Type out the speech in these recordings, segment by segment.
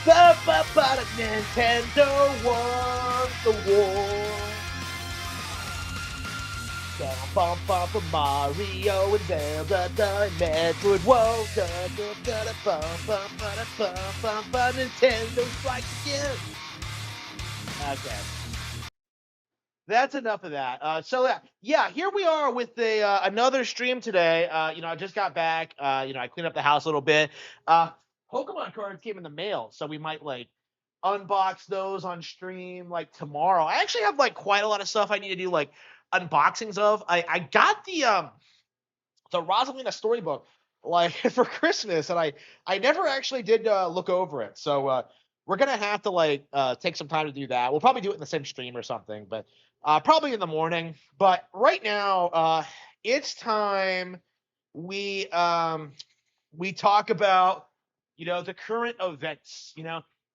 But Nintendo won the war. Bum bum for Mario and Zelda, and Metroid. Whoa, Nintendo strikes again. Okay. That's enough of that. So here we are with another stream today. I just got back. I cleaned up the house a little bit. Uh, Pokemon cards came in the mail, so we might like unbox those on stream like tomorrow. I actually have like quite a lot of stuff I need to do like unboxings of. I got the Rosalina storybook like for Christmas, and I never actually did look over it. So we're gonna have to like take some time to do that. We'll probably do it in the same stream or something, but probably in the morning. But right now, it's time we talk about the current events.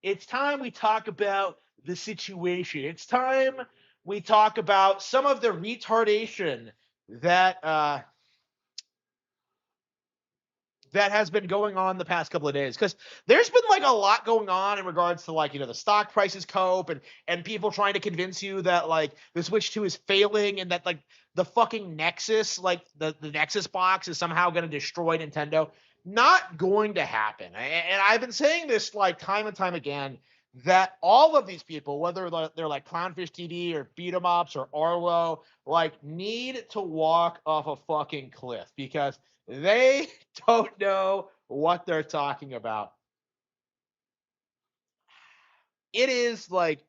It's time we talk about the situation. It's time we talk about some of the retardation that that has been going on the past couple of days, because there's been like a lot going on in regards to like the stock prices cope and people trying to convince you that like the Switch 2 is failing and that like the fucking Nexus, like the Nexus box is somehow going to destroy Nintendo. Not going to happen. And I've been saying this like time and time again, that all of these people, whether they're like Clownfish TV or Beat 'em Ups or Arlo, like need to walk off a fucking cliff, because they don't know what they're talking about. It is like,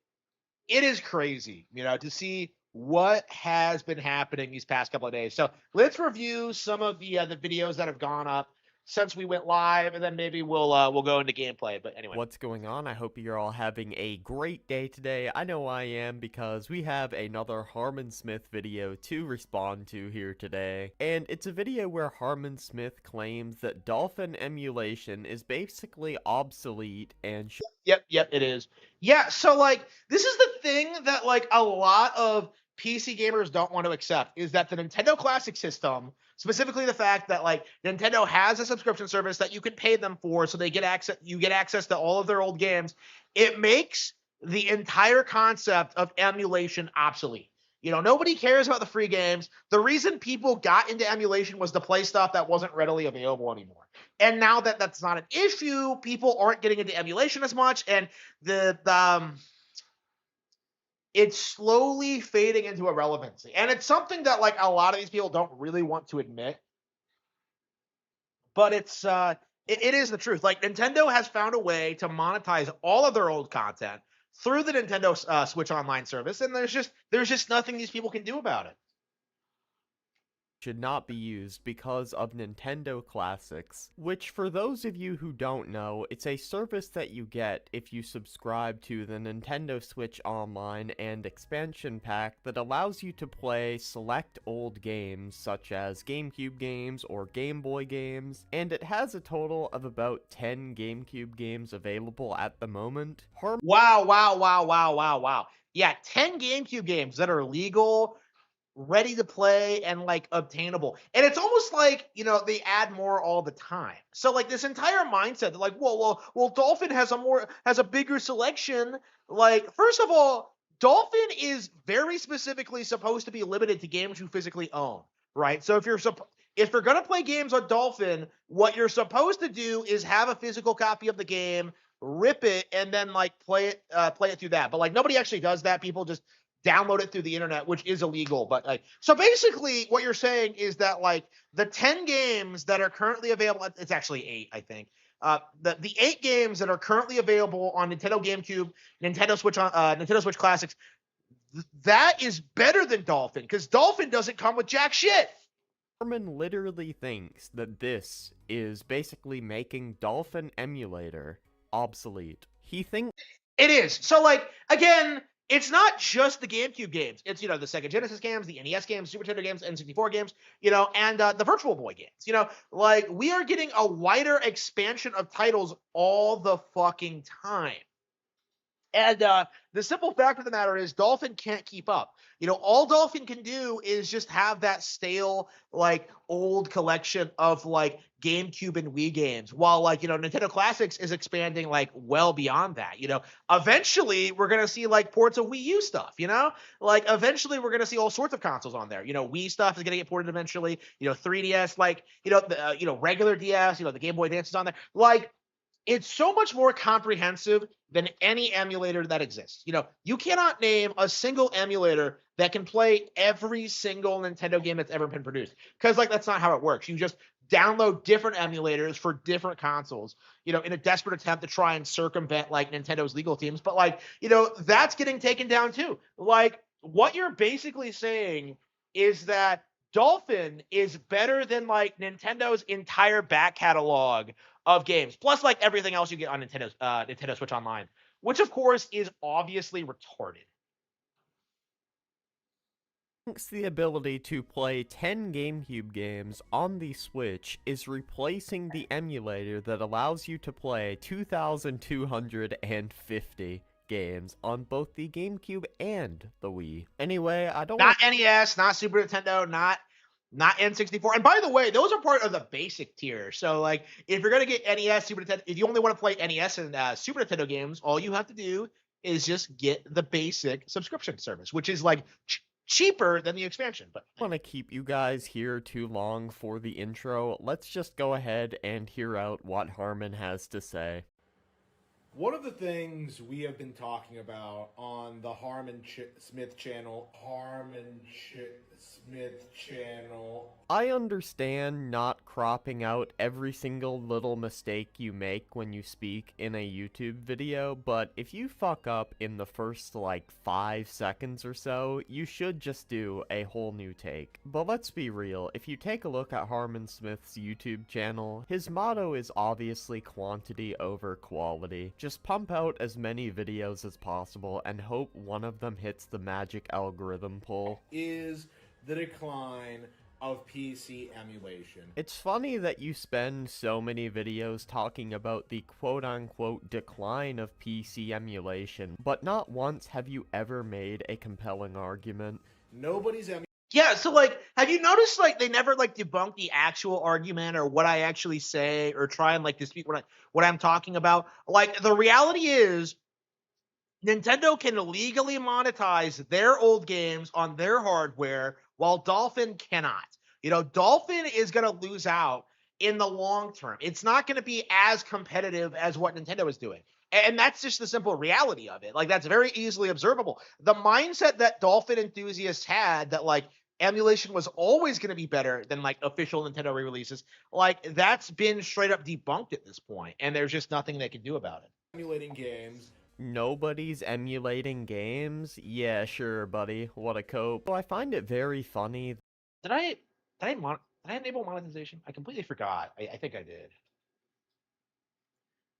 it is crazy, to see what has been happening these past couple of days. So let's review some of the videos that have gone up since we went live, and then maybe we'll go into gameplay. But anyway, What's going on? I hope you're all having a great day today. I know I am, because we have another Harman Smith video to respond to here today. And it's a video where Harman Smith claims that Dolphin emulation is basically obsolete and yep, it is. Yeah, so like this is the thing that like a lot of PC gamers don't want to accept, is that the Nintendo Classic system, specifically the fact that like Nintendo has a subscription service that you can pay them for, so you get access to all of their old games. It makes the entire concept of emulation obsolete. Nobody cares about the free games. The reason people got into emulation was to play stuff that wasn't readily available anymore. And now that that's not an issue, people aren't getting into emulation as much, and the it's slowly fading into irrelevancy. And it's something that like a lot of these people don't really want to admit, but it is the truth. Like Nintendo has found a way to monetize all of their old content through the Nintendo Switch Online service, and there's just nothing these people can do about it. should not be used because of Nintendo Classics, which, for those of you who don't know, it's a service that you get if you subscribe to the Nintendo Switch Online and expansion pack that allows you to play select old games such as GameCube games or Game Boy games, and it has a total of about 10 GameCube games available at the moment. Wow. Yeah, 10 GameCube games that are legal, ready to play, and like obtainable. And it's almost like they add more all the time. So like this entire mindset that like, well, Dolphin has a bigger selection. Like, first of all, Dolphin is very specifically supposed to be limited to games you physically own, right? So if you're gonna play games on Dolphin, what you're supposed to do is have a physical copy of the game, rip it, and then like play it through that. But like nobody actually does that. People just download it through the internet, which is illegal. But like, so basically what you're saying is that like the 10 games that are currently available, it's actually 8, I think. The 8 games that are currently available on Nintendo GameCube, Nintendo Switch Classics, that is better than Dolphin, because Dolphin doesn't come with jack shit. Harman literally thinks that this is basically making Dolphin Emulator obsolete. He thinks it is. So like, again, it's not just the GameCube games. It's, the Sega Genesis games, the NES games, Super Nintendo games, N64 games, and the Virtual Boy games. Like, we are getting a wider expansion of titles all the fucking time. And the simple fact of the matter is, Dolphin can't keep up. All Dolphin can do is just have that stale, like old collection of like GameCube and Wii games, while like Nintendo Classics is expanding like well beyond that. Eventually we're gonna see like ports of Wii U stuff. Like eventually we're gonna see all sorts of consoles on there. Wii stuff is gonna get ported eventually. 3DS, like the regular DS, the Game Boy Advance is on there. Like it's so much more comprehensive than any emulator that exists. You cannot name a single emulator that can play every single Nintendo game that's ever been produced, because like that's not how it works. You just download different emulators for different consoles, in a desperate attempt to try and circumvent like Nintendo's legal teams. But like, that's getting taken down too. Like what you're basically saying is that Dolphin is better than like Nintendo's entire back catalog of games, plus like everything else you get on Nintendo Switch Online, which of course is obviously retarded. Thinks the ability to play 10 GameCube games on the Switch is replacing the emulator that allows you to play 2,250 games on both the GameCube and the Wii. Anyway, I don't Not NES, not Super Nintendo, not N64. And by the way, those are part of the basic tier. So like if you're gonna get NES, Super Nintendo, if you only want to play NES and Super Nintendo games, all you have to do is just get the basic subscription service, which is like cheaper than the expansion. But I don't want to keep you guys here too long for the intro. Let's just go ahead and hear out what Harman has to say. One of the things we have been talking about on the Harman Smith channel, I understand not cropping out every single little mistake you make when you speak in a YouTube video, but if you fuck up in the first like 5 seconds or so, you should just do a whole new take. But let's be real, if you take a look at Harman Smith's YouTube channel, his motto is obviously quantity over quality. Just pump out as many videos as possible and hope one of them hits the magic algorithm pull. Is the decline of PC emulation. It's funny that you spend so many videos talking about the quote-unquote decline of PC emulation, but not once have you ever made a compelling argument. Nobody's yeah, so like, have you noticed like they never like debunk the actual argument or what I actually say or try and like dispute what I'm talking about? Like the reality is, Nintendo can legally monetize their old games on their hardware while Dolphin cannot. Dolphin is going to lose out in the long term. It's not going to be as competitive as what Nintendo is doing. And that's just the simple reality of it. Like, that's very easily observable. The mindset that Dolphin enthusiasts had that, like, emulation was always going to be better than, like, official Nintendo re-releases, like, that's been straight up debunked at this point, and there's just nothing they can do about it. Emulating games. Nobody's emulating games? Yeah, sure, buddy. What a cope. Well, I find it very funny. Did I enable monetization? I completely forgot. I think I did.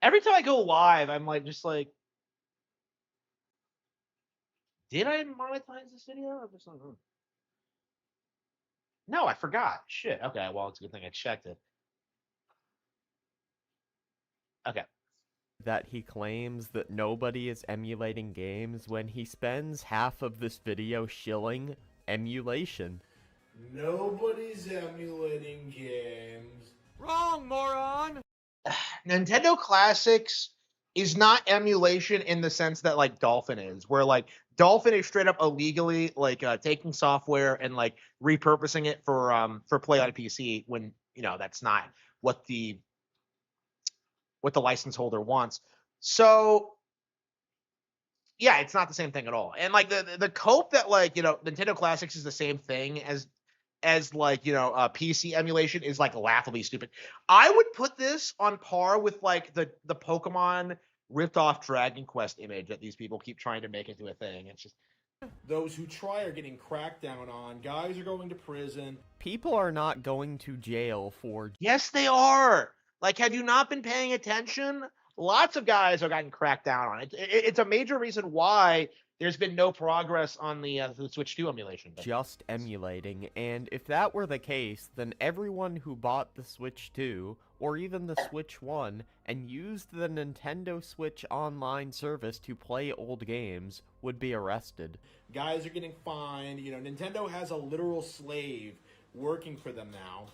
Every time I go live, I'm like, just like, did I monetize this video? I'm just like, no, I forgot. Shit. Okay, well, it's a good thing I checked it. Okay. That he claims that nobody is emulating games when he spends half of this video shilling emulation. Nobody's emulating games. Wrong, moron! Nintendo Classics is not emulation in the sense that like Dolphin is, where like Dolphin is straight up illegally like taking software and like repurposing it for play on PC when that's not what the license holder wants. So yeah, it's not the same thing at all. And like the cope that like Nintendo Classics is the same thing as like PC emulation is like laughably stupid. I would put this on par with like the Pokemon ripped off Dragon Quest image that these people keep trying to make into a thing. It's just those who try are getting cracked down on. Guys are going to prison. People are not going to jail for... Yes, they are. Like, have you not been paying attention? Lots of guys are getting cracked down on it. It's a major reason why there's been no progress on the Switch 2 emulation. Just emulating, and if that were the case, then everyone who bought the Switch 2 or even the Switch 1 and used the Nintendo Switch Online service to play old games would be arrested. Guys are getting fined. Nintendo has a literal slave working for them now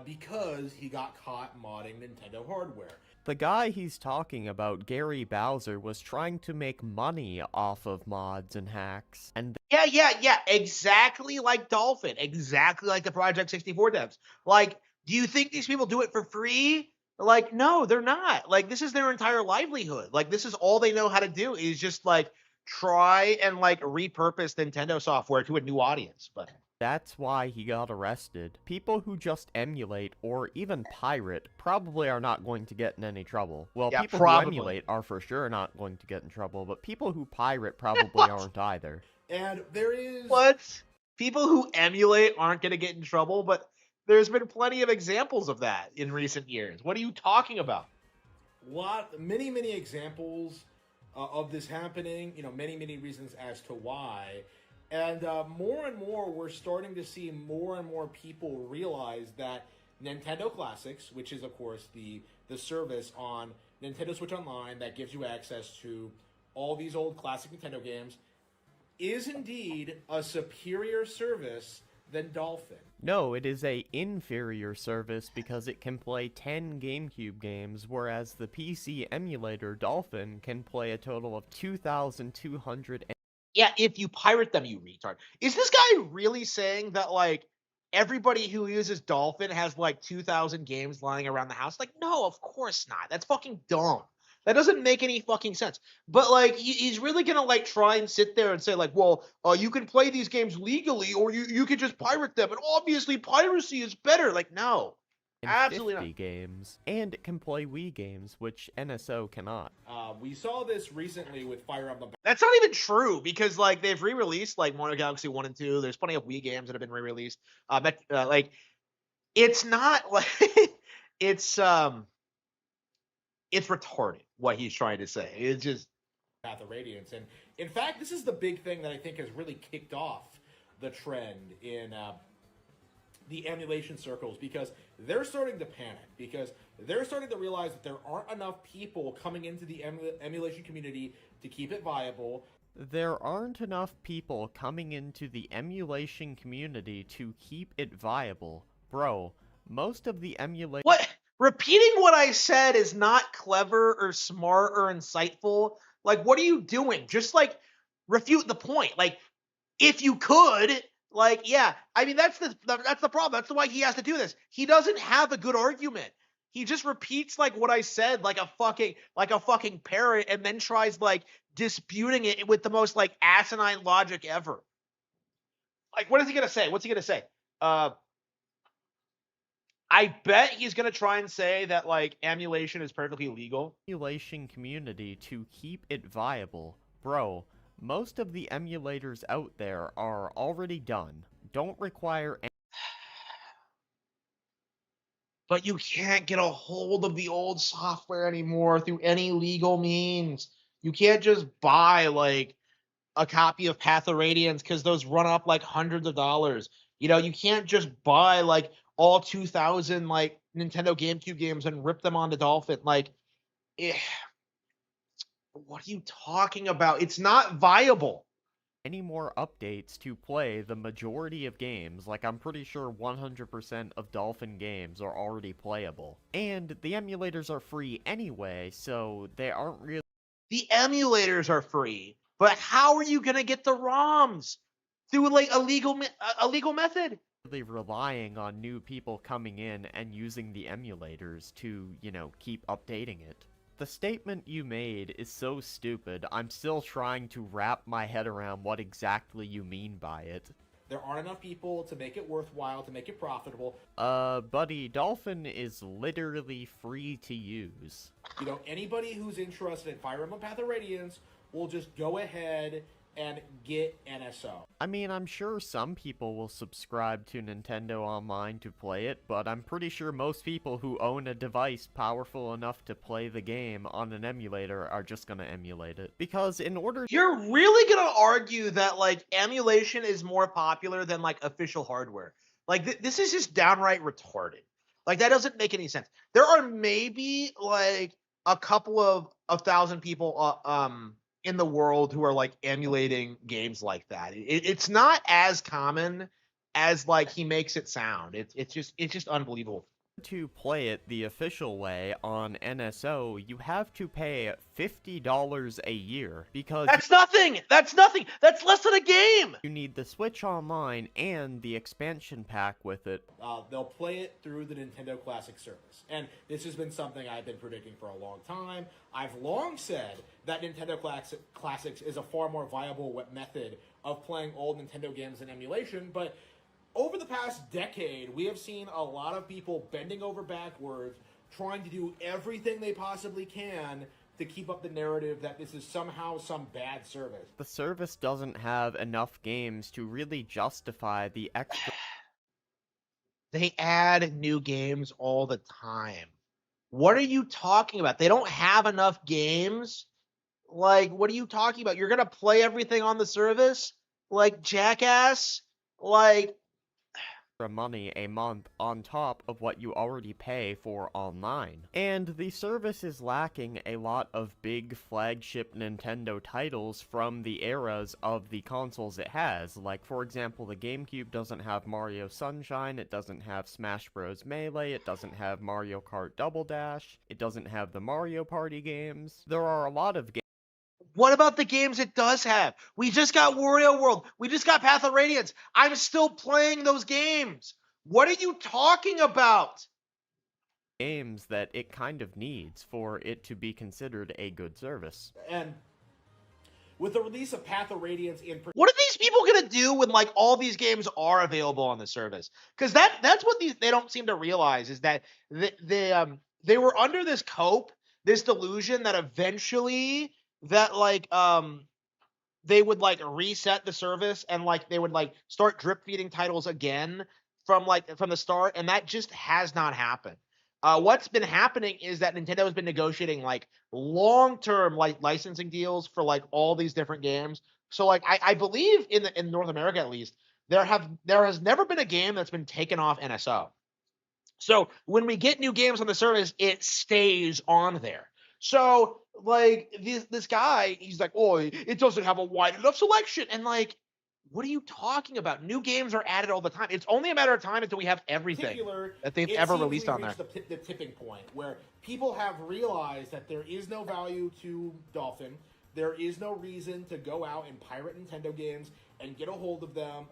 because he got caught modding Nintendo hardware. The guy he's talking about, Gary Bowser, was trying to make money off of mods and hacks, and Yeah, exactly like Dolphin, exactly like the Project 64 devs. Like, do you think these people do it for free? Like, no, they're not. Like, this is their entire livelihood. Like, this is all they know how to do is just like try and like repurpose Nintendo software to a new audience. But that's why he got arrested. People who just emulate or even pirate probably are not going to get in any trouble. Well, yeah, people probably. who emulate are for sure not going to get in trouble, but people who pirate probably aren't either. And there is... What? People who emulate aren't going to get in trouble, but there's been plenty of examples of that in recent years. What are you talking about? Many examples of this happening, many reasons as to why. And more and more, we're starting to see more and more people realize that Nintendo Classics, which is, of course, the service on Nintendo Switch Online that gives you access to all these old classic Nintendo games, is indeed a superior service than Dolphin. No, it is a inferior service because it can play 10 GameCube games, whereas the PC emulator Dolphin can play a total of 2,200. Yeah, if you pirate them, you retard. Is this guy really saying that, like, everybody who uses Dolphin has, like, 2,000 games lying around the house? Like, no, of course not. That's fucking dumb. That doesn't make any fucking sense. But, like, he's really gonna, like, try and sit there and say, like, well, you can play these games legally, or you could just pirate them, and obviously piracy is better. Like, no. Absolutely 50 not. games, and it can play Wii games, which NSO cannot. We saw this recently with Fire Emblem. That's not even true, because like they've re-released like Mario Galaxy 1 and 2. There's plenty of Wii games that have been re-released. Like it's not like it's retarded what he's trying to say. It's just Path of Radiance. And in fact, this is the big thing that I think has really kicked off the trend in the emulation circles, because they're starting to panic, because they're starting to realize that there aren't enough people coming into the emulation community to keep it viable. There aren't enough people coming into the emulation community to keep it viable. Bro, most of the emulation... What? Repeating what I said is not clever or smart or insightful. Like, what are you doing? Just, like, refute the point. Like, if you could... Like, yeah, I mean, that's the problem. That's why he has to do this. He doesn't have a good argument. He just repeats like what I said, like a fucking parrot, and then tries like disputing it with the most like asinine logic ever. Like, what is he gonna say? What's he gonna say? I bet he's gonna try and say that like emulation is perfectly legal. Emulation community to keep it viable, bro. Most of the emulators out there are already done. Don't require any... But you can't get a hold of the old software anymore through any legal means. You can't just buy, like, a copy of Path of Radiance because those run up, like, hundreds of dollars. You know, you can't just buy, like, all 2,000, like, Nintendo GameCube games and rip them onto Dolphin. Like, what are you talking about? It's not viable. Any more updates to play the majority of games, like I'm pretty sure 100% of Dolphin games are already playable. And the emulators are free anyway, so they aren't really... The emulators are free, but how are you going to get the ROMs? Through, like, a legal method? Really relying on new people coming in and using the emulators to, keep updating it. The statement you made is so stupid, I'm still trying to wrap my head around what exactly you mean by it. There aren't enough people to make it worthwhile, to make it profitable. Buddy, Dolphin is literally free to use. Anybody who's interested in Fire Emblem Path of Radiance will just go ahead and get NSO. I mean, I'm sure some people will subscribe to Nintendo Online to play it, but I'm pretty sure most people who own a device powerful enough to play the game on an emulator are just gonna emulate it. Because in order... You're really gonna argue that, like, emulation is more popular than, like, official hardware. Like, this is just downright retarded. Like that doesn't make any sense. There are maybe like a couple of thousand people in the world who are like emulating games like that. It's not as common as like he makes it sound. It's just unbelievable. To play it the official way on NSO, you have to pay $50 a year because That's nothing. That's nothing. That's less than a game. you need the Switch Online and the expansion pack with it. They'll play it through the Nintendo Classic service. And this has been something I've been predicting for a long time. I've long said that Nintendo Classics is a far more viable method of playing old Nintendo games in emulation, but over the past decade, we have seen a lot of people bending over backwards, trying to do everything they possibly can to keep up the narrative that this is somehow some bad service. The service doesn't have enough games to really justify the extra. They add new games all the time. What are you talking about? They don't have enough games. Like, what are you talking about? You're gonna play everything on the service? Like, jackass? Like, money a month on top of what you already pay for online. And the service is lacking a lot of big flagship Nintendo titles from the eras of the consoles it has. Like, for example, the GameCube doesn't have Mario Sunshine, it doesn't have Smash Bros. Melee, it doesn't have Mario Kart Double Dash, it doesn't have the Mario Party games. There are a lot of games. what about the games it does have? We just got Wario World. We just got Path of Radiance. I'm still playing those games. What are you talking about? Games that it kind of needs for it to be considered a good service. And with the release of Path of Radiance in What are these people gonna do when like all these games are available on the service? Because that's what they don't seem to realize is that they were under this cope, this delusion that eventually that like they would like reset the service and like they would like start drip feeding titles again from the start, and that just has not happened. What's been happening is that Nintendo has been negotiating like long-term like licensing deals for like all these different games. So like I believe in North America at least there has never been a game that's been taken off NSO. So when we get new games on the service, it stays on there. So like this guy, he's like, oh, it doesn't have a wide enough selection, and like, what are you talking about? New games are added all the time. It's only a matter of time until we have everything that they've ever released on there. The tipping point where people have realized that there is no value to Dolphin. There is no reason to go out and pirate Nintendo games and get a hold of them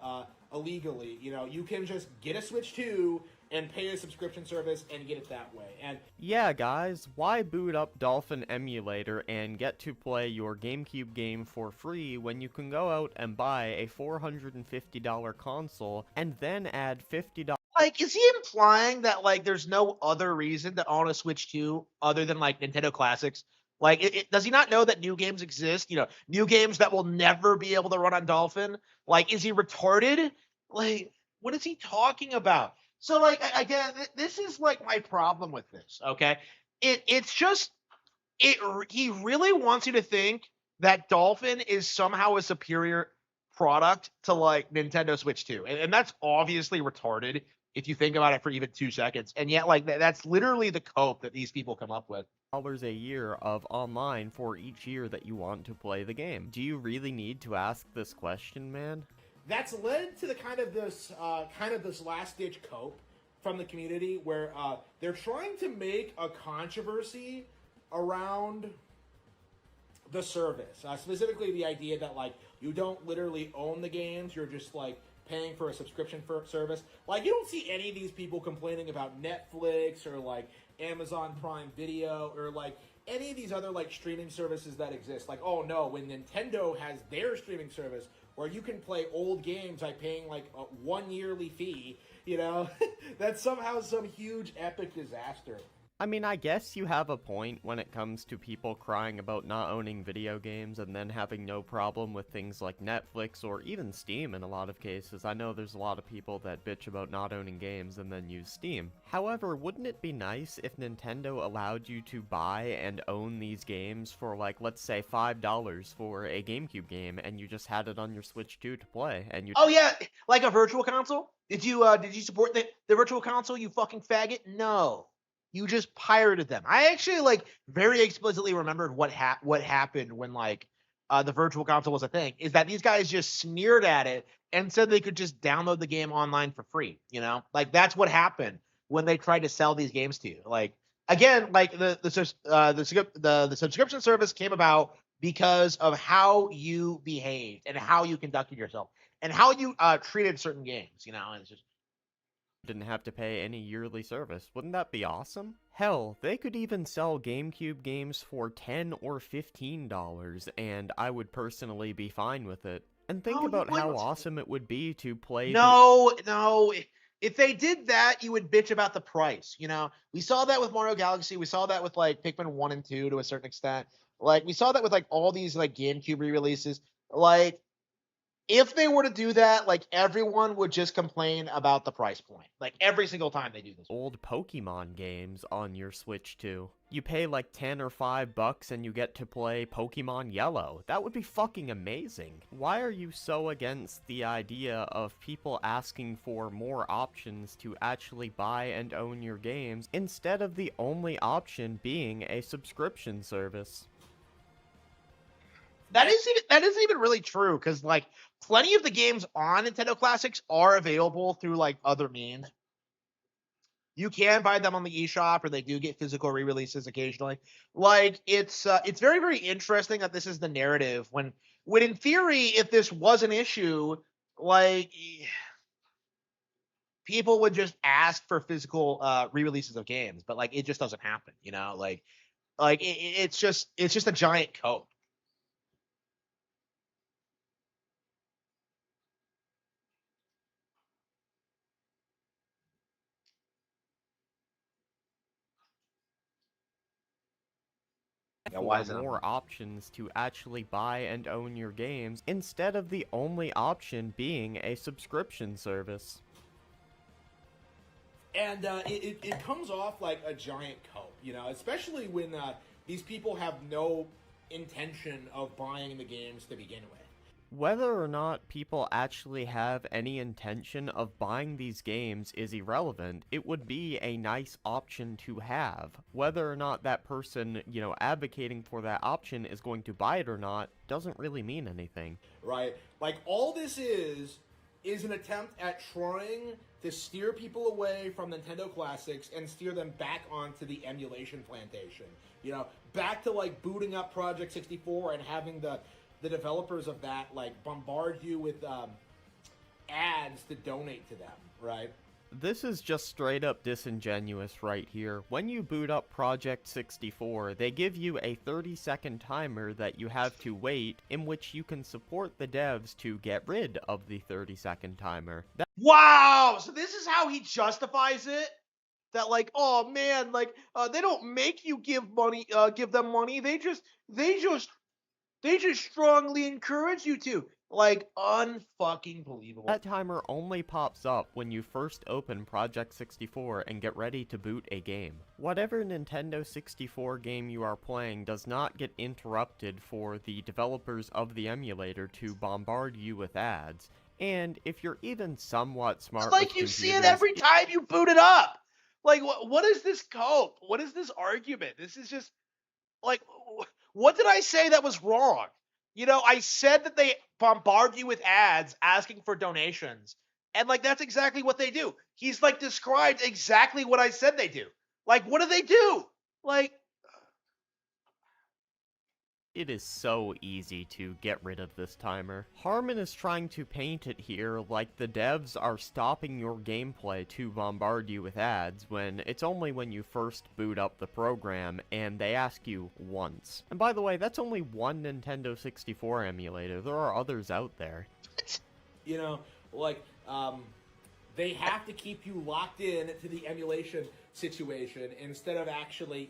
illegally. You know, you can just get a Switch 2 and pay a subscription service and get it that way. And yeah, guys, why boot up Dolphin Emulator and get to play your GameCube game for free when you can go out and buy a $450 console and then add $50? Like, is he implying that like there's no other reason to own a Switch 2 other than like Nintendo Classics? Like, does he not know that new games exist? You know, new games that will never be able to run on Dolphin? Like, is he retarded? Like, what is he talking about? So, like, again, this is, like, my problem with this, okay? It's just, he really wants you to think that Dolphin is somehow a superior product to, like, Nintendo Switch 2. And that's obviously retarded if you think about it for even 2 seconds. And yet, like, that's literally the cope that these people come up with. A year of online for each year that you want to play the game. Do you really need to ask this question, man? That's led to the kind of this last ditch cope from the community where they're trying to make a controversy around the service, specifically the idea that like you don't literally own the games, you're just like paying for a subscription for service. Like, you don't see any of these people complaining about Netflix or like Amazon Prime Video or like any of these other like streaming services that exist. Like, oh no, when Nintendo has their streaming service where you can play old games by paying like a 1 yearly fee, you know, that's somehow some huge epic disaster. I mean, I guess you have a point when it comes to people crying about not owning video games and then having no problem with things like Netflix or even Steam in a lot of cases. I know there's a lot of people that bitch about not owning games and then use Steam. However, wouldn't it be nice if Nintendo allowed you to buy and own these games for, like, let's say $5 for a GameCube game, and you just had it on your Switch 2 to play, and you— Oh yeah, like a virtual console? Did you support the virtual console, you fucking faggot? No. You just pirated them. I actually like very explicitly remembered what happened when like the virtual console was a thing. Is that these guys just sneered at it and said they could just download the game online for free. You know, like that's what happened when they tried to sell these games to you. Like again, like the subscription service came about because of how you behaved and how you conducted yourself and how you treated certain games. You know, and it's just didn't have to pay any yearly service. Wouldn't that be awesome? Hell, they could even sell GameCube games for $10 or $15, and I would personally be fine with it. And think about how awesome it would be to play— No. If they did that, you would bitch about the price. You know, we saw that with Mario Galaxy. We saw that with like Pikmin 1 and 2 to a certain extent. Like we saw that with like all these like GameCube re-releases. Like if they were to do that, like everyone would just complain about the price point. Like every single time they do this. Old Pokemon games on your Switch 2. You pay like $10 or $5 and you get to play Pokemon Yellow. That would be fucking amazing. Why are you so against the idea of people asking for more options to actually buy and own your games instead of the only option being a subscription service? That isn't even really true because like plenty of the games on Nintendo Classics are available through like other means. You can buy them on the eShop, or they do get physical re-releases occasionally. Like it's very very interesting that this is the narrative when in theory, if this was an issue, like people would just ask for physical re-releases of games, but like it just doesn't happen. You know, like it's just a giant cope. For more options to actually buy and own your games instead of the only option being a subscription service. And it comes off like a giant cope, you know, especially when these people have no intention of buying the games to begin with. Whether or not people actually have any intention of buying these games is irrelevant. It would be a nice option to have. Whether or not that person, you know, advocating for that option is going to buy it or not doesn't really mean anything. Right? Like, all this is an attempt at trying to steer people away from Nintendo Classics and steer them back onto the emulation plantation. You know, back to, like, booting up Project 64 and having the developers of that, like, bombard you with ads to donate to them, right? This is just straight up disingenuous right here. When you boot up Project 64, they give you a 30-second timer that you have to wait, in which you can support the devs to get rid of the 30-second timer. Wow! So this is how he justifies it? That like, oh man, like they don't make you give them money. They just strongly encourage you to. Like, unfucking believable. That timer only pops up when you first open Project 64 and get ready to boot a game. Whatever Nintendo 64 game you are playing does not get interrupted for the developers of the emulator to bombard you with ads. And if you're even somewhat smart, like you see it every time you boot it up. Like, what is this cope? What is this argument? This is just like, what did I say that was wrong? You know, I said that they bombard you with ads asking for donations. And, like, that's exactly what they do. He's, like, described exactly what I said they do. Like, what do they do? Like, it is so easy to get rid of this timer. Harman is trying to paint it here like the devs are stopping your gameplay to bombard you with ads, when it's only when you first boot up the program and they ask you once. And by the way, that's only one Nintendo 64 emulator. There are others out there. You know, like, They have to keep you locked in to the emulation situation instead of actually,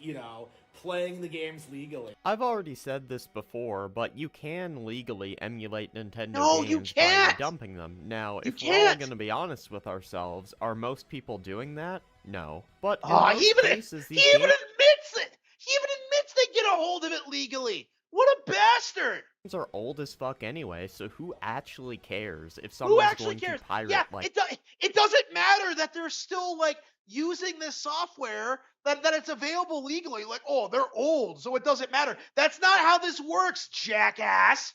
playing the games legally. I've already said this before, but you can legally emulate Nintendo No, you games by can't! redumping them. Now, You if we're all can't! gonna be honest with ourselves, are most people doing that? No. But in Oh, most he even cases, he these even games admits it. He even admits they get a hold of it legally. What a bastard! are old as fuck anyway, so who actually cares if Who someone's actually going cares? to pirate, Yeah, like, it doesn't matter that they're still like using this software that it's available legally. Like, oh, they're old, so it doesn't matter. That's not how this works, jackass.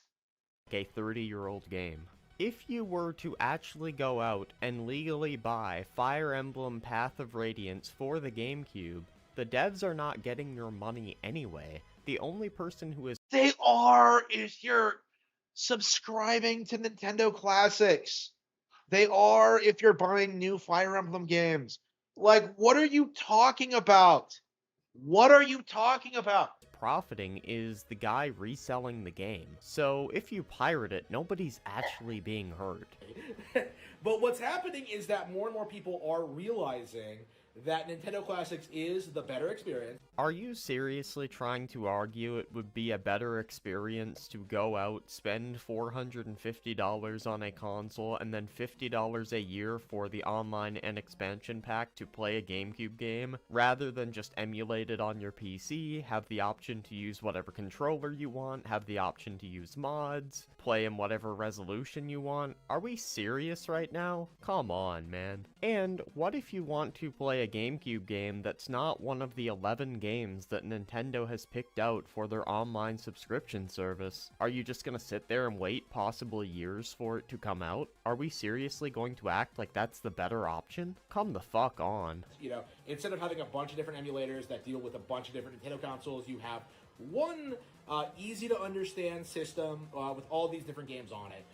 a 30-year-old game? If you were to actually go out and legally buy Fire Emblem Path of Radiance for the GameCube, the devs are not getting your money anyway. The only person who is They are if you're subscribing to Nintendo Classics. They are if you're buying new Fire Emblem games. Like, what are you talking about? What are you talking about? profiting is the guy reselling the game. So if you pirate it, nobody's actually being hurt. But what's happening is that more and more people are realizing that Nintendo Classics is the better experience. Are you seriously trying to argue it would be a better experience to go out, spend $450 on a console, and then $50 a year for the online and expansion pack to play a GameCube game, rather than just emulate it on your PC, have the option to use whatever controller you want, have the option to use mods, play in whatever resolution you want? Are we serious right now? Come on, man. And what if you want to play a GameCube game that's not one of the 11 games that Nintendo has picked out for their online subscription service? Are you just gonna sit there and wait possibly years for it to come out? Are we seriously going to act like that's the better option? Come the fuck on. Instead of having a bunch of different emulators that deal with a bunch of different Nintendo consoles, you have one easy to understand system with all these different games on it.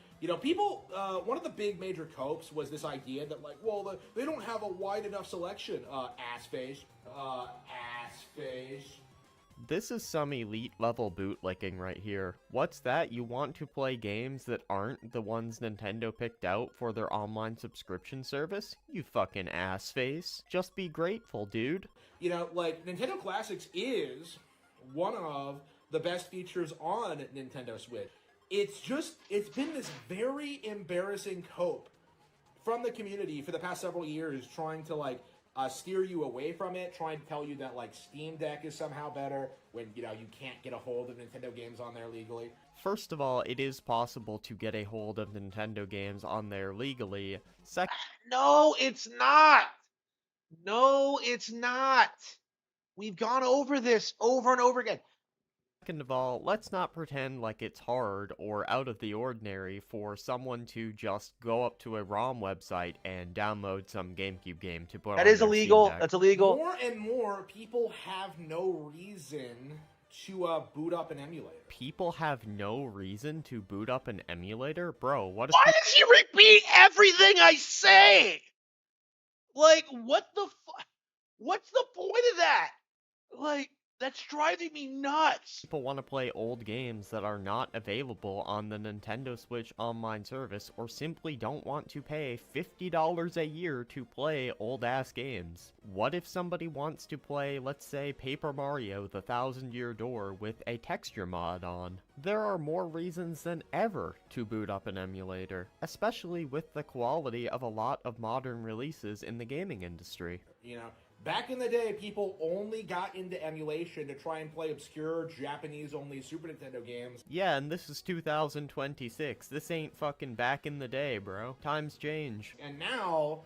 People, one of the big major copes was this idea that, like, well, they don't have a wide enough selection. Ass face. This is some elite level bootlicking right here. What's that? You want to play games that aren't the ones Nintendo picked out for their online subscription service? You fucking ass face. Just be grateful, dude. Like, Nintendo Classics is one of the best features on Nintendo Switch. It's been this very embarrassing cope from the community for the past several years, trying to steer you away from it, trying to tell you that Steam Deck is somehow better when you can't get a hold of Nintendo games on there legally. First of all, it is possible to get a hold of Nintendo games on there legally. No, it's not. No, it's not. We've gone over this over and over again. Second of all, let's not pretend like it's hard or out of the ordinary for someone to just go up to a ROM website and download some GameCube game to put on That is their illegal. Steam Deck. That's illegal. More and more people have no reason to boot up an emulator. People have no reason to boot up an emulator? Bro, what is... Why does he repeat everything I say? Like, what the fuck? What's the point of that? Like, that's driving me nuts. People want to play old games that are not available on the Nintendo Switch online service, or simply don't want to pay $50 a year to play old-ass games. What if somebody wants to play, let's say, Paper Mario: The Thousand Year Door with a texture mod on? There are more reasons than ever to boot up an emulator, especially with the quality of a lot of modern releases in the gaming industry. Back in the day, people only got into emulation to try and play obscure Japanese-only Super Nintendo games. Yeah, and this is 2026. This ain't fucking back in the day, bro. Times change. And now,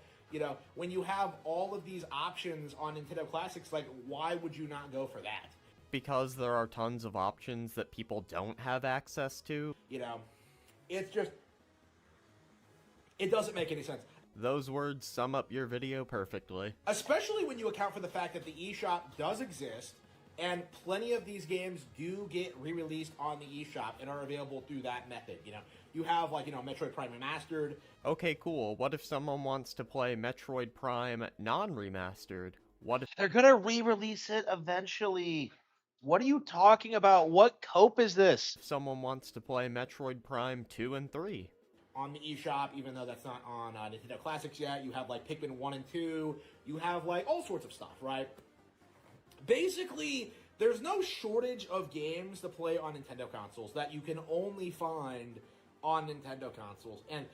when you have all of these options on Nintendo Classics, why would you not go for that? Because there are tons of options that people don't have access to. It's just... it doesn't make any sense. Those words sum up your video perfectly. Especially when you account for the fact that the eShop does exist, and plenty of these games do get re-released on the eShop and are available through that method. You have, Metroid Prime Remastered. Okay, cool. What if someone wants to play Metroid Prime non-remastered? What if... They're gonna re-release it eventually. What are you talking about? What cope is this? someone wants to play Metroid Prime 2 and 3? on the eShop, even though that's not on Nintendo Classics yet. You have like Pikmin 1 and 2. You have like all sorts of stuff, right? Basically, there's no shortage of games to play on Nintendo consoles that you can only find on Nintendo consoles. And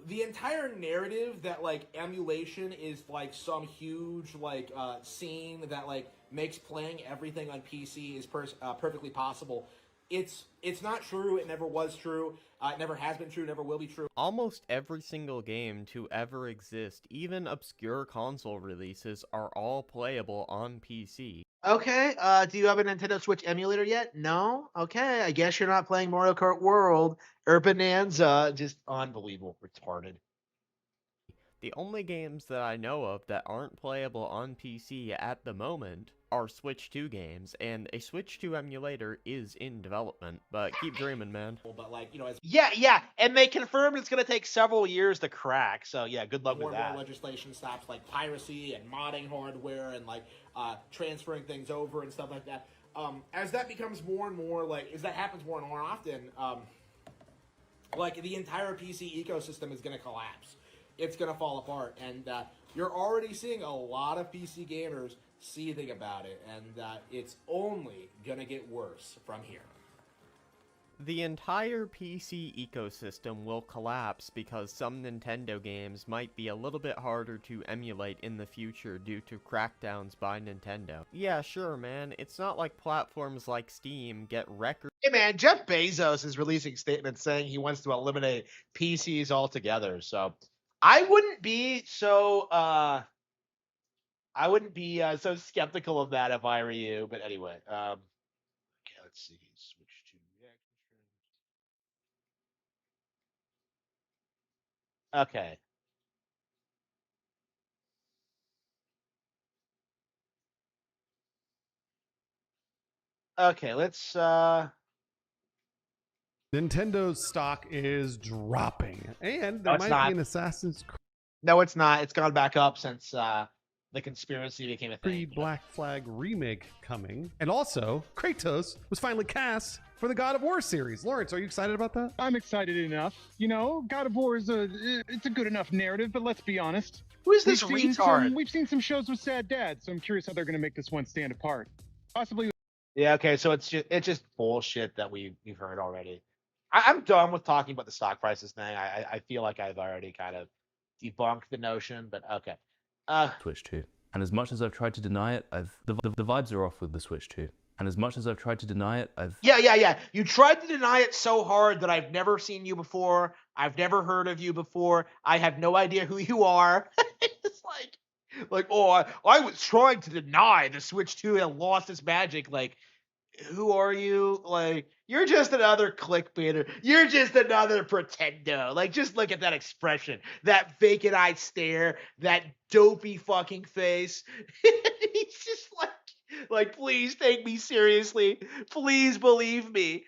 the entire narrative that like emulation is like some huge like scene that like makes playing everything on PC is perfectly possible. It's not true. It never was true. It never has been true. Never will be true. Almost every single game to ever exist, even obscure console releases, are all playable on PC. Okay, do you have a Nintendo Switch emulator yet? No? Okay, I guess you're not playing Mario Kart World or Bonanza. Just unbelievable. Retarded. The only games that I know of that aren't playable on PC at the moment are Switch 2 games, and a Switch 2 emulator is in development, but keep dreaming, man. But like, you know, as Yeah, and they confirmed it's going to take several years to crack, so yeah, good luck more with and that. more legislation stops like piracy and modding hardware and like transferring things over and stuff like that. As that becomes more and more like, as that happens more and more often, like the entire PC ecosystem is going to collapse. It's going to fall apart, and you're already seeing a lot of PC gamers seething about it, and it's only going to get worse from here. The entire PC ecosystem will collapse because some Nintendo games might be a little bit harder to emulate in the future due to crackdowns by Nintendo. Yeah, sure, man, it's not like platforms like Steam get record. Hey man, Jeff Bezos is releasing statements saying he wants to eliminate PCs altogether, so I wouldn't be so so skeptical of that if I were you. But anyway, okay, let's see. Switch to reaction streams. Okay. Okay, let's Nintendo's stock is dropping, and No, there it's might not. be an Assassin's No, it's not. It's gone back up since the conspiracy became a thing. Creed Black Flag remake coming, and also Kratos was finally cast for the God of War series. Lawrence, are you excited about that? I'm excited enough. You know, God of War is it's a good enough narrative, but let's be honest. Who is this retard? We've seen some shows with sad dads, so I'm curious how they're going to make this one stand apart. Possibly. Yeah, okay, so it's just bullshit that we've heard already. I'm done with talking about the stock prices thing. I feel like I've already kind of debunked the notion, but okay. Switch 2. And as much as I've tried to deny it, the vibes are off with the Switch 2. And as much as I've tried to deny it, Yeah. You tried to deny it so hard that I've never seen you before. I've never heard of you before. I have no idea who you are. It's like, oh, I was trying to deny the Switch 2 had lost its magic. Like, who are you? Like, you're just another clickbaiter. You're just another pretendo. Like, just look at that expression, that vacant-eyed stare, that dopey fucking face. He's just like, please take me seriously. Please believe me.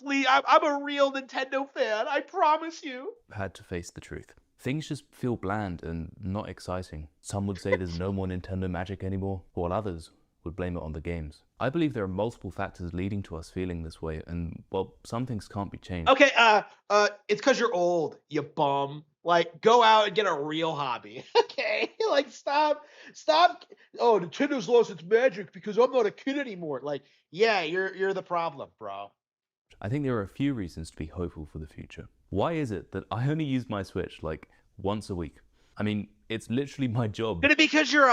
Please, I'm a real Nintendo fan. I promise you. had to face the truth. Things just feel bland and not exciting. Some would say there's no more Nintendo magic anymore, while others would blame it on the games. I believe there are multiple factors leading to us feeling this way, and, well, some things can't be changed. Okay, it's because you're old, you bum. Like, go out and get a real hobby. Okay? Like, stop. Oh, Nintendo's lost its magic because I'm not a kid anymore. Like, yeah, you're the problem, bro. I think there are a few reasons to be hopeful for the future. Why is it that I only use my Switch, like, once a week? I mean, it's literally my job. Could it be because you're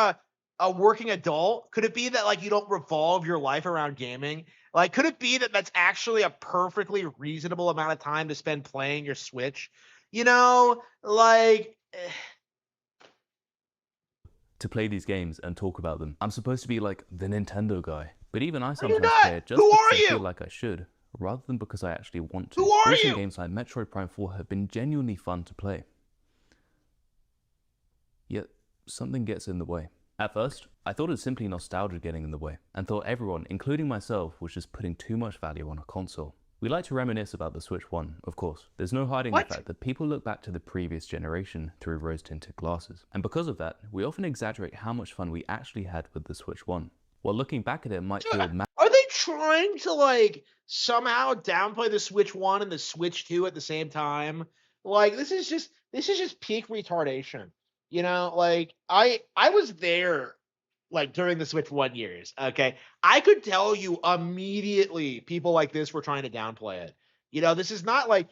a working adult? Could it be that, like, you don't revolve your life around gaming? Like, could it be that that's actually a perfectly reasonable amount of time to spend playing your Switch? You know, like... to play these games and talk about them. I'm supposed to be like the Nintendo guy, but even I you sometimes not? play it just Who because are I you? feel like I should, rather than because I actually want to. Who are Recent you? games like Metroid Prime 4 have been genuinely fun to play. Yet, something gets in the way. At first, I thought it was simply nostalgia getting in the way, and thought everyone, including myself, was just putting too much value on a console. We like to reminisce about the Switch 1, of course. There's no hiding What? the fact that people look back to the previous generation through rose-tinted glasses. And because of that, we often exaggerate how much fun we actually had with the Switch 1. While looking back at it might feel Are they trying to, like, somehow downplay the Switch 1 and the Switch 2 at the same time? Like this is just peak retardation. You know, like I was there like during the Switch 1 years. Okay, I could tell you immediately people like this were trying to downplay it. You know, this is not like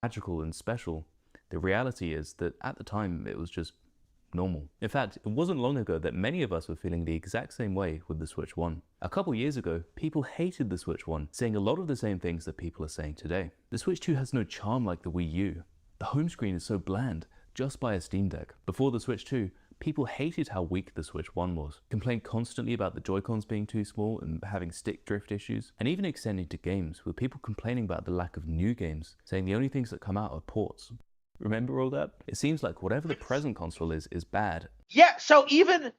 magical and special. The reality is that at the time it was just normal. In fact, it wasn't long ago that many of us were feeling the exact same way with the Switch 1. A couple years ago, people hated the Switch 1, saying a lot of the same things that people are saying today. The Switch 2 has no charm like the Wii U. The home screen is so bland, just buy a Steam Deck. Before the Switch 2, people hated how weak the Switch 1 was, complained constantly about the Joy-Cons being too small and having stick drift issues, and even extending to games, with people complaining about the lack of new games, saying the only things that come out are ports. Remember all that? It seems like whatever the present console is bad. yeah. So even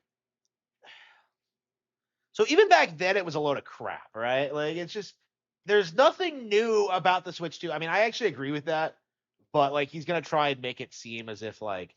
back then, it was a load of crap, right? Like it's just there's nothing new about the Switch 2. I mean, I actually agree with that, but like he's gonna try and make it seem as if like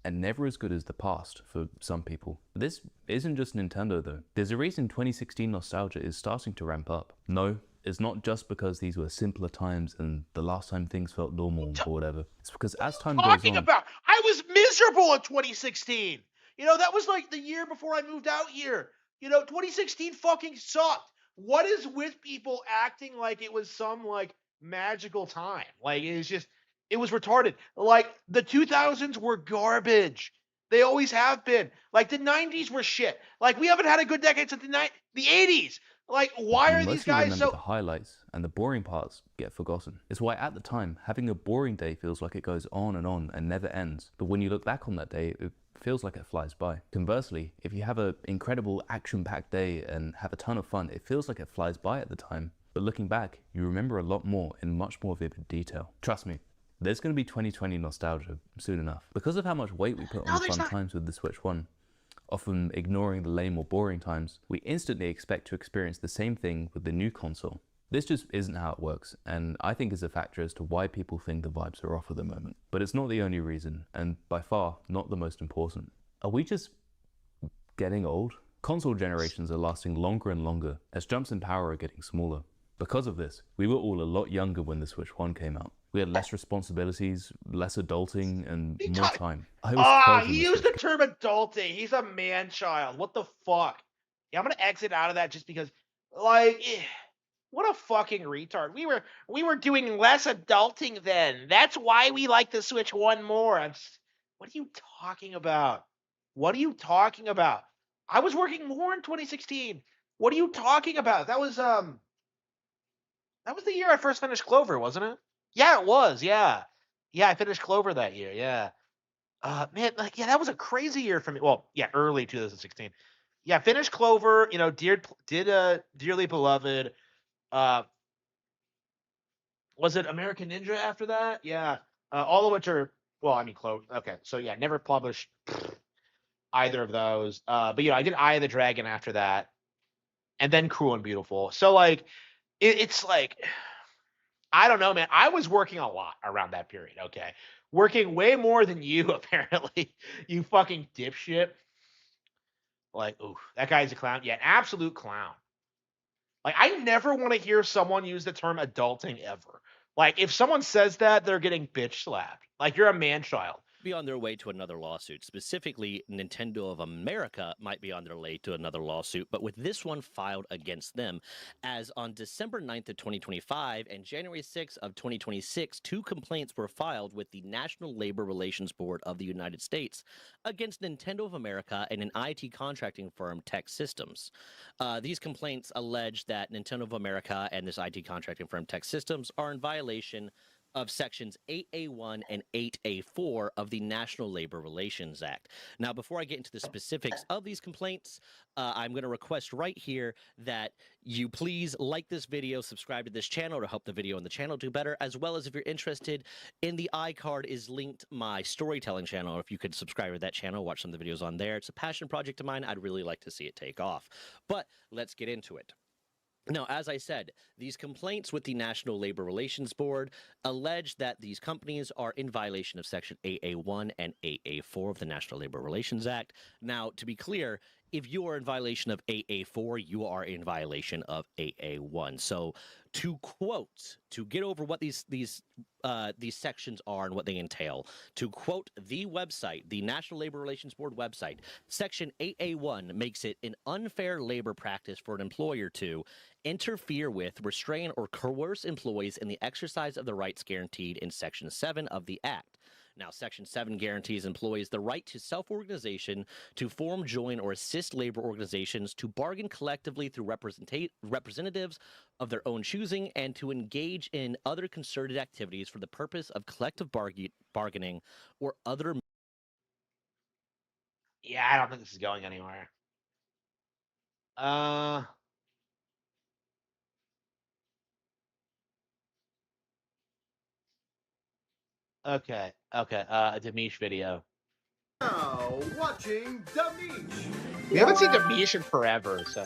And never as good as the past for some people. This isn't just Nintendo though. There's a reason 2016 nostalgia is starting to ramp up. No, it's not just because these were simpler times and the last time things felt normal or whatever. It's because as time goes on... I was miserable in 2016. You know, that was like the year before I moved out here. You know, 2016 fucking sucked. What is with people acting like it was some like magical time? Like it was retarded. Like the 2000s were garbage. They always have been. Like the 90s were shit. Like we haven't had a good decade since the 80s. Like why are these guys remember so the highlights and the boring parts get forgotten. It's why at the time having a boring day feels like it goes on and never ends. But when you look back on that day, it feels like it flies by. Conversely, if you have an incredible action-packed day and have a ton of fun, it feels like it flies by at the time. But looking back, you remember a lot more in much more vivid detail. Trust me, there's going to be 2020 nostalgia soon enough. Because of how much weight we put on fun times with the Switch 1, often ignoring the lame or boring times, we instantly expect to experience the same thing with the new console. This just isn't how it works, and I think is a factor as to why people think the vibes are off at the moment. But it's not the only reason, and by far not the most important. Are we just getting old? Console generations are lasting longer and longer as jumps in power are getting smaller. Because of this, we were all a lot younger when the Switch 1 came out. We had less responsibilities, less adulting, and more time. He used the term adulting. He's a man-child. What the fuck? Yeah, I'm gonna exit out of that just because, like, what a fucking retard. We were doing less adulting then. That's why we like the Switch 1 more. What are you talking about? What are you talking about? I was working more in 2016. What are you talking about? That was the year I first finished Clover, wasn't it? Yeah, it was. Yeah. Yeah, I finished Clover that year. Yeah. Man, like, yeah, that was a crazy year for me. Well, yeah, early 2016. Yeah, finished Clover, you know, Dearly Beloved. Was it American Ninja after that? Yeah. All of which are, well, I mean, Clover. Okay. So, yeah, never published either of those. But, you know, I did Eye of the Dragon after that. And then Cruel and Beautiful. So, like, it's like, I don't know, man. I was working a lot around that period, okay? Working way more than you, apparently. You fucking dipshit. Like, ooh, that guy's a clown. Yeah, an absolute clown. Like, I never want to hear someone use the term adulting ever. Like, if someone says that, they're getting bitch slapped. Like, you're a man-child. Be on their way to another lawsuit. Specifically, Nintendo of America might be on their way to another lawsuit, but with this one filed against them, as on December 9th of 2025 and January 6th of 2026, 2 complaints were filed with the National Labor Relations Board of the United States against Nintendo of America and an IT contracting firm, Tech Systems. These complaints allege that Nintendo of America and this IT contracting firm, Tech Systems, are in violation of sections 8A1 and 8A4 of the National Labor Relations Act. Now, before I get into the specifics of these complaints, I'm going to request right here that you please like this video, subscribe to this channel to help the video and the channel do better, as well as if you're interested, in the iCard is linked my storytelling channel. If you could subscribe to that channel, watch some of the videos on there. It's a passion project of mine. I'd really like to see it take off. But let's get into it. Now, as I said, these complaints with the National Labor Relations Board allege that these companies are in violation of Section 8A1 and 8A4 of the National Labor Relations Act. Now, to be clear, If you are in violation of AA4, you are in violation of AA1. So, to get over what these sections are and what they entail, to quote the website, the National Labor Relations Board website, Section AA1 makes it an unfair labor practice for an employer to interfere with, restrain, or coerce employees in the exercise of the rights guaranteed in Section 7 of the Act. Now, Section 7 guarantees employees the right to self-organization, to form, join, or assist labor organizations, to bargain collectively through representatives of their own choosing, and to engage in other concerted activities for the purpose of collective bargaining or other. Yeah, I don't think this is going anywhere. Okay. A Demish video. Now watching Demish. We haven't seen Demish in forever, so.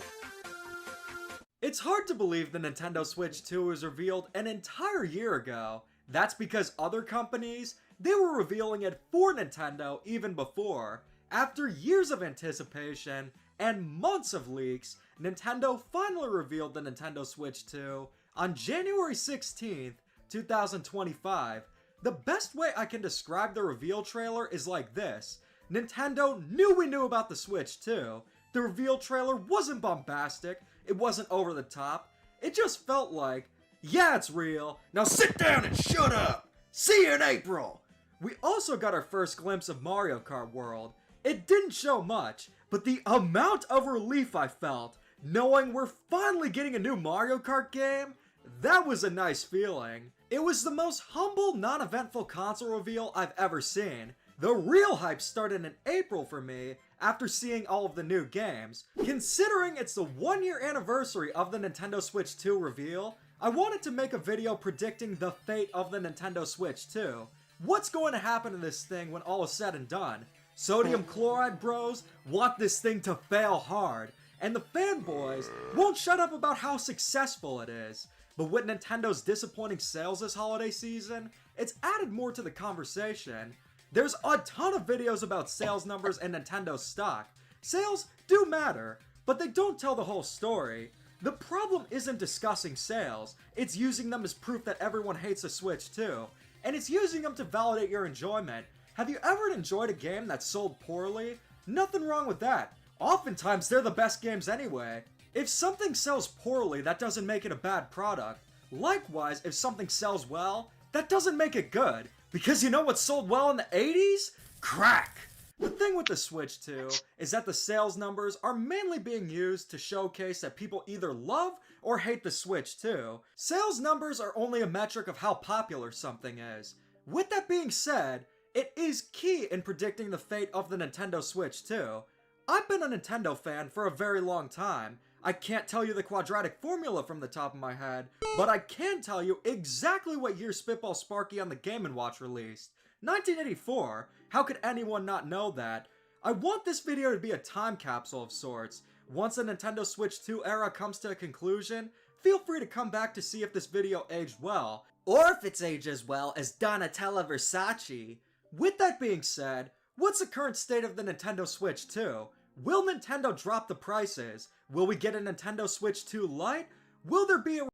It's hard to believe the Nintendo Switch 2 was revealed an entire year ago. That's because other companies, they were revealing it for Nintendo even before. After years of anticipation and months of leaks, Nintendo finally revealed the Nintendo Switch 2 on January 16th, 2025. The best way I can describe the reveal trailer is like this. Nintendo knew we knew about the Switch 2. The reveal trailer wasn't bombastic, it wasn't over the top, it just felt like, yeah, it's real, now sit down and shut up! See you in April! We also got our first glimpse of Mario Kart World. It didn't show much, but the amount of relief I felt, knowing we're finally getting a new Mario Kart game, that was a nice feeling. It was the most humble, non-eventful console reveal I've ever seen. The real hype started in April for me after seeing all of the new games. Considering it's the 1-year anniversary of the Nintendo Switch 2 reveal, I wanted to make a video predicting the fate of the Nintendo Switch 2. What's going to happen to this thing when all is said and done? Sodium chloride bros want this thing to fail hard, and the fanboys won't shut up about how successful it is. But with Nintendo's disappointing sales this holiday season, it's added more to the conversation. There's a ton of videos about sales numbers and Nintendo stock. Sales do matter, but they don't tell the whole story. The problem isn't discussing sales, it's using them as proof that everyone hates the Switch 2. And it's using them to validate your enjoyment. Have you ever enjoyed a game that sold poorly? Nothing wrong with that. Oftentimes they're the best games anyway. If something sells poorly, that doesn't make it a bad product. Likewise, if something sells well, that doesn't make it good. Because you know what sold well in the 80s? Crack! The thing with the Switch 2 is that the sales numbers are mainly being used to showcase that people either love or hate the Switch 2. Sales numbers are only a metric of how popular something is. With that being said, it is key in predicting the fate of the Nintendo Switch 2. I've been a Nintendo fan for a very long time. I can't tell you the quadratic formula from the top of my head, but I can tell you exactly what year Spitball Sparky on the Game & Watch released. 1984. How could anyone not know that? I want this video to be a time capsule of sorts. Once the Nintendo Switch 2 era comes to a conclusion, feel free to come back to see if this video aged well, or if it's aged as well as Donatella Versace. With that being said, what's the current state of the Nintendo Switch 2? Will Nintendo drop the prices? Will we get a Nintendo Switch 2 Lite? Will there be a...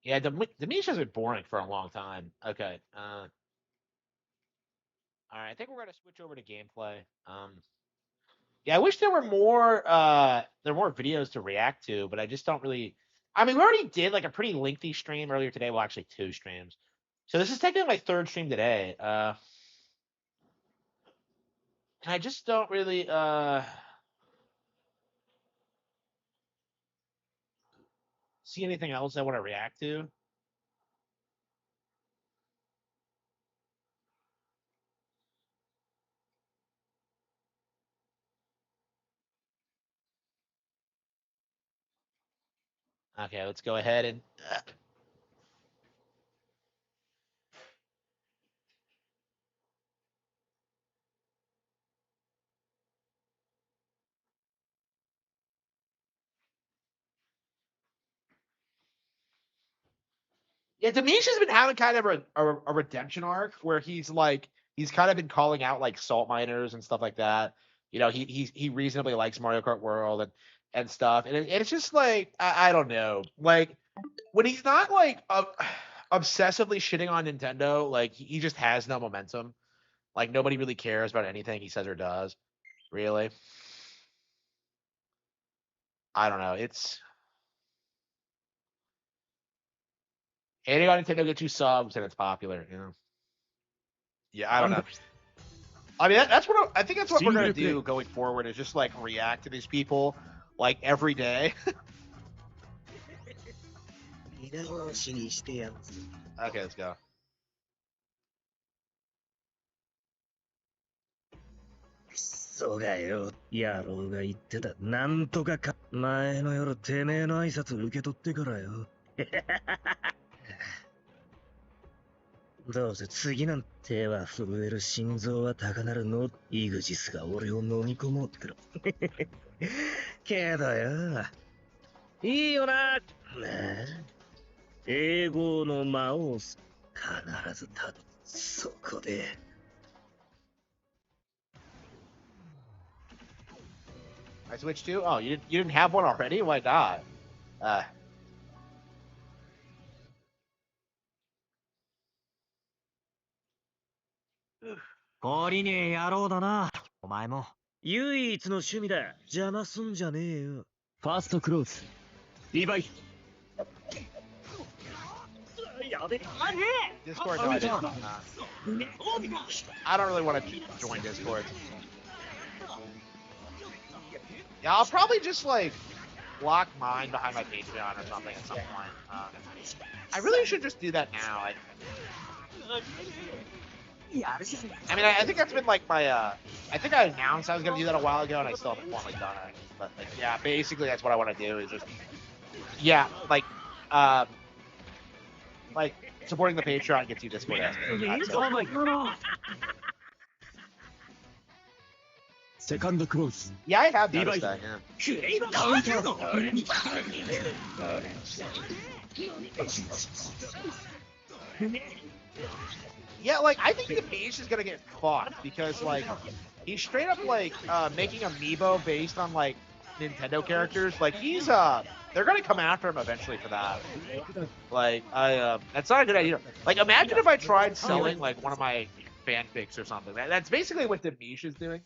Yeah, Demish has been boring for a long time. Okay. Alright, I think we're going to switch over to gameplay. Yeah, I wish there were more videos to react to, but I just don't really... I mean, we already did like a pretty lengthy stream earlier today. Well, actually 2 streams. So this is technically my 3rd stream today. And I just don't really... see anything else I want to react to. Okay, let's go ahead and... Yeah, Demish has been having kind of a redemption arc where he's kind of been calling out like salt miners and stuff like that. You know, he reasonably likes Mario Kart World and stuff, and it's just like I don't know, like when he's not like obsessively shitting on Nintendo, like he just has no momentum. Like nobody really cares about anything he says or does. Really, I don't know. It's hating on Nintendo gets you subs and it's popular. You know. Yeah, I don't know. I mean, that's what I think. That's what we're gonna do going forward. Is just like react to these people like every day. Okay, let's go. そうがよ、野郎が言ってた。なんとか前の夜、てめえの挨拶受け取ってからよ。どうせ次なんては震える心臓は高鳴るの。イグジスが俺を飲み込もうってろ。けどよ、いいよな。英語の魔王必ず立つ。そこで。I switched to? Oh, you didn't have one already? Why not? 懲りねえ野郎だな。お前も。唯一の趣味だ。邪魔すんじゃねえよ。ファーストクローズ。リヴァイ。やべえ。Discord, no, I didn't. I don't really want to join Discord. Yeah, I'll probably just like block mine behind my Patreon or something at some point. I really should just do that now. I mean, I think that's been like my. I think I announced I was gonna do that a while ago, and I still haven't formally done it. But like, yeah, basically that's what I want to do. Is just, yeah, like supporting the Patreon gets you Discord access. Oh my god. Second close. Yeah, I have noticed that. Yeah, like I think the page is gonna get fucked because like he's straight up like making amiibo based on like Nintendo characters. Like he's they're gonna come after him eventually for that. Like that's not a good idea. Like imagine if I tried selling like one of my fanfics or something. That's basically what Demish is doing.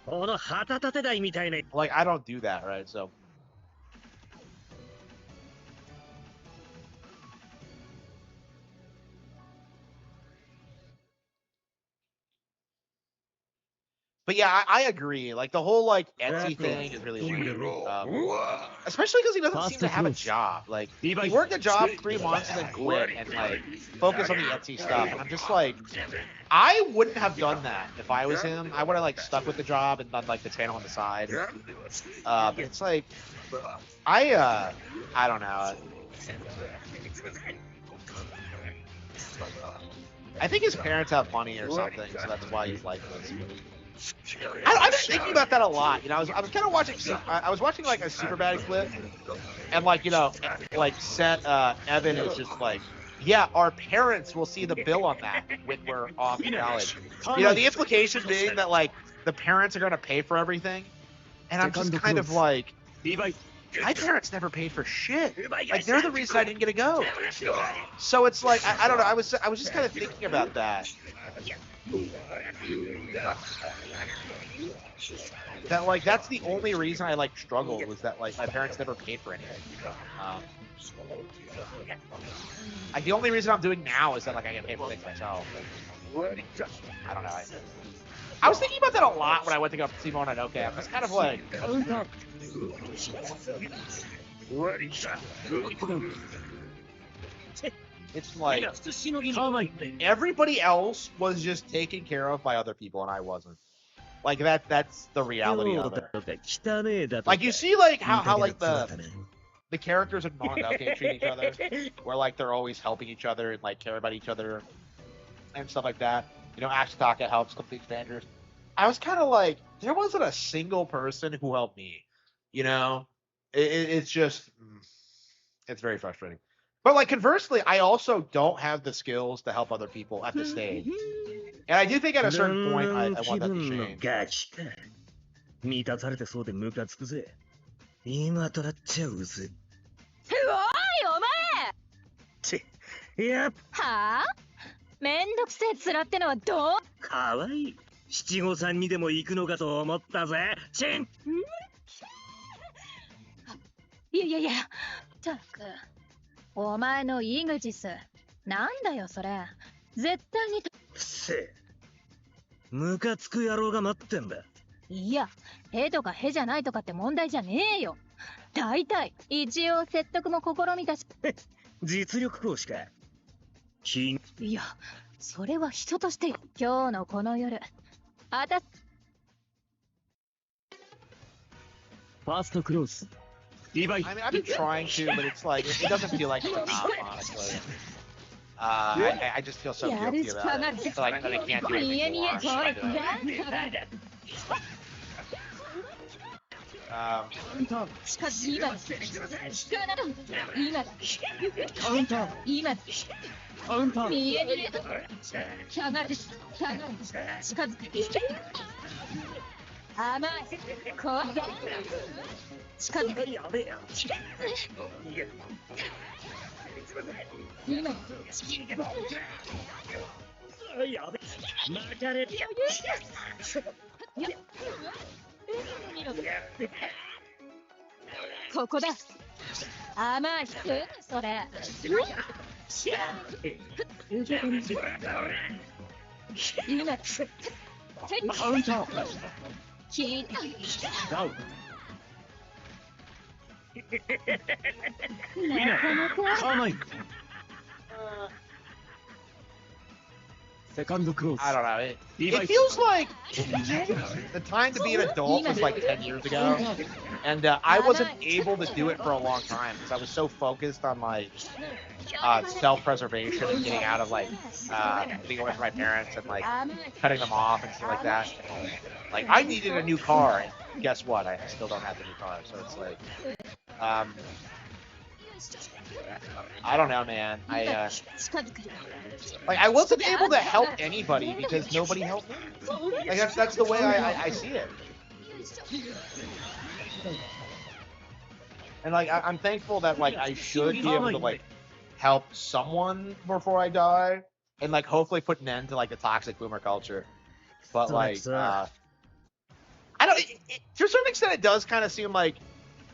Like I don't do that, right? So. But yeah, I agree. Like the whole like Etsy thing is really weird. Especially because he doesn't seem to have a job. Like he worked a job 3 months and then quit and like focus on the Etsy stuff. And I'm just like, I wouldn't have done that if I was him. I would have like stuck with the job and done like the channel on the side. But it's like, I don't know. I think his parents have money or something, so that's why he's like this. I've been thinking about that a lot. You know, I was kind of watching. I was watching like a Superbad clip, and like like Evan is just like, yeah, our parents will see the bill on that when we're off in college. You know, the implication being that like the parents are gonna pay for everything, and I'm just kind of like, my parents never paid for shit. Like they're the reason I didn't get to go. So it's like I don't know. I was just kind of thinking about that. That like that's the only reason I like struggled was that like my parents never paid for anything. Like the only reason I'm doing now is that like I can pay for things myself. I don't know. I was thinking about that a lot when I went to go see Mona Noke. I was kind of like. It's like everybody else was just taken care of by other people and I wasn't. Like that's the reality of it. Like you see like how like the characters in Mononoke treat each other, where like they're always helping each other and like care about each other and stuff like that. You know, Ashitaka helps complete strangers. I was kind of like, there wasn't a single person who helped me. You know, it's just, it's very frustrating. But like conversely, I also don't have the skills to help other people at this stage. And I do think at a certain point, I want that to change. ガキか。満たされてそうでムカつくぜ。今となっちゃうぜ。おいおち、やっはあめんどくせえ面ってのはどうかわいい。七五三にでも行くのかと思ったぜ。チン。いやいやいや、ったく。お前のイグジス、なんだよそれ。絶対に。せえ。ムカつく野郎が待ってんだ。いや、へとかへじゃないとかって問題じゃねえよ。大体、一応説得も試みたし。実力行使か。いや、それは人として今日のこの夜。あた。ファーストクローズ。リヴァイ。 I mean, I've been trying to, but it's like, it doesn't feel like it's enough, honestly. I just feel so guilty about it. So like, that I can't do anything more. Koko da. Amai, sore. Ina. Second close. I don't know. It feels like the time to be an adult was like 10 years ago, and I wasn't able to do it for a long time because I was so focused on like self-preservation and getting out of like being away from my parents and like cutting them off and stuff like that. Like I needed a new car, and guess what? I still don't have the new car, so it's like, I don't know, man. Like I wasn't able to help anybody because nobody helped me. Like that's the way I see it. And like I'm thankful that like I should be able to like help someone before I die, and like hopefully put an end to like the toxic boomer culture. But like I don't. To a certain extent, it does kind of seem like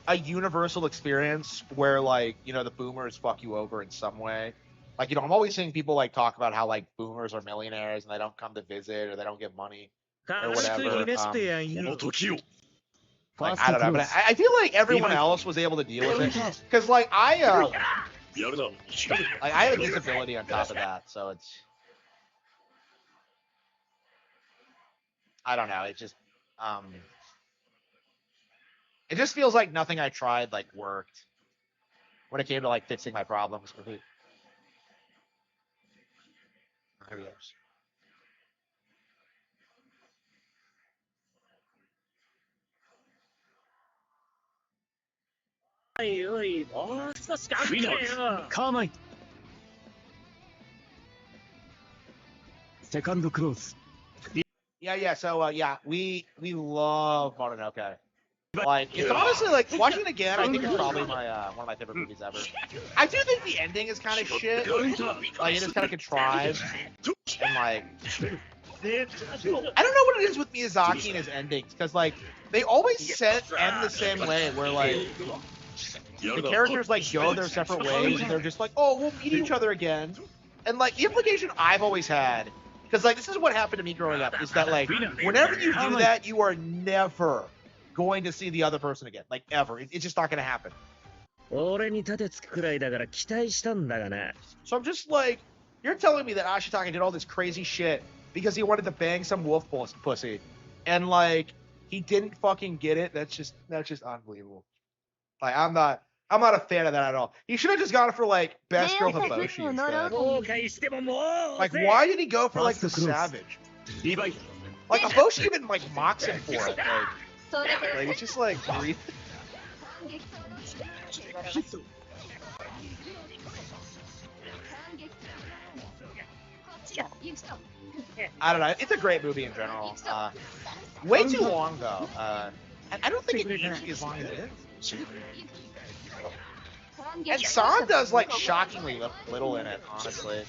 a universal experience where like, you know, the boomers fuck you over in some way. Like, you know, I'm always seeing people like talk about how like boomers are millionaires and they don't come to visit or they don't give money or whatever. Like, I don't know, but I feel like everyone else was able to deal with it because like I have a disability on top of that, so it's, I don't know, it just feels like nothing I tried like worked when it came to like fixing my problems with it. There he goes. Carmine. Second close. Yeah. So yeah, we love Mononoke. Like it's honestly like watching it again. I think it's probably my one of my favorite movies ever. I do think the ending is kind of shit. Like it is kind of contrived and like I don't know what it is with Miyazaki and his endings because like they always end the same way where like the characters like go their separate ways and they're just like, oh, we'll meet each other again. And like the implication I've always had, because like this is what happened to me growing up, is that like whenever you do that, you are never going to see the other person again, like ever. It's just not going to happen. So I'm just like, you're telling me that Ashitaka did all this crazy shit because he wanted to bang some wolf pussy, and like he didn't fucking get it. That's just unbelievable. Like I'm not a fan of that at all. He should have just gone for like best girl Hiboshi instead. Like why did he go for like the savage? Like Hiboshi even like mocks him for it. Like it's just like breathe. I don't know. It's a great movie in general. Way too long though. I don't think it needs to be as long as it is. And San does like shockingly little in it, honestly.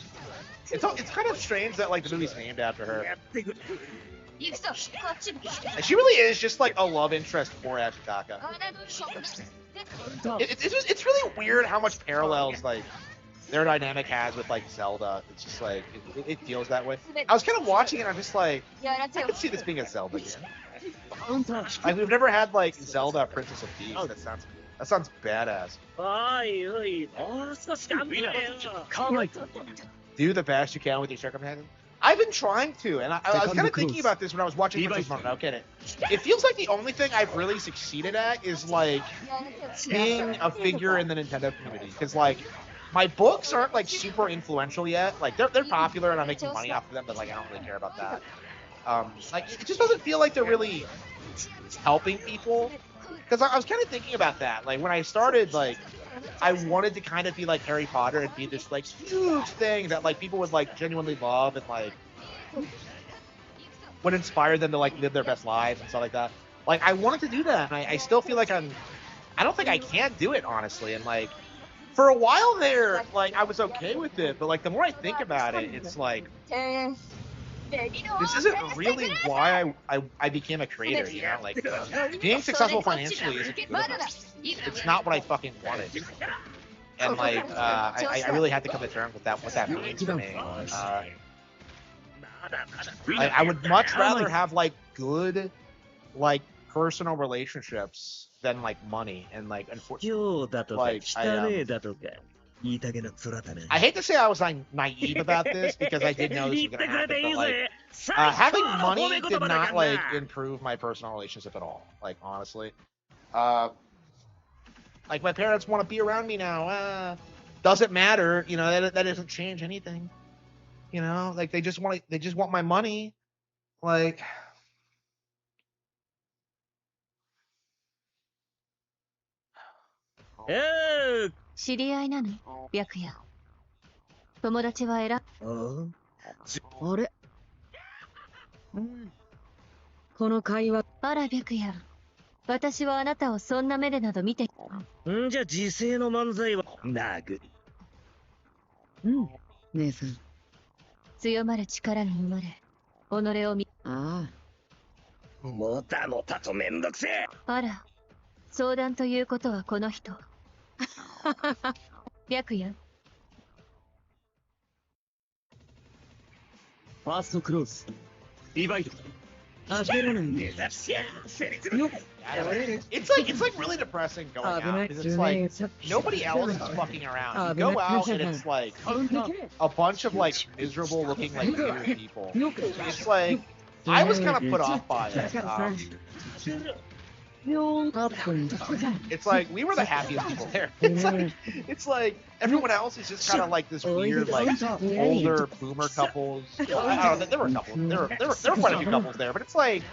It's kind of strange that like the movie's named after her. And she really is just like a love interest for Ashitaka. It's really weird how much parallels like their dynamic has with like Zelda. It's just like it feels that way. I was kind of watching it and I'm just like, I could see this being a Zelda game. Like we've never had like Zelda Princess of Peace. That sounds badass. Do the best you can with your circumstances. I've been trying to, and I was kind of thinking about this when I was watching Princess Mononoke. It feels like the only thing I've really succeeded at is like being a figure in the Nintendo community. Because like my books aren't like super influential yet. Like they're popular and I'm making money off of them, but like I don't really care about that. Like it just doesn't feel like they're really helping people. Because I was kind of thinking about that. Like when I started, like I wanted to kind of be like Harry Potter and be this like huge thing that like people would like genuinely love and like would inspire them to like live their best lives and stuff like that. Like I wanted to do that, and I still feel like I don't think I can do it honestly. And like for a while there, like I was okay with it, but like the more I think about it, it's like this isn't really why I became a creator, you know? Like being successful financially isn't good enough. It's not what I fucking wanted. And like I really had to come to terms with what that means for me. I would much rather have like good like personal relationships than like money, and like unfortunately like I hate to say I was like naive about this because I did know this was gonna happen, but like having money did not like improve my personal relationship at all. Like honestly, like my parents want to be around me now. Doesn't matter, you know. That doesn't change anything. You know, like they just want my money. Like. Oh. 知り合いなの白夜。友達は偉い。あれこの会話。あら白夜。私はあなたをそんな目でなど見て。じゃあ時世の漫才は殴る。姉さん。強まる力に生まれ、己を見。ああ。もたもたとめんどくせえ。あら、相談ということはこの人。白夜。ファーストクローズ。リバイド。焦らないで。It's like really depressing going out because it's like nobody else is fucking around. You go out and it's like a bunch of like miserable looking like weird people. It's like I was kind of put off by it. It's like we were the happiest people there. It's like everyone else is just kind of like this weird like older boomer couples. I don't know. There were a couple. There were quite a few couples there, but it's like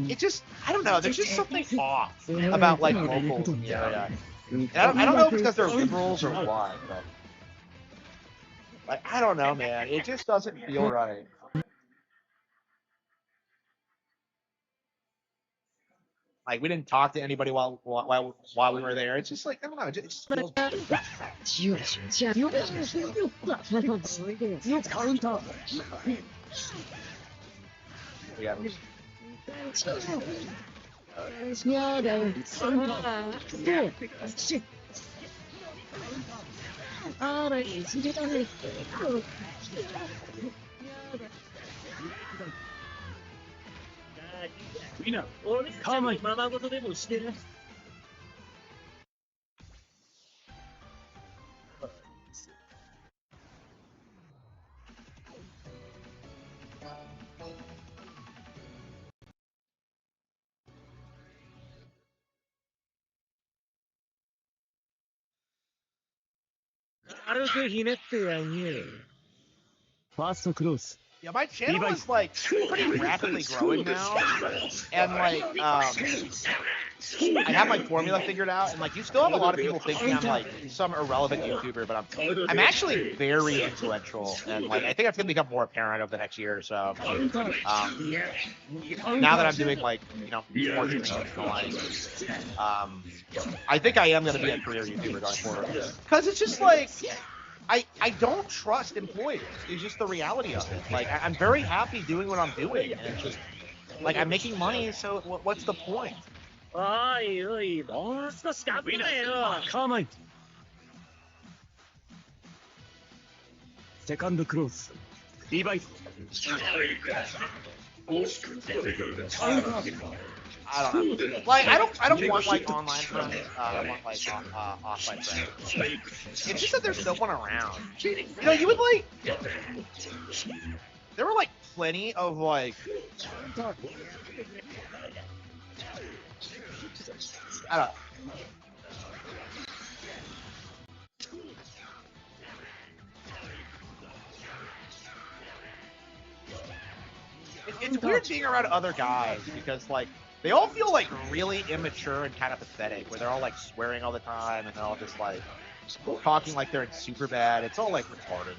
it just I don't know. There's just something off about like locals in the area. And I don't know if it's because they're liberals or why, but like I don't know, man. It just doesn't feel right. Like we didn't talk to anybody while we were there. It's just like I don't know. It just feels. Come on, Mama, go to the bush. Fast close. Yeah, my channel is like pretty rapidly growing now, and like I have my formula figured out, and like you still have a lot of people thinking I'm like some irrelevant YouTuber, but I'm actually very influential, and like I think that's gonna become more apparent over the next year or so. Now that I'm doing like more streams and like, I think I am gonna be a career YouTuber going forward, because it's just like I don't trust employers. It's just the reality of it. Like I'm very happy doing what I'm doing, and it's just like I'm making money, so what's the point? おいおい、もう少し頑張れよ。カマイ。セカンドクローズ。リバイス。I don't know. Like I don't want like online friends. I want like offline friends. It's just that there's no one around. You know, you would like. There were like plenty of like. I don't know. It's weird being around other guys because like they all feel like really immature and kind of pathetic, where they're all like swearing all the time and they're all just like talking like they're in super bad. It's all like retarded.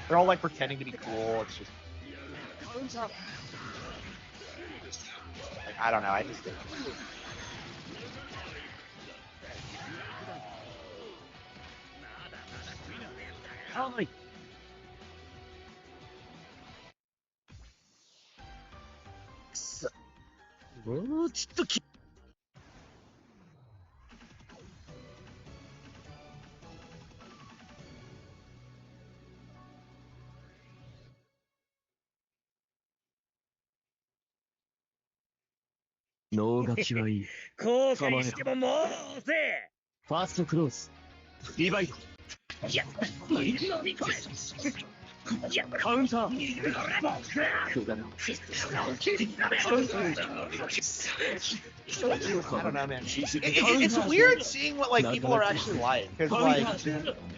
They're all like pretending to be cool. It's just like, I don't know. I just think. Hi. もうちょっとき。能書きはいい。後悔してももうぜ。ファーストクローズ。リバイト。いや、飲み込め。カウンター。I don't know, man. It's weird seeing what like people are actually like, because like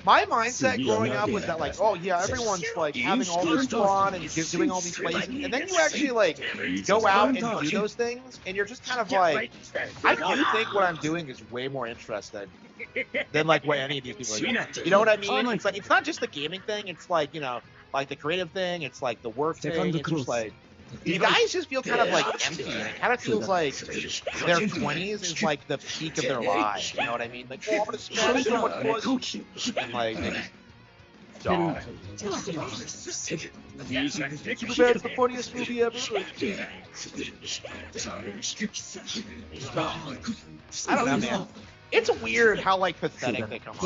my mindset growing up was that like, oh yeah, everyone's like having all this fun and doing all these plays, and then you actually like go out and do those things, and you're just kind of like, I do think what I'm doing is way more interesting than like what any of these people are doing. You know what I mean? It's like it's not just the gaming thing. It's like like the creative thing. It's like the work thing. It's just like. You guys just feel kind of like empty, and it kind of feels like their 20s is like the peak of their lives. You know what I mean? Like, oh, I'm gonna spend so much money, and like, they just die. Superbad's the funniest movie ever. I don't know, man. It's weird how like pathetic they come off.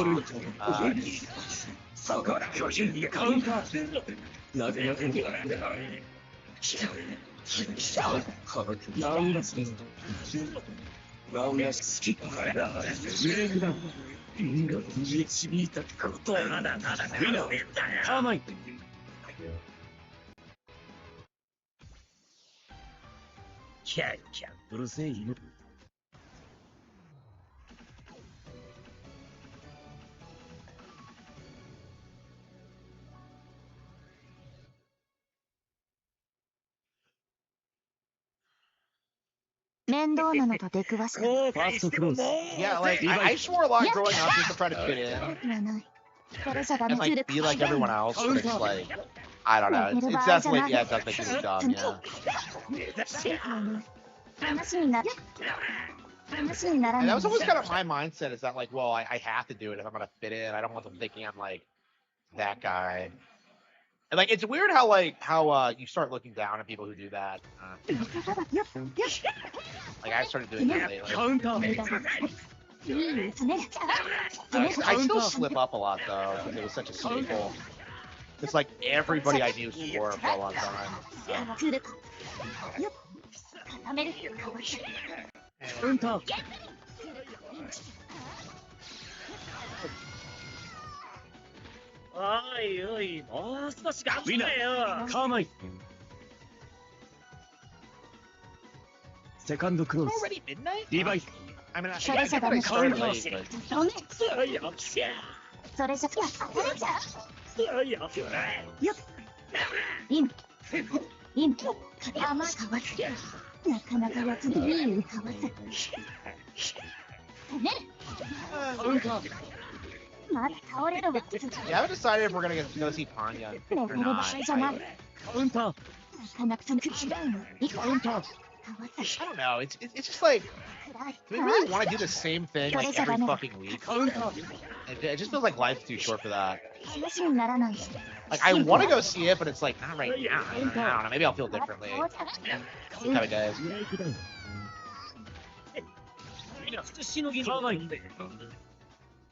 Yeah, like I swore a lot growing up just to try to fit in and like be like everyone else, but it's like I don't know. It's definitely it does make you look dumb, yeah. And that was always kind of my mindset, is that like, well, I have to do it if I'm gonna fit in. I don't want them thinking I'm like that guy. And like it's weird how you start looking down at people who do that. Like I started doing that lately. I still slip up a lot though, because it was such a staple. It's like everybody I knew swore for a long time.おいおい、もう少し頑張れよ。カマイ。セカンドクローズ。Already midnight? リバイス。I mean, I started late, but... イン。なかなかやつでいい歌わせ。ね。まだ倒れるわ。Yeah, I haven't decided if we're gonna go see Panya レ or ベル not. ばかりじゃない。なかなか違うの。I don't know. It's just like, do we really want to do the same thing like every fucking week? It just feels like life's too short for that. 話にならない。 Like I want to go see it, but it's like not right now. I don't know. Maybe I'll feel differently. See how it goes.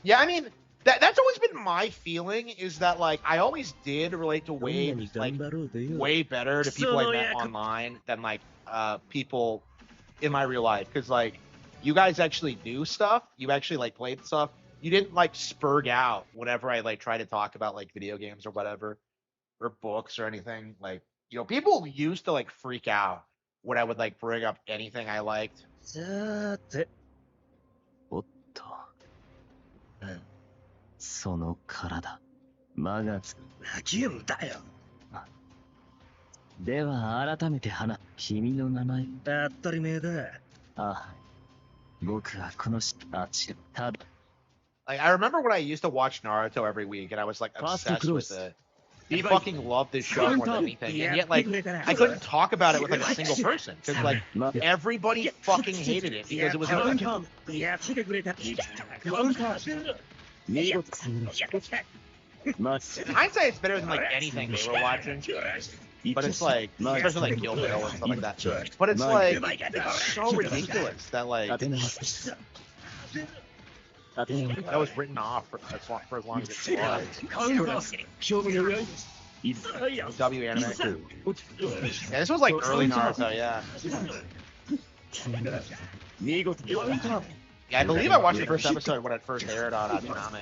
Yeah, I mean that's always been my feeling is that like I always did relate to waves like way better to people I met online than like people in my real life because like you guys actually knew stuff, you actually like played stuff. You didn't like spurg out whenever I like try to talk about like video games or whatever or books or anything. Like, you know, people used to like freak out when I would like bring up anything I liked. さーて。おっと。その体。間がつく。泣きんだよ。では改めて君の名前。当たり前だ。ああ。僕はこのあちら。ただ。 Like I remember when I used to watch Naruto every week and I was like obsessed with it. I fucking loved this show more than anything. And yet like I couldn't talk about it with like a single person because like everybody fucking hated it because it was like, in hindsight it's better than like anything they were watching. But it's like, especially like Kill Bill and stuff like that. But it's like, it's so ridiculous that like that was written off for as long as it was. W anime. Yeah, this was like early Naruto, yeah. Yeah, I believe I watched the first episode when it first aired on Anime.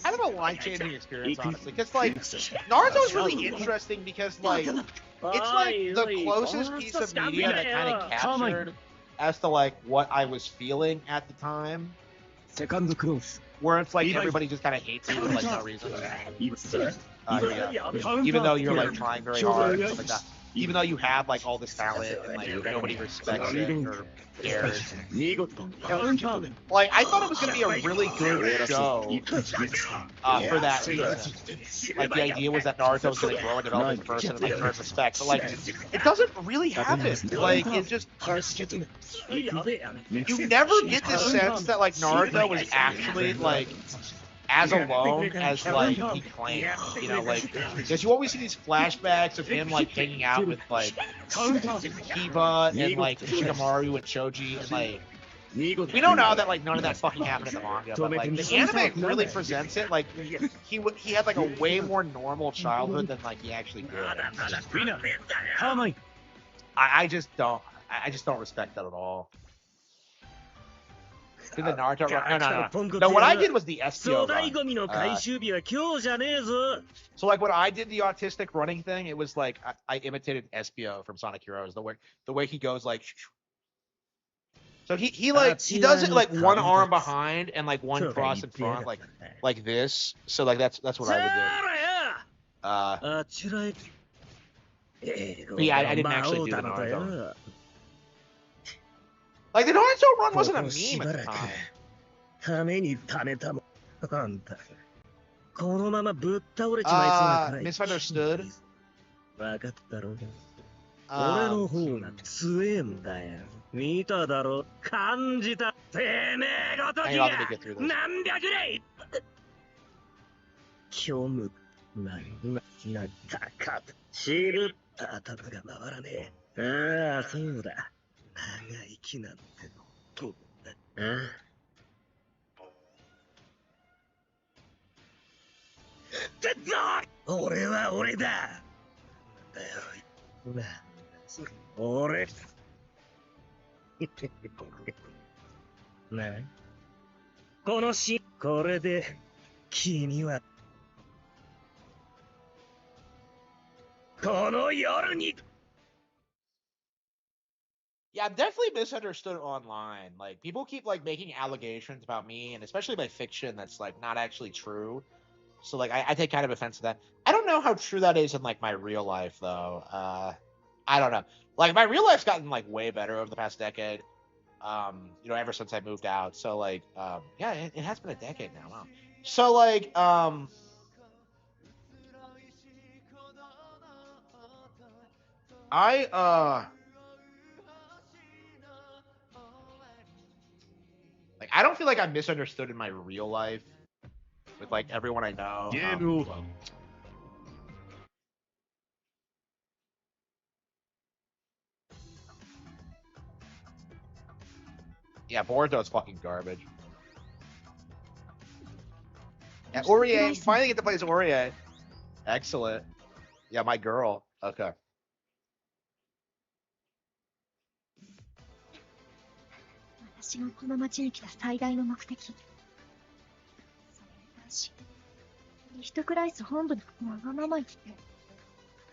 Kind of a life-changing experience, honestly, because like Naruto is really interesting because like it's like the closest piece of media that kind of captured as to like what I was feeling at the time. Where it's like everybody just kind of hates you for like no reason. Even though you're like trying very hard and stuff like that. Even though you have like all this talent and like nobody respects it or cares. Like I thought it was gonna be a really good show for that reason. Like the idea was that Naruto was gonna grow and develop as a person and like earn respect, but like it doesn't really happen. Like it just you never get this sense that like Naruto was actually like as alone as like he claimed, you know, like because you always see these flashbacks of him like hanging out with like Kiba and like Shikamaru and Choji and like we know now that like none of that fucking happened in the manga, but like the anime really presents it like he had like a way more normal childhood than like he actually did. I just don't respect that at all. Did the Naruto run? No, what I did was the SPO run. So like when I did the autistic running thing, it was like I imitated SPO from Sonic Heroes, the way he goes like. So he does it like one arm behind and like one cross in front, like this. So like that's what I would do. But yeah, I didn't actually do the Naruto. Like the Naruto run wasn't a meme at the time. ために貯めたもん。あんた。このままぶっ倒れちまいそうなくらい。Misunderstood. わかったろうが。俺の方が強えんだよ。見ただろ。感じた。てめえごときが何百年。虚無なったか。知る頭が回らねえ。ああ、そうだ。長生きなんてとだ。ああ。俺は俺だ。俺。なあ。このこれで君はこの夜に。Yeah, I'm definitely misunderstood online. Like people keep like making allegations about me, and especially by fiction that's like not actually true. So like I take kind of offense to that. I don't know how true that is in like my real life though. I don't know. Like my real life's gotten like way better over the past decade. You know, ever since I moved out. So like, yeah, it has been a decade now. Wow. So like, I don't feel like I'm misunderstood in my real life with like everyone I know. Yeah, Boruto's fucking garbage. Yeah, Orie, finally get to play as Orie. Excellent. Yeah, my girl. Okay. 私がこの町に来た最大の目的。それだし、リヒトクライス本部のわがまま言って、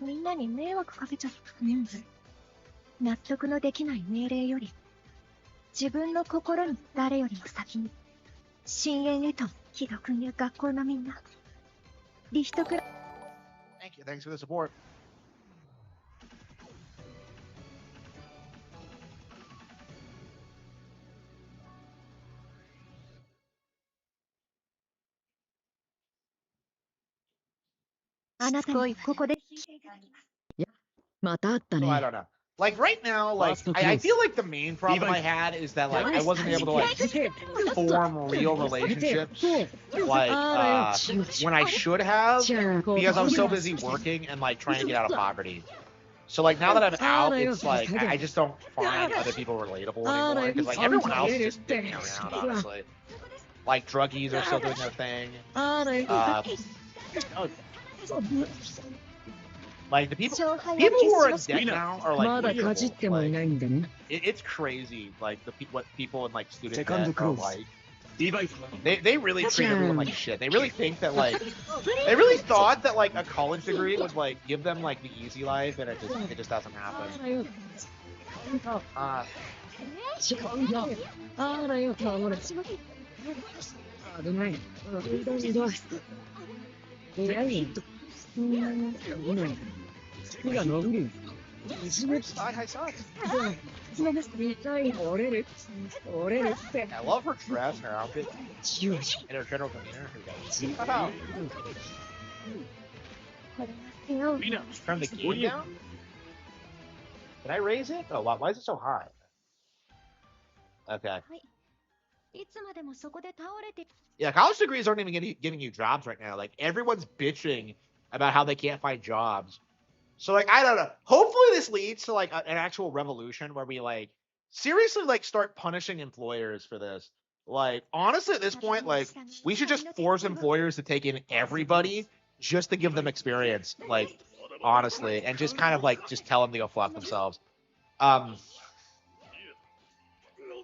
みんなに迷惑かけちゃったね。納得のできない命令より、自分の心に誰よりも先に、深淵へと木戸君や学校のみんな、リヒトクライス。Thanks for the support. So I don't know. Like right now, like I feel like the main problem I had is that like I wasn't able to like form real relationships like when I should have because I was so busy working and like trying to get out of poverty. So like now that I'm out, it's like I just don't find other people relatable anymore because like everyone else is just dicking around, honestly. Like druggies are still doing their thing. Like the people who are in debt now are like, it's crazy. Like what people in like student debt are like. They really treat everyone like shit. They really think that like they really thought that like a college degree would like give them like the easy life, and it just doesn't happen. I love her dress and her outfit and her general demeanor. Turn the game down? Can I raise it? Oh, why is it so high? Okay. Yeah, college degrees aren't even giving you jobs right now. Like, everyone's bitching about how they can't find jobs. So, like, I don't know. Hopefully this leads to, like, an actual revolution where we, like, seriously, like, start punishing employers for this. Like, honestly, at this point, like, we should just force employers to take in everybody just to give them experience. Like, honestly. And just kind of, like, just tell them to go fuck themselves.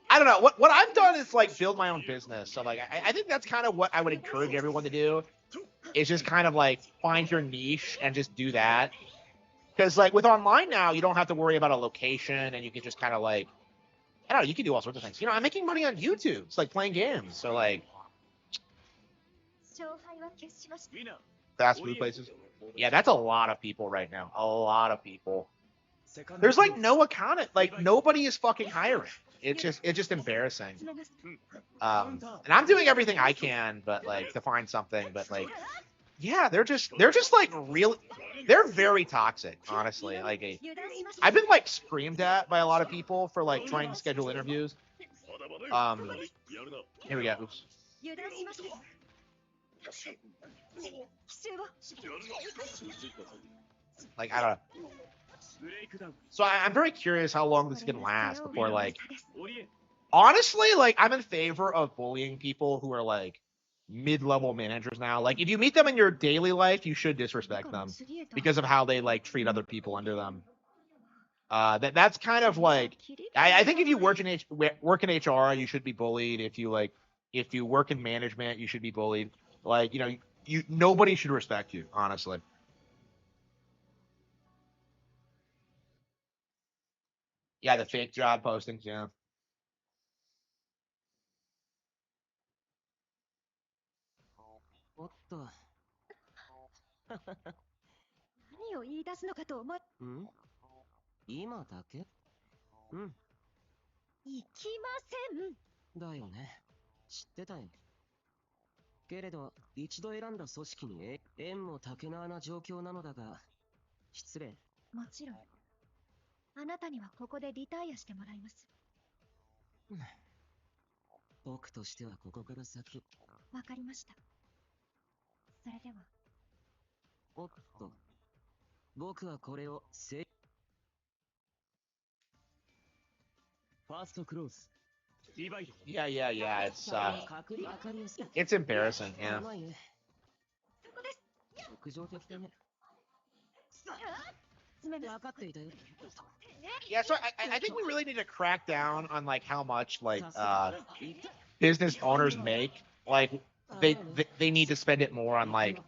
I don't know. What I've done is like build my own business. So like I think that's kind of what I would encourage everyone to do. Is just kind of like find your niche and just do that. Because like with online now, you don't have to worry about a location, and you can just kind of like I don't know. You can do all sorts of things. You know, I'm making money on YouTube. It's like playing games. So like fast food places. Yeah, that's a lot of people right now. A lot of people. There's like no accountant. Like nobody is fucking hiring. It's just embarrassing. And I'm doing everything I can, but like to find something. But like, yeah, they're just like really, they're very toxic. Honestly, like I've been like screamed at by a lot of people for like trying to schedule interviews. Here we go. Oops. Like I don't know. So I'm very curious how long this can last before, like, honestly, like, I'm in favor of bullying people who are, like, mid-level managers now. Like, if you meet them in your daily life, you should disrespect them because of how they, like, treat other people under them. That's kind of, like, I think if you work in HR, you should be bullied. If you work in management, you should be bullied. Like, you know, nobody should respect you, honestly. Yeah, the fake job postings, yeah. 何を言い出すのかと思っん今だけうん。いきません。だよね。知ってたよ。けれど、一度選んだ組織に縁も竹縄な状況なのだが、失礼。もちろん。あなたにはここでリタイアしてもらいます。僕としてはここから先。わかりました。それでは。おっと。僕はこれをファーストクローズ。Yeah. It's embarrassing. Yeah. 屋上的だね。分かっていたよ。Yeah, so I think we really need to crack down on like how much like business owners make. Like they need to spend it more on like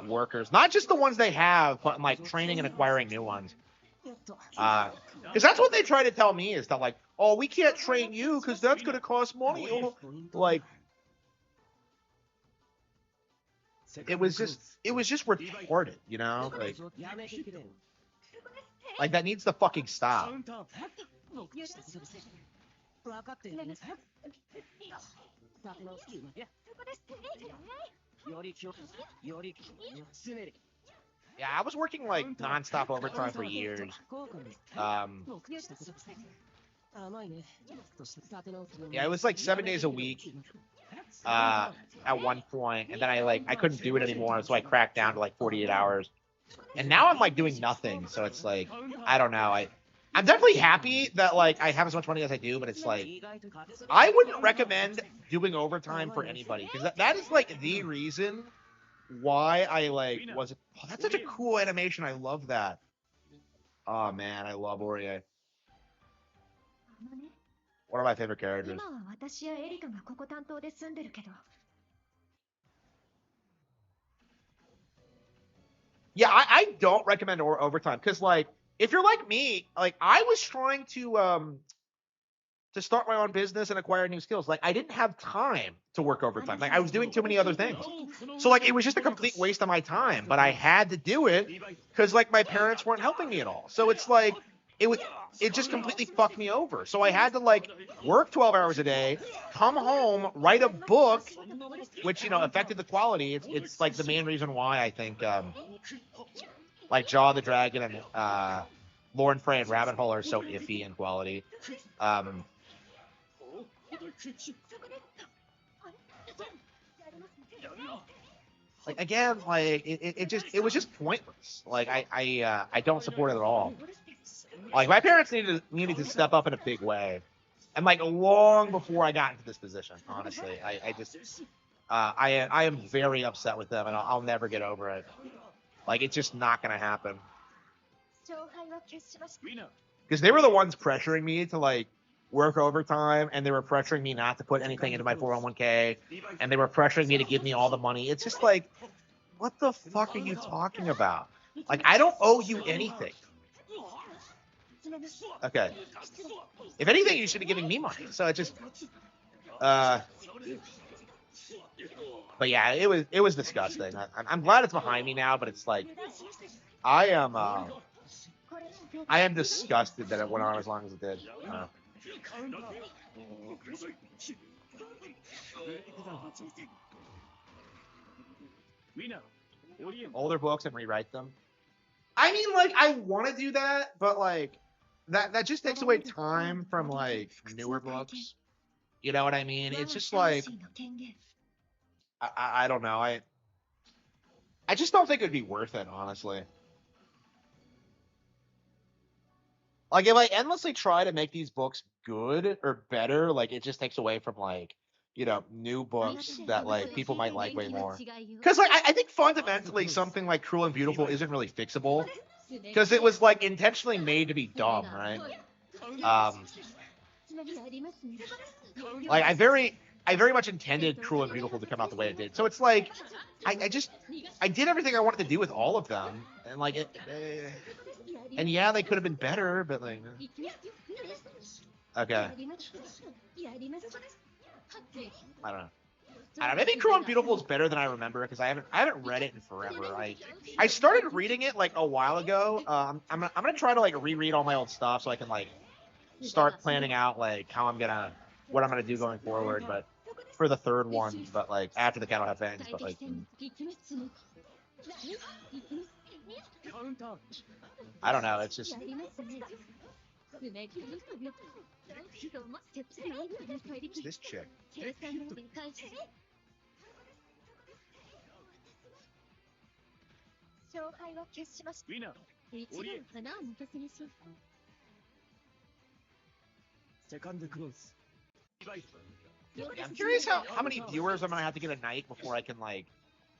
workers, not just the ones they have, but like training and acquiring new ones. Because that's what they try to tell me is that like, oh, we can't train you because that's gonna cost money. Like, it was just retarded, you know? Like that needs to fucking stop. Yeah, I was working like nonstop overtime for years. Yeah, it was like 7 days a week at one point, and then I couldn't do it anymore, so I cracked down to like 48 hours. And now I'm like doing nothing, so it's like I don't know. I'm definitely happy that like I have as much money as I do, but it's like I wouldn't recommend doing overtime for anybody because that is like the reason why I like wasn't. Oh, that's such a cool animation. I love that. Oh man, I love Aurier. One of my favorite characters. 今は私やエリカがここ担当で住んでるけど。Yeah, I don't recommend overtime because like if you're like me, like I was trying to start my own business and acquire new skills. Like I didn't have time to work overtime. Like I was doing too many other things. So like it was just a complete waste of my time, but I had to do it because like my parents weren't helping me at all. So it's like it just completely fucked me over. So I had to like work 12 hours a day, come home, write a book, which you know affected the quality. It's like the main reason why I think like Jaw the Dragon and Lauren Frey and Rabbit Hole are so iffy in quality. Like again, like it was just pointless. Like I don't support it at all. Like my parents needed to step up in a big way, and like long before I got into this position, honestly, I am very upset with them, and I'll never get over it. Like it's just not gonna happen. Because they were the ones pressuring me to like work overtime, and they were pressuring me not to put anything into my 401k, and they were pressuring me to give me all the money. It's just like, what the fuck are you talking about? Like I don't owe you anything. Okay. If anything, you should be giving me money. So it just, but yeah, it was disgusting. I'm glad it's behind me now, but it's like, I am disgusted that it went on as long as it did. Older books and rewrite them. I mean, like, I want to do that, but like, that just takes away time from like newer books. You know what I mean? It's just like, I don't know. I just don't think it'd be worth it, honestly. Like, if I endlessly try to make these books good or better, like, it just takes away from, like, you know, new books that, like, people might like way more. Because, like, I think fundamentally something like Cruel and Beautiful isn't really fixable. Because it was, like, intentionally made to be dumb, right? Like, I very much intended Cruel and Beautiful to come out the way it did. So it's like, I did everything I wanted to do with all of them. And, like, and yeah, they could have been better, but like, okay. I don't know. I don't know, maybe Cruel and Beautiful is better than I remember because I haven't read it in forever. I started reading it like a while ago. I'm gonna try to like reread all my old stuff so I can like start planning out like what I'm gonna do going forward. But for the third one, but like after the Cattle Have Fangs, but like I don't know. It's just it's this chick. 勝敗を決しました。一番花を向けずにし。Second close. I'm curious how many viewers I'm gonna have to get a night before I can like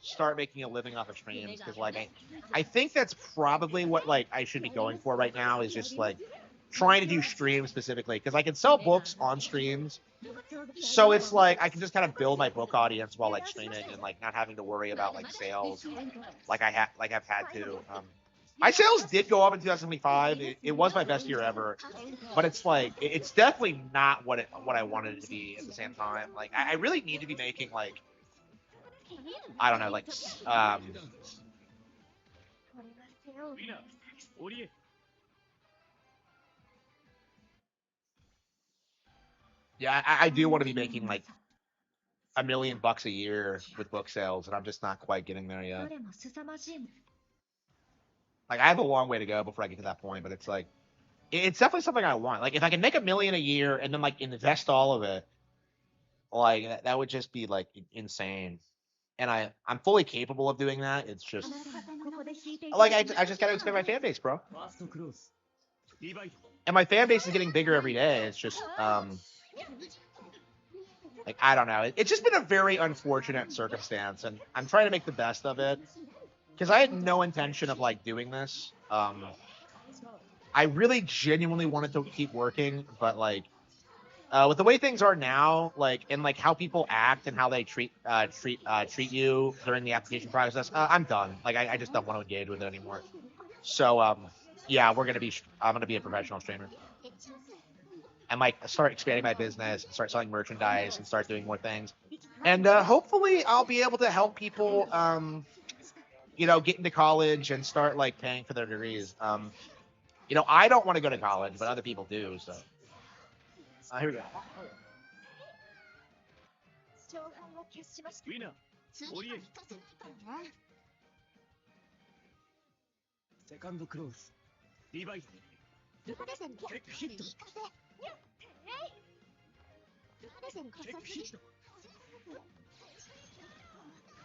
start making a living off of streams because like I think that's probably what like I should be going for right now is just like trying to do streams specifically because I can sell books on streams, so it's like I can just kind of build my book audience while like streaming and like not having to worry about like sales like I've had to. My sales did go up in 2025. It was my best year ever, but it's like it's definitely not what I wanted it to be at the same time. Like I really need to be making like I don't know like yeah, I do want to be making like $1 million a year with book sales, and I'm just not quite getting there yet. Like I have a long way to go before I get to that point, but it's like it's definitely something I want. Like if I can make $1 million a year and then like invest all of it, like that would just be like insane. And I'm fully capable of doing that. It's just like I just gotta expand my fan base, bro. And my fan base is getting bigger every day. It's just like I don't know. It's just been a very unfortunate circumstance, and I'm trying to make the best of it. Because I had no intention of like doing this. I really genuinely wanted to keep working, but like with the way things are now, like and like how people act and how they treat you during the application process, I'm done. Like I just don't want to engage with it anymore. So yeah, I'm gonna be a professional streamer. And like start expanding my business and start selling merchandise and start doing more things. And hopefully I'll be able to help people you know, get into college and start like paying for their degrees. You know, I don't want to go to college, but other people do. So here we go. Second close. Revive.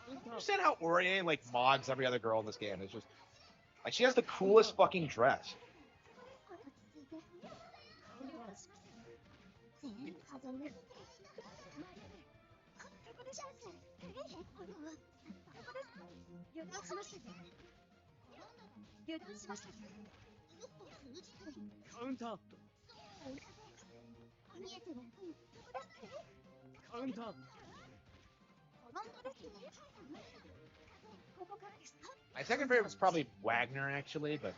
I understand how Orie like mods every other girl in this game. It's just like she has the coolest fucking dress. Counter. Counter. My second favorite was probably Wagner, actually, but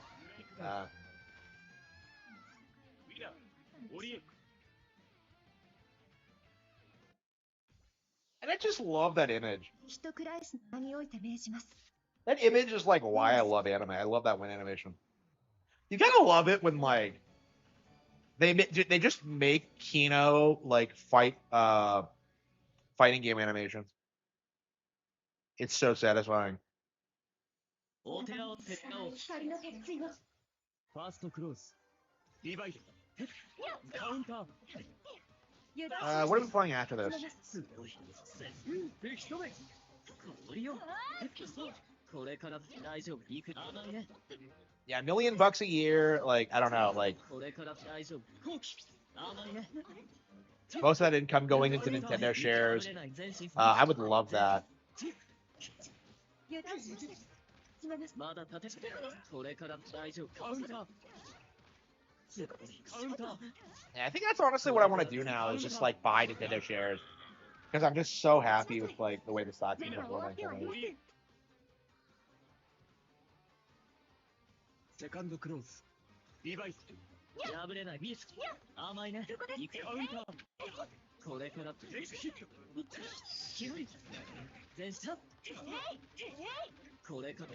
and I just love that image. That image is like why I love anime. I love that one animation. You gotta love it when like they just make Kino like fighting game animations. It's so satisfying. First close. Revive. Counter. What are we playing after this? Yeah, $1 million a year. Like I don't know. Like most of that income going into Nintendo shares. I would love that. Yeah, I think that's honestly what I want to do now is just like buy Nintendo shares because I'm just so happy with like the way the stock is performing. Second close. Revive. これから気分前射これから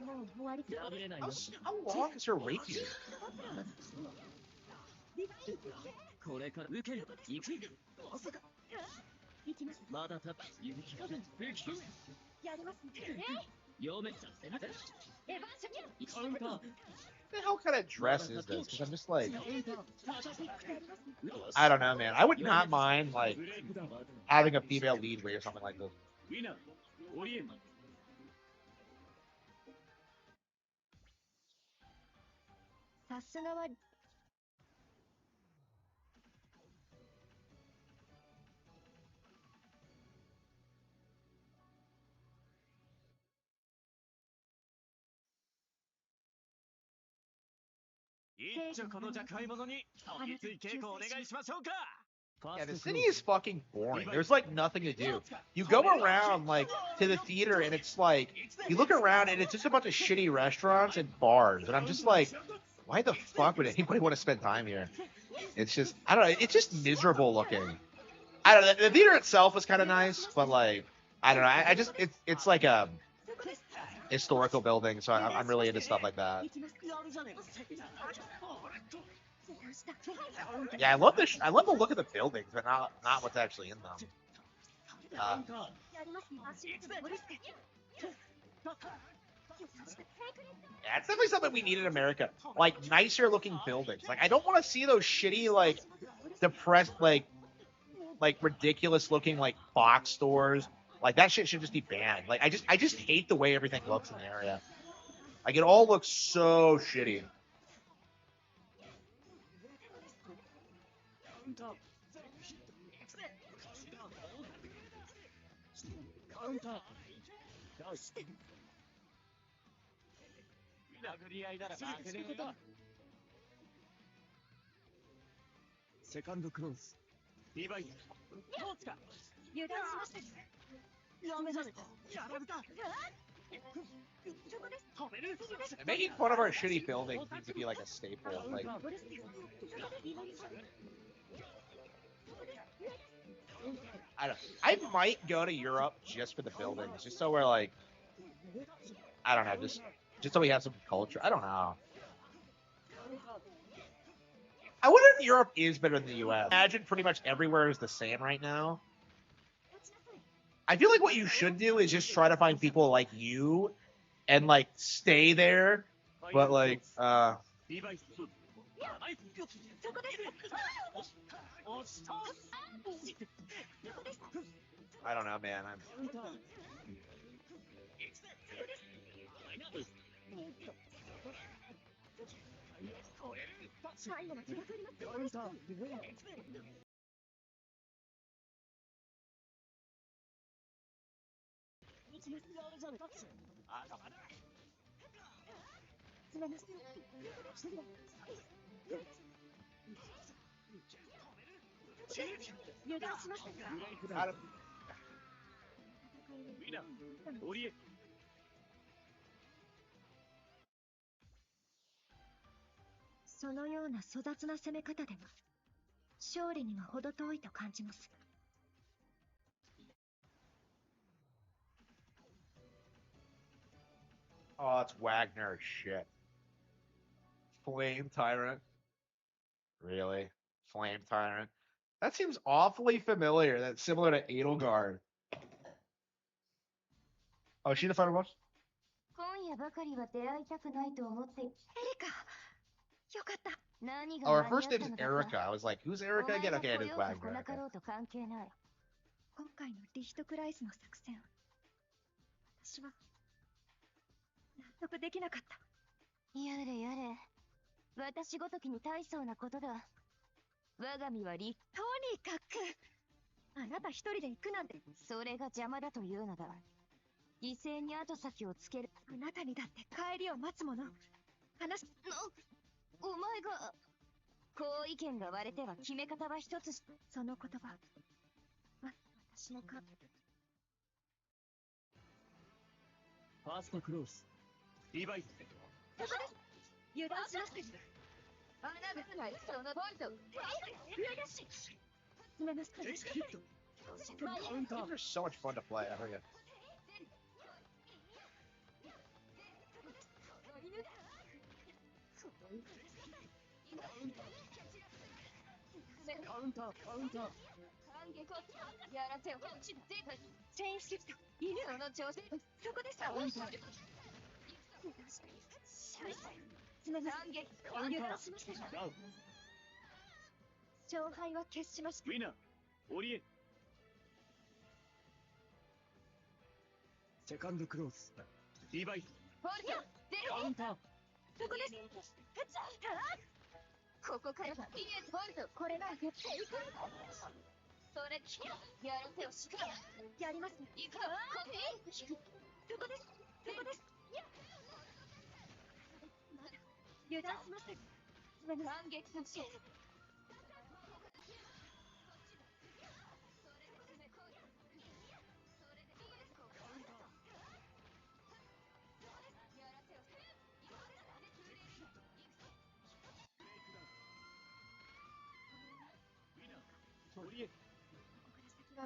もう終わりだ。破れないよ How long is her rapier? これから受ける行くまさかまだたっ行き風やりますね。両面させなかカウンター What the hell kind of dress is this? Because I'm just like, I don't know, man. I would not mind like having a female lead wear something like this. ウィナーオリエンさすがは一丁この若輩者につい稽古お願いしましょうか Yeah, the city is fucking boring. There's like nothing to do. You go around like to the theater and it's like you look around and it's just a bunch of shitty restaurants and bars. And I'm just like, why the fuck would anybody want to spend time here? It's just I don't know, it's just miserable looking. I don't know, the theater itself was kind of nice, but like I don't know, I just it's like a historical building, so I'm really into stuff like that. Yeah, I love I love the look of the buildings, but not what's actually in them. Yeah, it's definitely something we need in America. Like nicer looking buildings. Like I don't want to see those shitty like depressed like ridiculous looking like box stores. Like that shit should just be banned. Like I just hate the way everything looks in the area. Like it all looks so shitty. Second close. リバイ油断しました。やめじゃねやられた Making fun of our shitty buildings needs to be like a staple. Like I might go to Europe just for the buildings, just so we're like I don't know, just so we have some culture. I don't know. I wonder if Europe is better than the US. Imagine pretty much everywhere is the same right now. I feel like what you should do is just try to find people like you and like stay there, but like I don't know, man. I'm そのような粗雑な攻め方では勝利には程遠いと感じます。Oh, it's Wagner shit. Flame Tyrant. Really? Flame Tyrant. That seems awfully familiar. That's similar to Edelgard. Oh, is she the final boss? 今夜ばかりは出会いたくないと思って。エリカ、よかった。何が Oh, her first name's Erica. I was like, who's Erica again? Okay, it is Wagner. Okay. 今回のリヒトクライスの作戦、私は納得できなかった。やれやれ、私ごときに大層なことだ。我が身はとにかくあなた一人で行くなんて。それが邪魔だというのだ。犠牲に後先をつける。あなたにだって帰りを待つもの。話お前がこう意見が割れては決め方は一つ。その言葉、私のか。ファーストクロースリバイス。油断しました。あなた These are so much fun to play. I forget. Second cross. Divide. Counter. そこです。ここからがこれなら絶対行く。それやらせをしかやりますね。行くわ。そこです。そこです。まだ油断しません。反撃のシーン。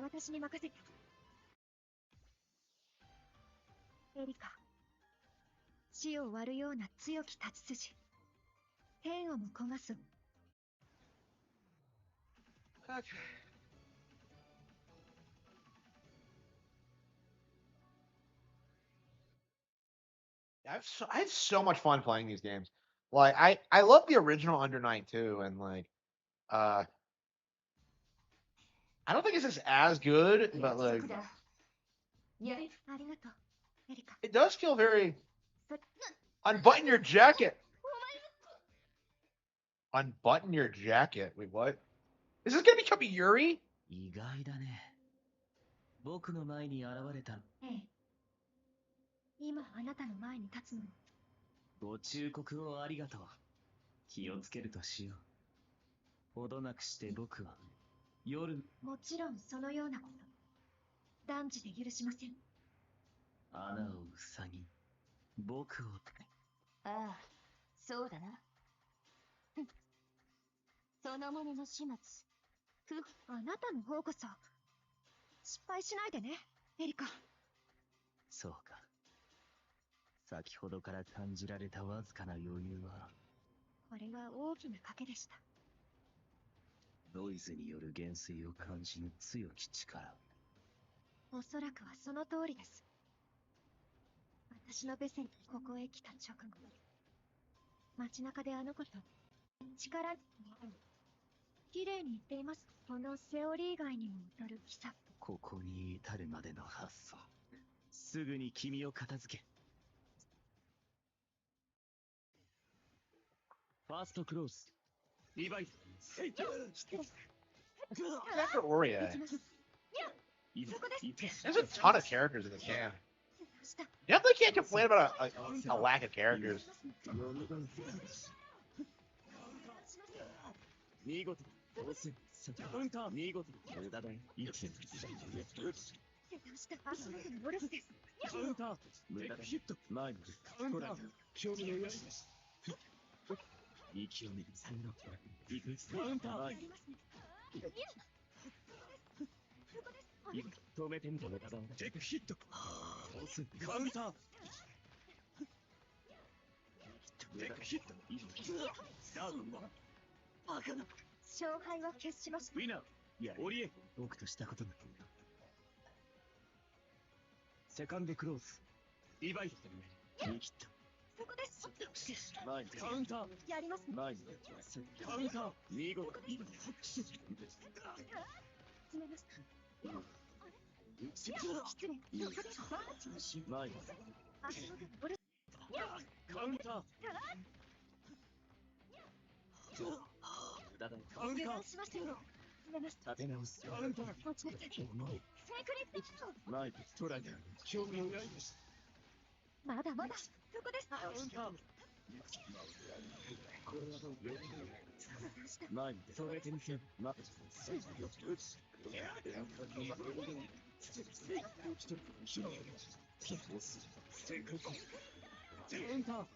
私に任せて。エリカ、死を割るような強き太刀筋。天をも焦がす。Okay. I have so much fun playing these games. Like I love the original Under Night too, and like I don't think it's as good, but like it does feel very. Unbutton your jacket. Unbutton your jacket. Wait, what? Is this gonna become a Yuri? 意外だね。僕の前に現れた。ええ。今あなたの前に立つの。ご忠告をありがとう。気をつけるとしよう。ほどなくして僕は夜。もちろんそのようなこと。断じて許しません。穴を塞ぎ、僕を。ああ、そうだな。そのものの始末。あなたの方こそ失敗しないでね、エリカ。そうか。先ほどから感じられたわずかな余裕は。これは大きな賭けでした。ノイズによる減衰を感じぬ強き力。おそらくはその通りです。私のベセにここへ来た直後、街中であの子と力に綺麗に言っています。このセオリー外にも劣る奇策。ここに至るまでの発想。すぐに君を片付け。ファーストクロース。リバイス。After Oria. There's a ton of characters in this game. You definitely can't complain about a lack of characters. 見事当選カウンター見事無駄だよ一気に足元のボルスです。カウンター無駄だヒット前にカウンター興味のやり勢いにサイン行くカウンター止めてみた無駄だテイクヒット当選カウンターテイクヒットスタートバカな勝敗は決しました。ウィナーいやオリエ僕としたことがセカンドクロースリバイス見切ったそこです。前にカウンターやります。前にカウンター見事詰めました。失礼。そこです。前に足元のボルス。カウンターだだカウンターしましたよ。立て直すカウンター持ちなさい。セイクリット。前にトライだ興味のないですまだまだそこです。カウンター前に止めてみせる待って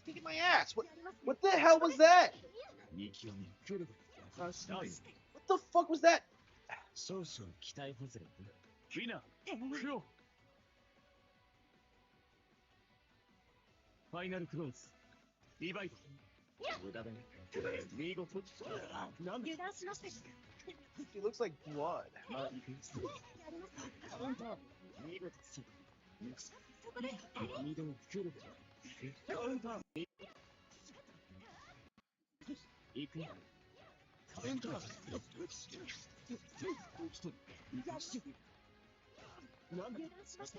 Kicking my ass. What the hell was that? What the fuck was that? 少々期待外れ。ウィナー、クロファイナルクローズ、リバイド。無駄だね。見事。なんで？油断しました。He looks like blood. まあ、いくよ。カウンター。見事。そこで。二度のクロカウンター。いくよ。カウンター。なんで？油断しました。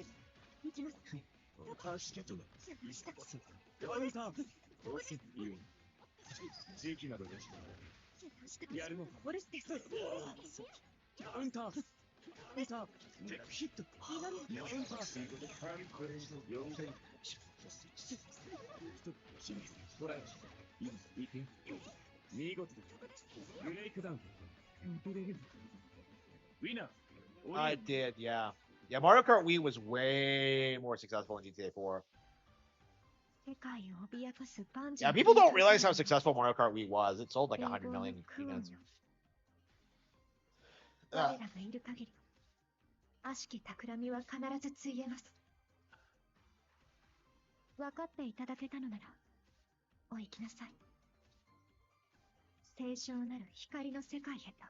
行きます。助けて。カウンター。どうせ言う。時期などでした。やるの。これです。カウンター。カウンター。ヒット。カウンター。これ以上4点。トライ。いくよ。見事です。ブレイクダウン。Winner. I did, yeah. Yeah, Mario Kart Wii was way more successful in GTA 4. Yeah, people don't realize how successful Mario Kart Wii was. It sold like 100 million units. 我らがいる限り、悪しき企みは必ずついえます。分かっていただけたのなら、お行きなさい。清浄なる光の世界へと。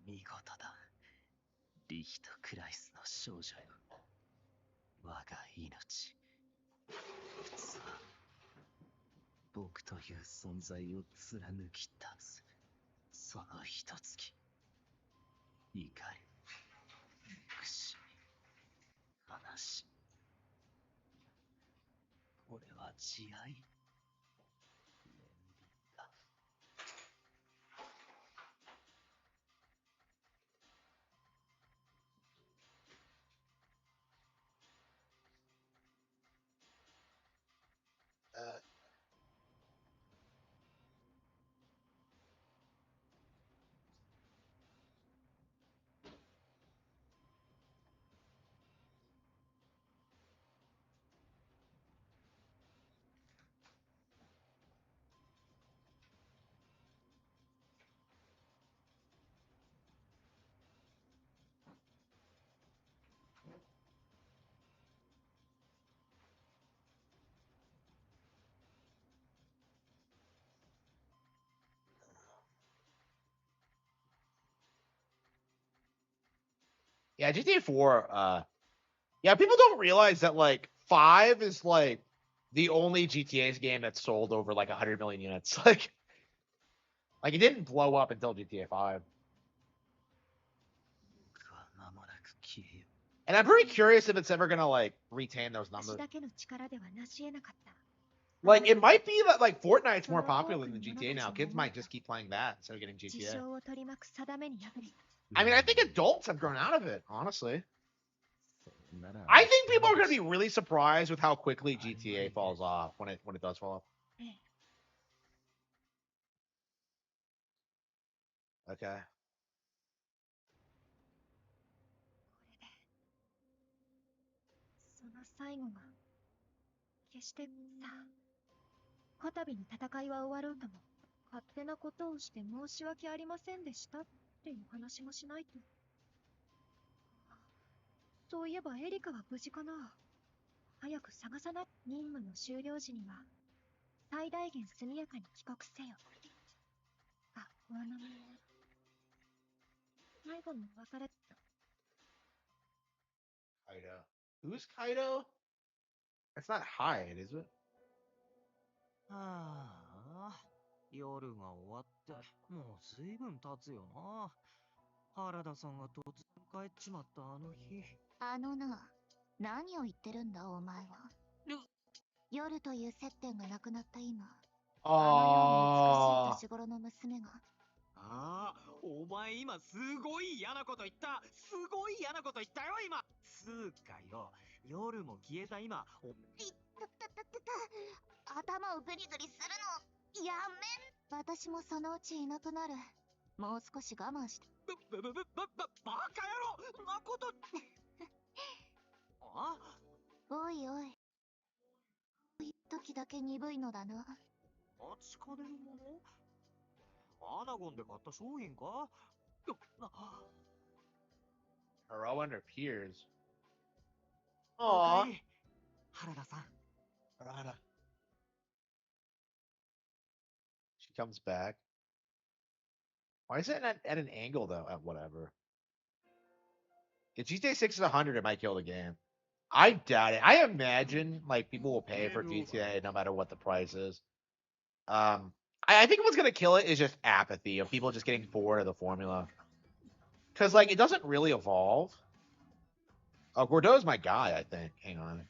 見事だ。リヒトクライスの少女よ。我が命。さあ、僕という存在を貫き立つ。そのひとつき。怒り。憎しみ。悲しみ。これは慈愛。Yeah, GTA 4, yeah, people don't realize that, like, 5 is, like, the only GTA's game that sold over, like, 100 million units. Like, it didn't blow up until GTA 5. And I'm pretty curious if it's ever gonna, like, retain those numbers. Like, it might be that, like, Fortnite's more popular than GTA now. Kids might just keep playing that instead of getting GTA. I mean, I think adults have grown out of it, honestly. I think people are going to be really surprised with how quickly GTA falls off when it does fall off. Okay. その最後が決してさあ、こたびの戦いは終わろうとも勝手なことをして申し訳ありませんでしたっていう話もしないと。そういえばエリカは無事かな。早く探さない。任務の終了時には最大限速やかに帰国せよ。学校のみんな最後の別れ。Kaido. Who's Kaido? It's not Hyde, is it? はあ、夜が終わってもう随分経つよな。原田さんが突然帰っちまったあの日。あのな、何を言ってるんだお前は。夜という接点がなくなった今、あのように美しい年頃の娘が。ああ、お前今すごい嫌なこと言った。すごい嫌なこと言ったよ今。つうかよ、夜も消えた今。頭をグリグリするのやめん。私もそのうちいなくなる。もう少し我慢して。バカ野郎、まこと。いおい。時だけ鈍いのだな。待ちかねるもの？アナゴンで買った商品か？Hero and her peers. お Aww. かえり、原田さん。 Rada. She comes back. Why is it at an angle though? At whatever. If GTA 6 is 100, it might kill the game. I doubt it. I imagine like people will pay for GTA no matter what the price is. I think what's gonna kill it is just apathy of people just getting bored of the formula. Cause like it doesn't really evolve. Oh, Gordeau's my guy, I think. Hang on.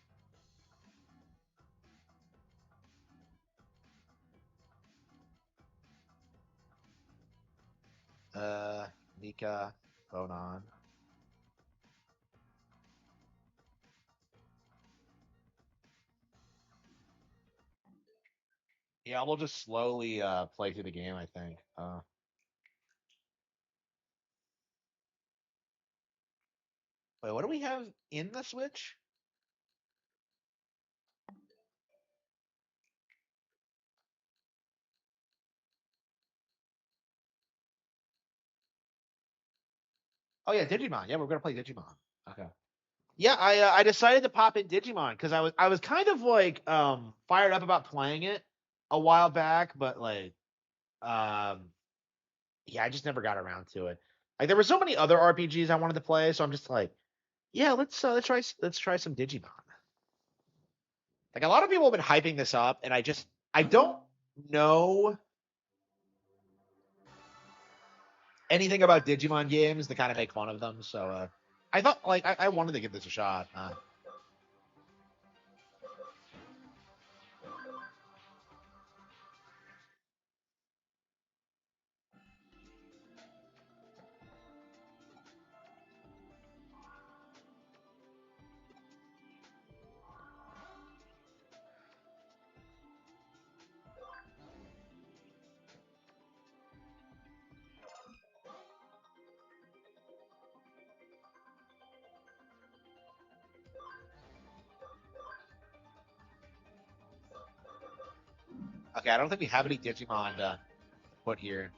Nika, Bonan. Yeah, we'll just slowly play through the game, I think. Wait, what do we have in the Switch? Oh yeah, Digimon. Yeah, we're gonna play Digimon. Okay. Yeah, I decided to pop in Digimon because I was kind of like fired up about playing it a while back, but like yeah, I just never got around to it. Like there were so many other RPGs I wanted to play, so I'm just like, yeah, let's try some Digimon. Like a lot of people have been hyping this up, and I don't know anything about Digimon games to kind of make fun of them. So I thought like I wanted to give this a shot. Okay, I don't think we have any Digimon to put here.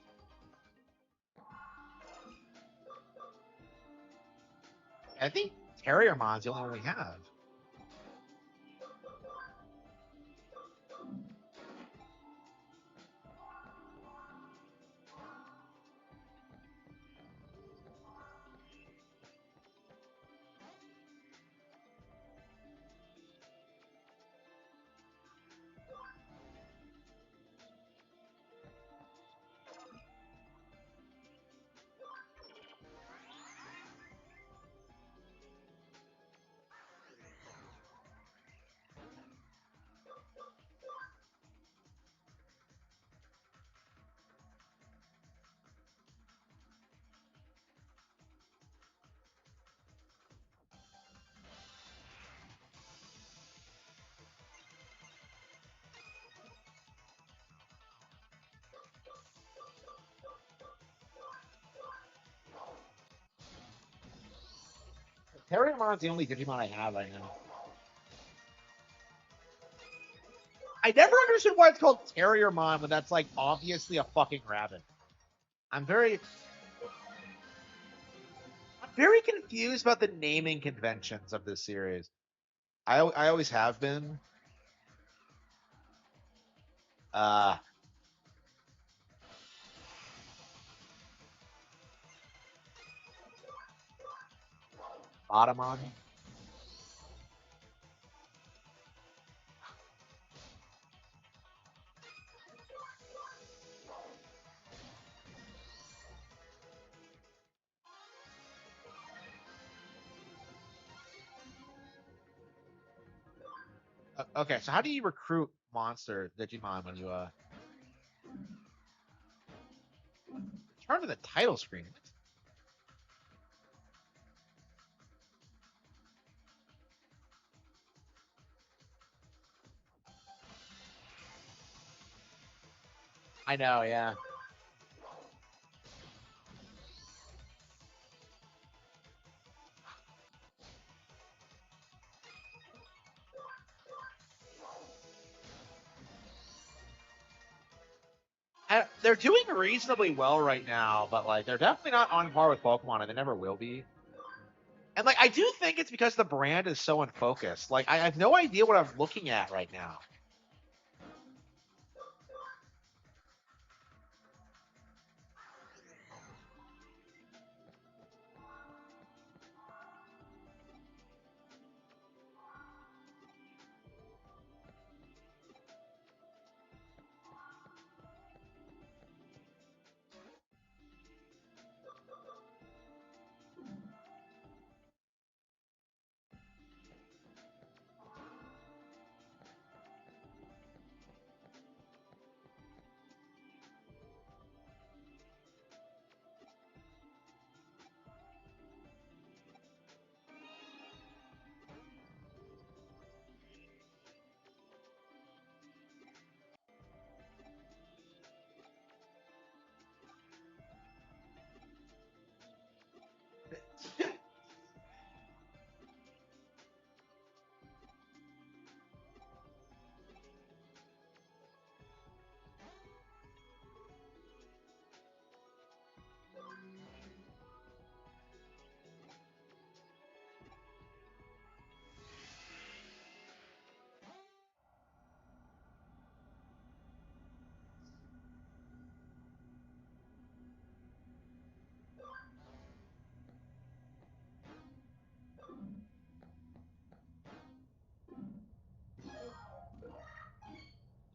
I think Terriermon's the only one we have. Terriermon's the only Digimon I have right now. I never understood why it's called Terriermon when that's like obviously a fucking rabbit. I'm very confused about the naming conventions of this series. I always have been. Uh Automon. Okay, so how do you recruit monster Digimon when you turn to the title screen? I know, yeah. they're doing reasonably well right now, but like they're definitely not on par with Pokemon, and they never will be. And like I do think it's because the brand is so unfocused. Like I have no idea what I'm looking at right now.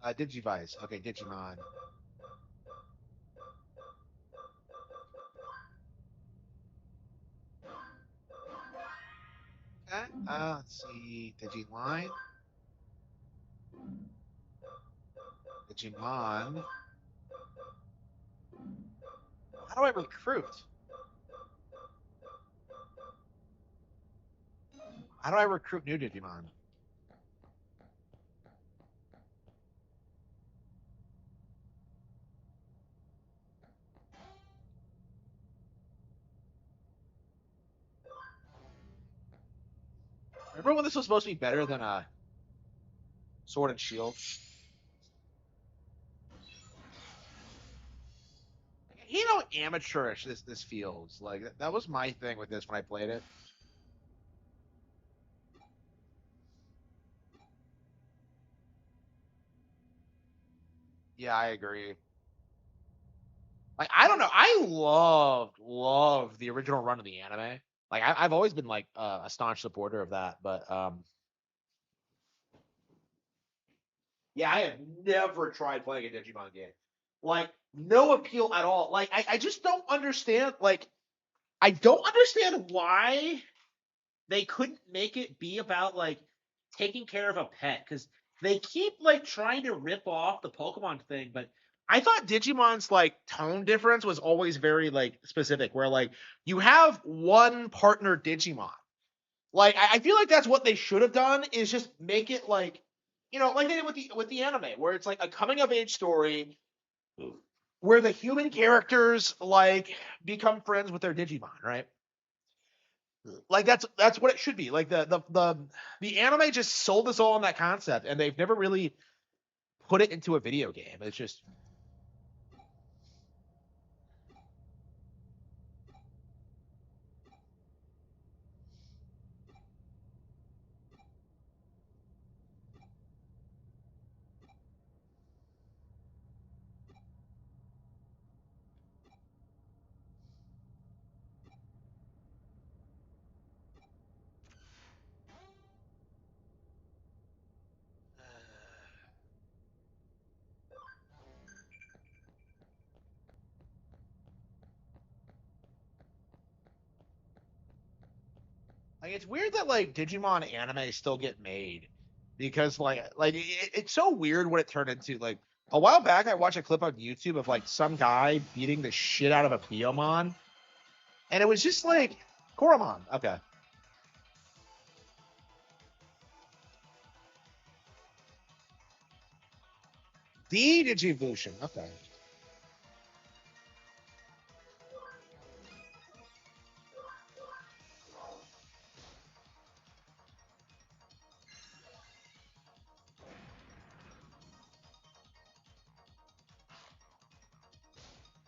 Digivice. Okay, Digimon. Okay. Let's see. Digiline. Digimon. How do I recruit? How do I recruit new Digimon? Remember when this was supposed to be better than Sword and Shield? You know, amateurish this feels like. That was my thing with this when I played it. Yeah, I agree. Like, I don't know. I loved the original run of the anime. Like, I've always been like a staunch supporter of that. But yeah, I have never tried playing a Digimon game. Like, no appeal at all. Like, I just don't understand. Like, I don't understand why they couldn't make it be about like taking care of a pet, because they keep like trying to rip off the Pokemon thing, but I thought Digimon's like tone difference was always very like specific, where like you have one partner Digimon. Like I feel like that's what they should have done, is just make it like, like they did with the anime, where it's like a coming of age story where the human characters like become friends with their Digimon, right? Like that's what it should be. Like the anime just sold us all on that concept, and they've never really put it into a video game. It's just like it's weird that like Digimon anime still get made, because it's so weird what it turned into. Like a while back, I watched a clip on YouTube of like some guy beating the shit out of a Biyomon, and it was just like Koromon. Okay. The Digivolution. Okay.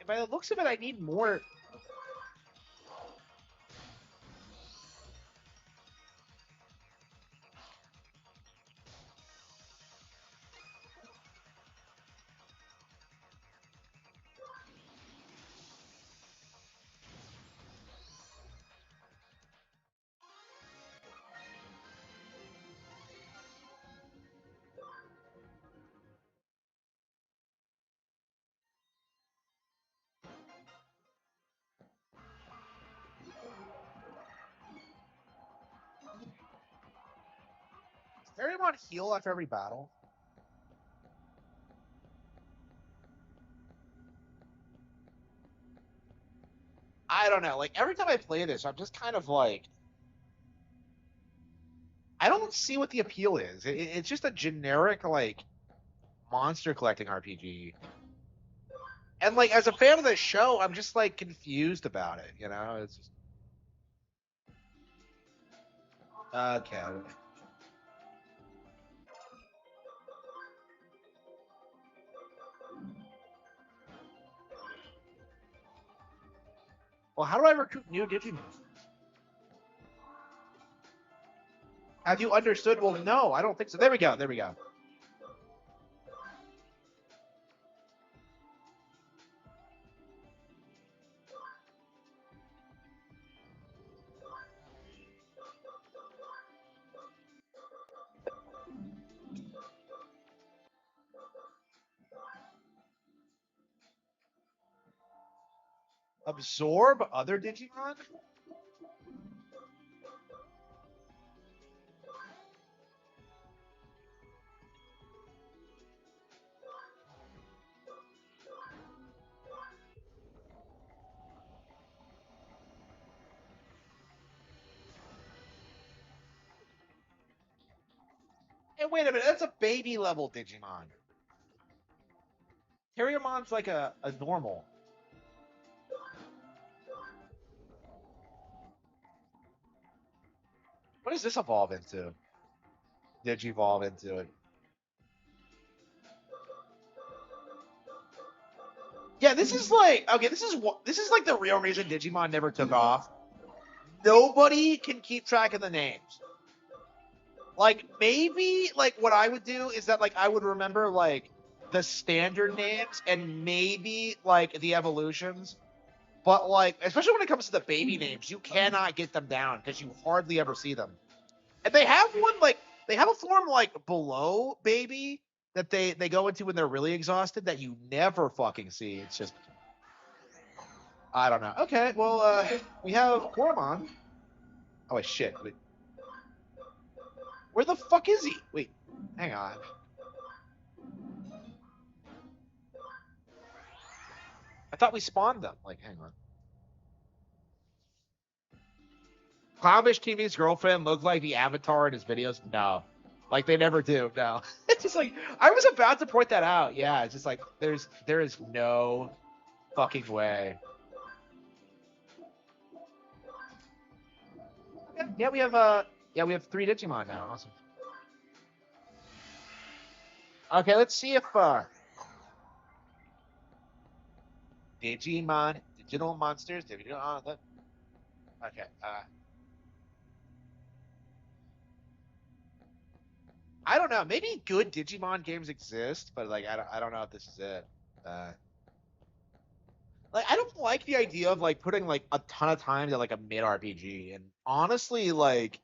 by the looks of it, I need more. Does everyone heal after every battle? I don't know. Like, every time I play this, I'm just kind of like, I don't see what the appeal is. It's just a generic, like, monster collecting RPG. And, like, as a fan of the show, I'm just, like, confused about it, you know? It's just... Okay. Well, how do I recruit new Digimon? Have you understood? Well, no, I don't think so. There we go. There we go. Absorb other Digimon? Hey, wait a minute. That's a baby level Digimon. Terriermon's like a normal. What does this evolve into? Digivolve into it. Yeah, this is like, okay, this is like the real reason Digimon never took off. Nobody can keep track of the names. Like, maybe, like, what I would do is that, like, I would remember, like, the standard names and maybe, like, the evolutions. But, like, especially when it comes to the baby names, you cannot get them down because you hardly ever see them. And they have one, like, they have a form, like, below baby that they go into when they're really exhausted that you never fucking see. It's just, I don't know. Okay, well, we have Harman. Oh, wait, shit. Wait. Where the fuck is he? Wait, hang on. I thought we spawned them. Like, hang on. Clownfish TV's girlfriend look like the avatar in his videos? No. Like, they never do. No. It's just like, I was about to point that out. Yeah, it's just like, there is no fucking way. Yeah, we have 3 Digimon now. Awesome. Okay, let's see if Digimon, digital monsters, digital. Okay. I don't know. Maybe good Digimon games exist, but like I don't know if this is it. Like I don't like the idea of like putting like a ton of time to like a mid RPG. And honestly, like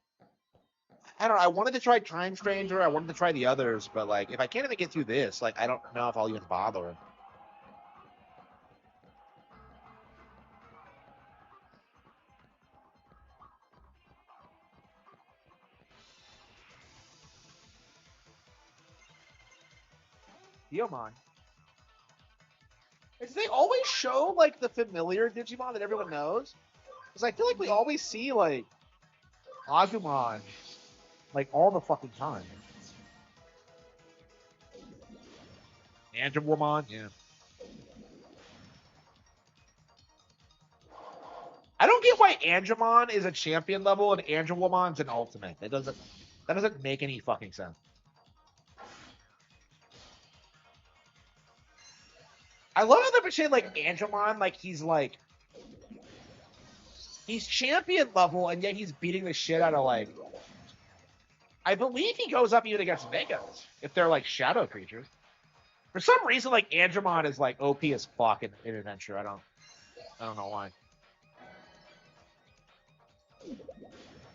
I don't know. I wanted to try Time Stranger. I wanted to try the others, but like if I can't even get through this, like I don't know if I'll even bother. Diomon. Do they always show like the familiar Digimon that everyone knows? Because I feel like we always see like Agumon like all the fucking time. Angelwomon, yeah. I don't get why Angemon is a champion level and Angelwomon's an ultimate. That doesn't make any fucking sense. I love how they're portraying like Angemon, like he's champion level, and yet he's beating the shit out of like. I believe he goes up even against Megas if they're like shadow creatures. For some reason, like Angemon is like OP as fuck in Adventure. I don't know why.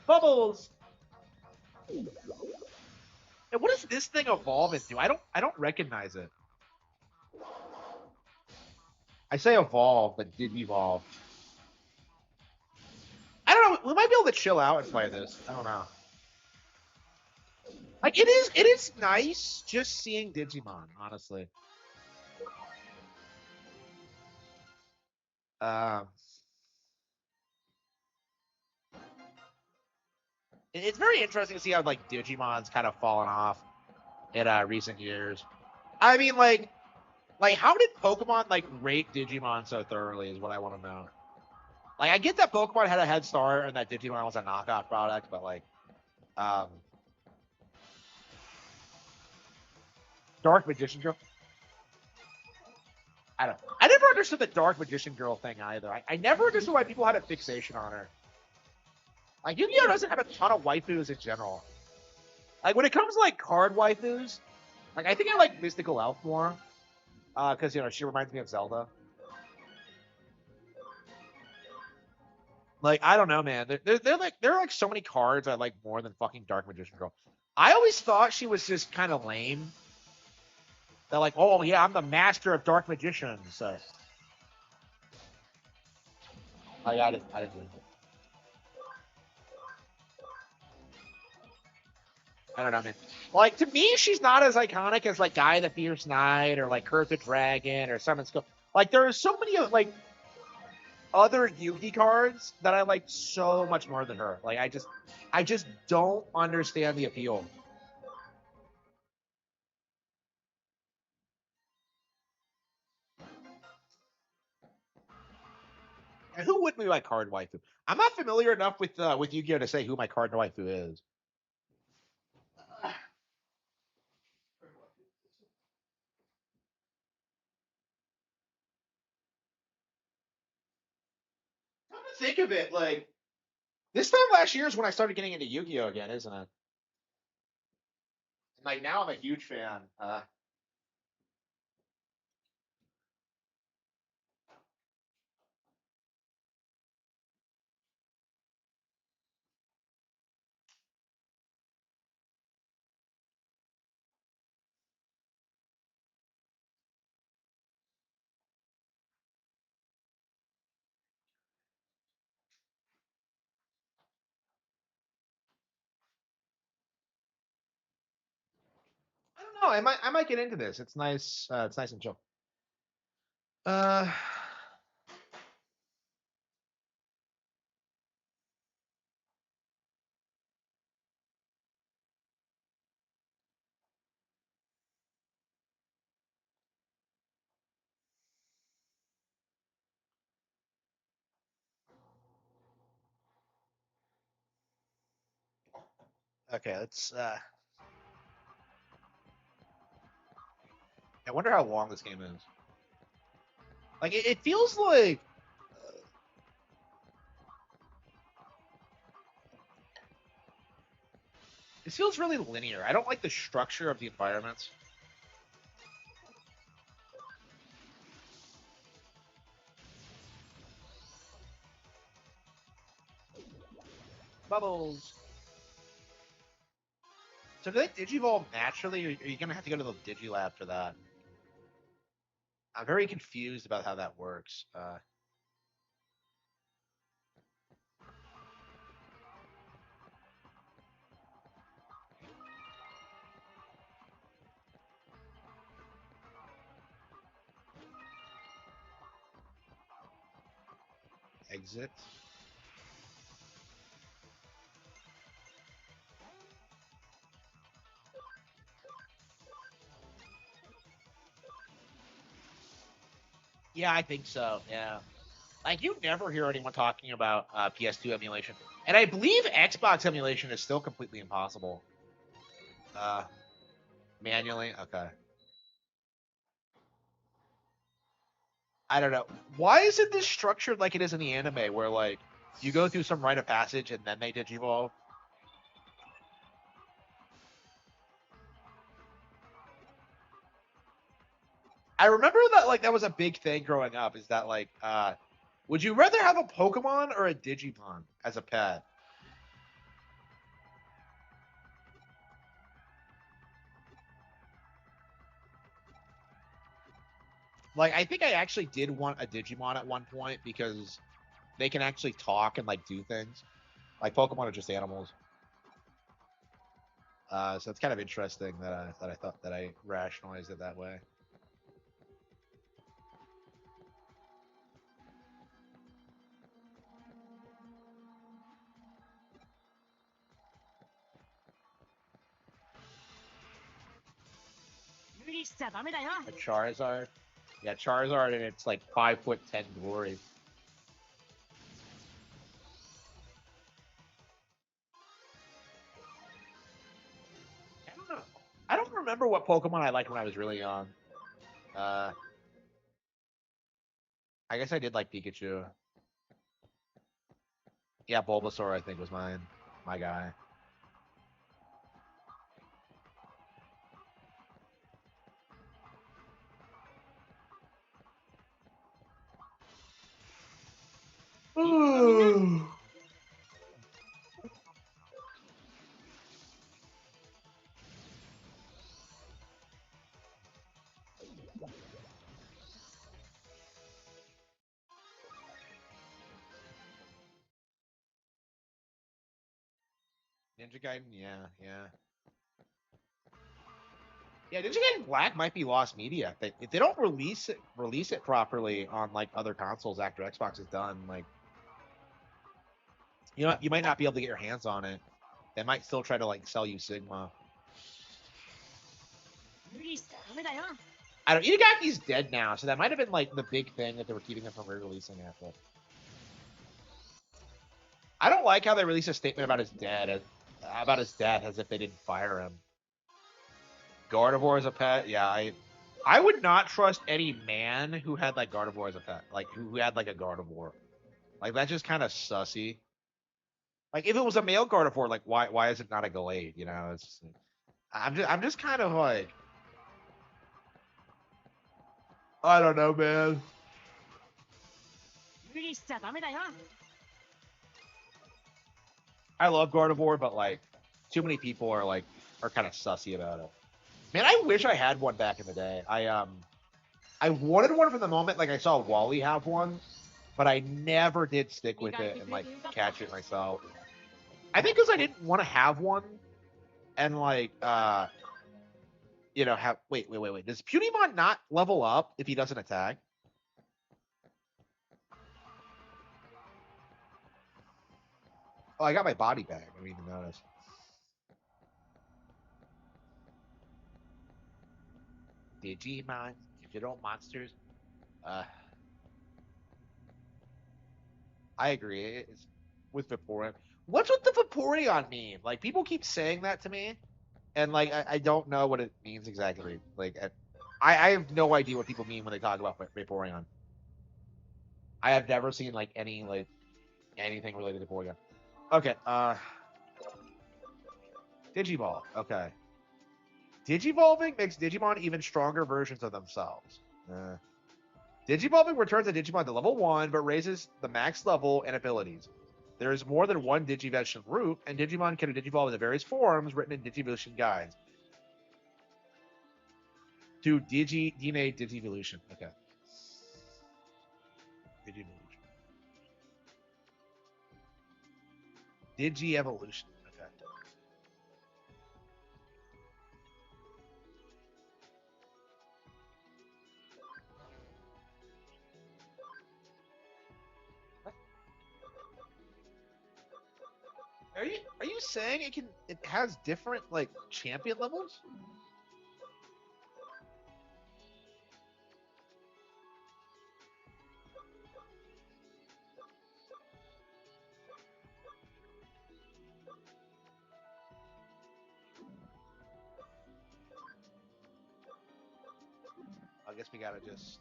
Bubbles. And what does this thing evolve into? I don't recognize it. I say evolve, but did evolve. I don't know. We might be able to chill out and play this. I don't know. Like it is nice just seeing Digimon, honestly. It's very interesting to see how like Digimon's kind of fallen off in recent years. I mean, like how did Pokemon like rate Digimon so thoroughly is what I want to know. Like, I get that Pokemon had a head start and that Digimon was a knockoff product, but like, Dark Magician Girl. I never understood the Dark Magician Girl thing either. I never understood why people had a fixation on her. Like, Yu-Gi-Oh doesn't have a ton of waifus in general. Like, when it comes to like card waifus, like I think I like Mystical Elf more, because she reminds me of Zelda. Like, I don't know, man. There are like so many cards I like more than fucking Dark Magician Girl. I always thought she was just kind of lame. They're like, oh yeah, I'm the master of Dark Magicians. So I got it. I didn't do it. I don't know, man. Like, to me, she's not as iconic as like Guy the Fierce Knight or like Curse the Dragon or Summon Skull. Like, there are so many of like other Yugi cards that I like so much more than her. Like, I just don't understand the appeal. And who would be my card waifu? I'm not familiar enough with Yu-Gi-Oh to say who my card waifu is. Come to think of it, like this time last year is when I started getting into Yu-Gi-Oh again, isn't it? Like now I'm a huge fan. I don't know. I might get into this. It's nice. It's nice and chill. Uh, okay, let's. I wonder how long this game is. Like it feels like. It feels really linear. I don't like the structure of the environments. Bubbles. So do they digivolve naturally, or are you gonna have to go to the Digilab for that? I'm very confused about how that works. Exit. Yeah, I think so. Yeah. Like, you never hear anyone talking about PS2 emulation. And I believe Xbox emulation is still completely impossible. Manually? Okay. I don't know. Why isn't this structured like it is in the anime, where like you go through some rite of passage and then they digivolve? I remember that like that was a big thing growing up. Is that like, would you rather have a Pokemon or a Digimon as a pet? Like, I think I actually did want a Digimon at one point because they can actually talk and like do things. Like Pokemon are just animals. So it's kind of interesting that I thought that I rationalized it that way. A Charizard. Yeah, Charizard, and it's like 5'10" glory. I don't know. I don't remember what Pokemon I liked when I was really young. Uh, I guess I did like Pikachu. Yeah, Bulbasaur I think was my guy. Ooh. Ninja Gaiden, yeah. Yeah, Ninja Gaiden Black might be lost media. If they don't release it properly on like other consoles after Xbox is done, like you might not be able to get your hands on it. They might still try to like sell you Sigma. I don't. Itagaki's dead now, so that might have been like the big thing that they were keeping him from re-releasing it. But I don't like how they released a statement about his death as if they didn't fire him. Gardevoir as a pet, yeah. I would not trust any man who had like Gardevoir as a pet, like who had like a Gardevoir. Like that's just kind of sussy. Like if it was a male Gardevoir, like why is it not a Gallade? You know, I'm just kind of like I don't know, man. I love Gardevoir, but like too many people are kind of sussy about it. Man, I wish I had one back in the day. I wanted one from the moment like I saw Wally have one, but I never did stick with it and like catch it myself. I think because I didn't want to have one and like have wait. Does Pewdiepie not level up if he doesn't attack? Oh, I got my body back. I didn't even notice. Digimon, digital monsters. Uh, I agree. It's with Vaporeon. What's with the Vaporeon meme? Like people keep saying that to me, and like I don't know what it means exactly. Like I have no idea what people mean when they talk about Vaporeon. I have never seen like anything related to Vaporeon. Okay, Digiball. Okay. Digivolving makes Digimon even stronger versions of themselves. Digivolving returns a Digimon to level 1, but raises the max level and abilities. There is more than one Digivolution route, and Digimon can digivolve into various forms written in Digivolution guides. To DNA Digivolution. Okay. Digivolution. Digievolution. Okay. Are you saying it has different like champion levels? I guess we gotta just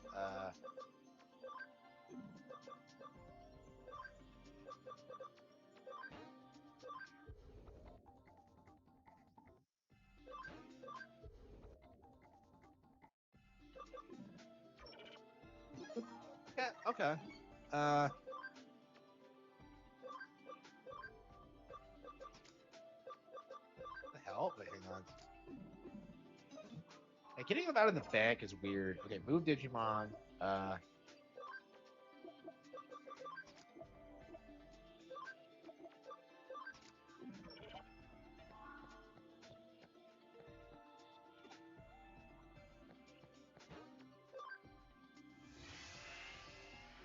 Okay. What the hell? Wait, hang on. Hey, getting them out of the bank is weird. Okay, move Digimon. Oh,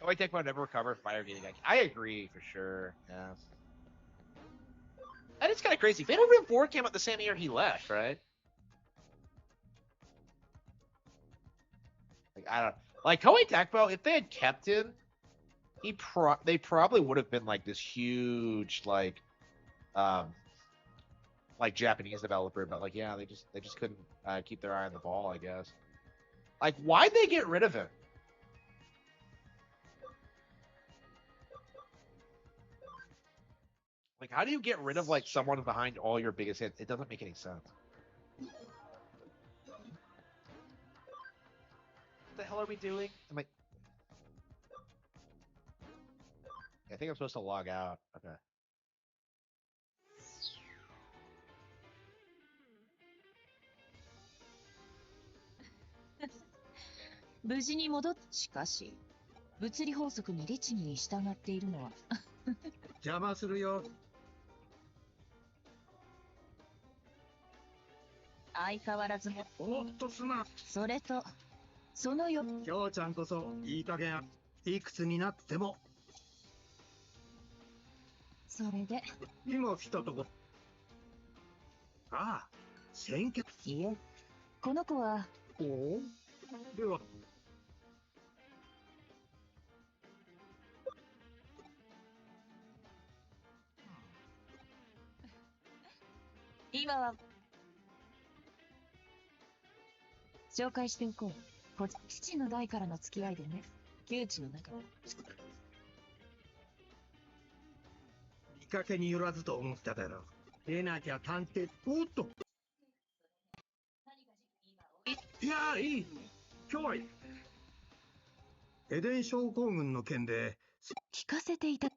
wait, Tecmo never recover fire getting. I agree for sure. Yeah. And it's kind of crazy. Fatal Rim 4 came out the same year he left, right? Like I don't like Koei Tecmo. If they had kept him, they probably would have been like this huge um like Japanese developer. But like yeah, they just couldn't keep their eye on the ball. I guess. Like why'd they get rid of him? Like how do you get rid of like someone behind all your biggest hits? It doesn't make any sense. What the hell are we doing? I think I'm supposed to log out. Okay. 無事に戻っしかし物理法則に律儀に従っているのは邪魔するよ。相変わらずもおっとすまん。それとそのよ京ちゃんこそいい加減いくつになってもそれで今来たとこああ先決いえこの子はおおでは今は紹介しておこう。父の代からの付き合いでね、窮地の中見かけによらずと思っただろう。出なきゃ探偵。おっといやいい今日はいいエデン症候群の件で聞かせていた。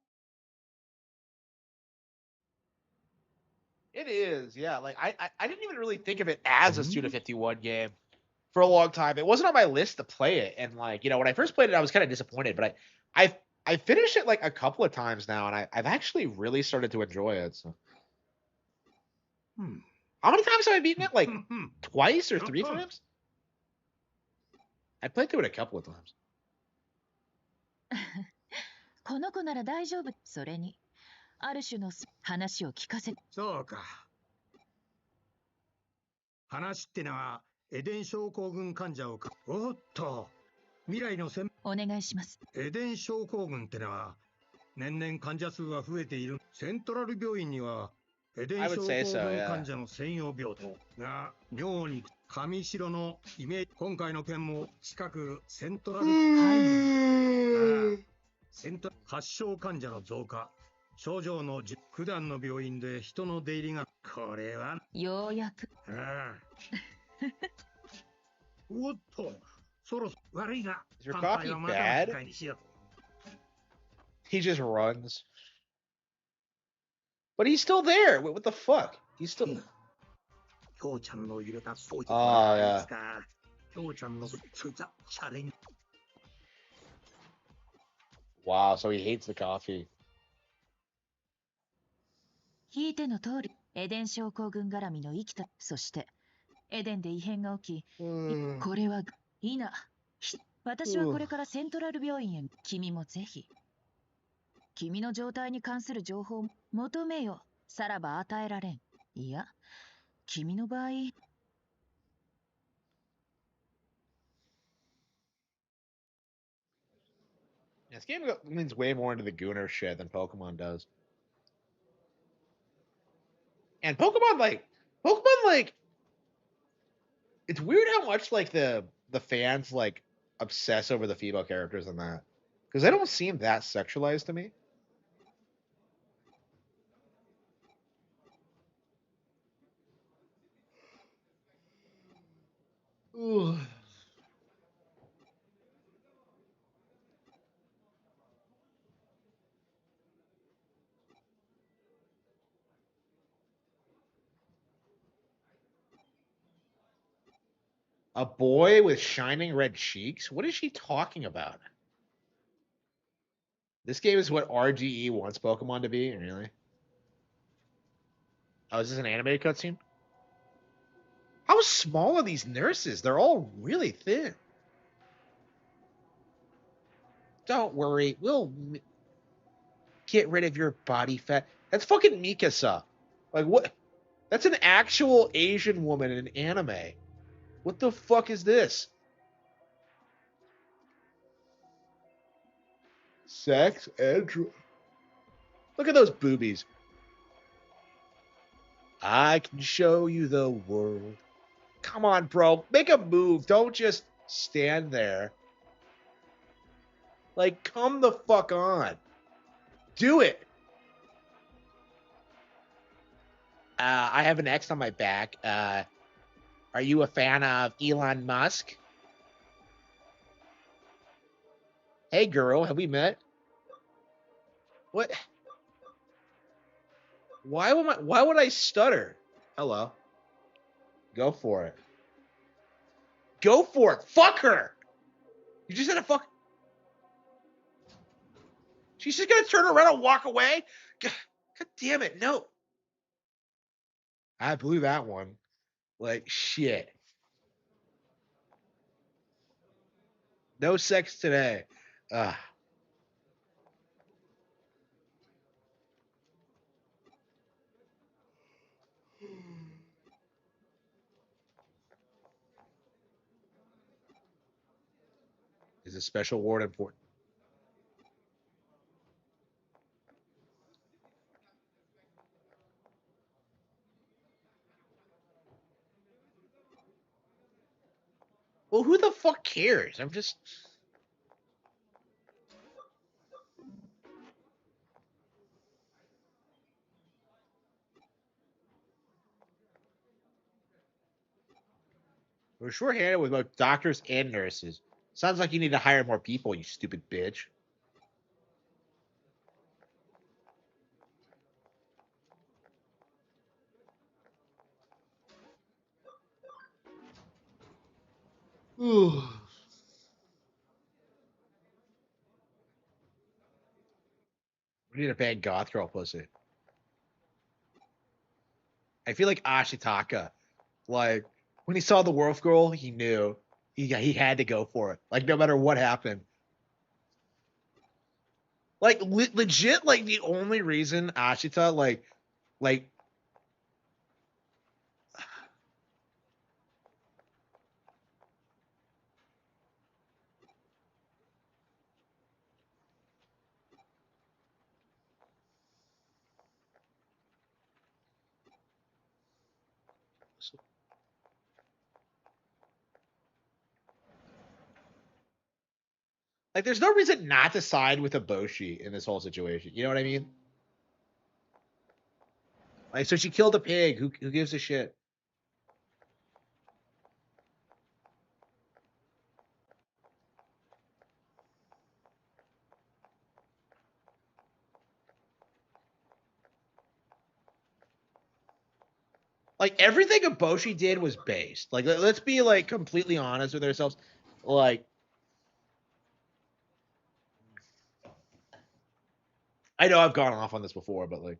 It is, yeah. Like I didn't even really think of it as a Suda 51 game for a long time. It wasn't on my list to play it, and like when I first played it, I was kind of disappointed. But I finished it like a couple of times now, and I've actually really started to enjoy it. So. How many times have I beaten it? Like twice or three times? I played through it a couple of times. この子なら大丈夫。それにある種の話を聞かせ。そうか。話ってのはエデン症候群患者をか。おっと未来のお願いします。エデン症候群ってのは年々患者数が増えている。セントラル病院にはエデン症候群患者の専用病棟が妙に上白のイメージ。今回の件も近くセントラル発症患者の増加。症状の普段の病院で人の出入りがこれはようやくおっとそろ悪いな Is your coffee bad? He just runs. But he's still there. What the fuck? He's still. Oh yeah. Wow, so he hates the coffee. 聞いての通り、エデン症候群絡みの生きた。そして、エデンで異変が起き、これは、いいな。私はこれからセントラル病院へ。君もぜひ。君の状態に関する情報を求めよ。さらば与えられん。いや、君の場合。This game leans way more into the Gooner shit than Pokemon does. And Pokemon, it's weird how much like the fans like obsess over the female characters in that, because they don't seem that sexualized to me. Ugh. A boy with shining red cheeks? What is she talking about? This game is what RGE wants Pokemon to be? Really? Oh, is this an animated cutscene? How small are these nurses? They're all really thin. Don't worry. We'll get rid of your body fat. That's fucking Mikasa. Like, what? That's an actual Asian woman in an anime. What the fuck is this? Sex and look at those boobies. I can show you the world. Come on, bro. Make a move. Don't just stand there. Like, come the fuck on. Do it. I have an X on my back. Are you a fan of Elon Musk? Hey, girl. Have we met? What? Why would I stutter? Hello. Go for it. Go for it. Fuck her. You just had to fuck. She's just gonna turn around and walk away? God damn it. No. I blew that one. Like, shit. No sex today. Ugh. Is a special ward important? Well, who the fuck cares? I'm just... We're short-handed with both doctors and nurses. Sounds like you need to hire more people, you stupid bitch. Ooh. We need a bad goth girl pussy. I feel like Ashitaka. Like, when he saw the Wolf Girl, he knew. He had to go for it. Like, no matter what happened. Like, legit, like, the only reason Ashita, like, there's no reason not to side with Eboshi in this whole situation. You know what I mean? Like, so she killed a pig. Who gives a shit? Like, everything Eboshi did was based. Like, let's be, like, completely honest with ourselves. Like, I know I've gone off on this before, but, like,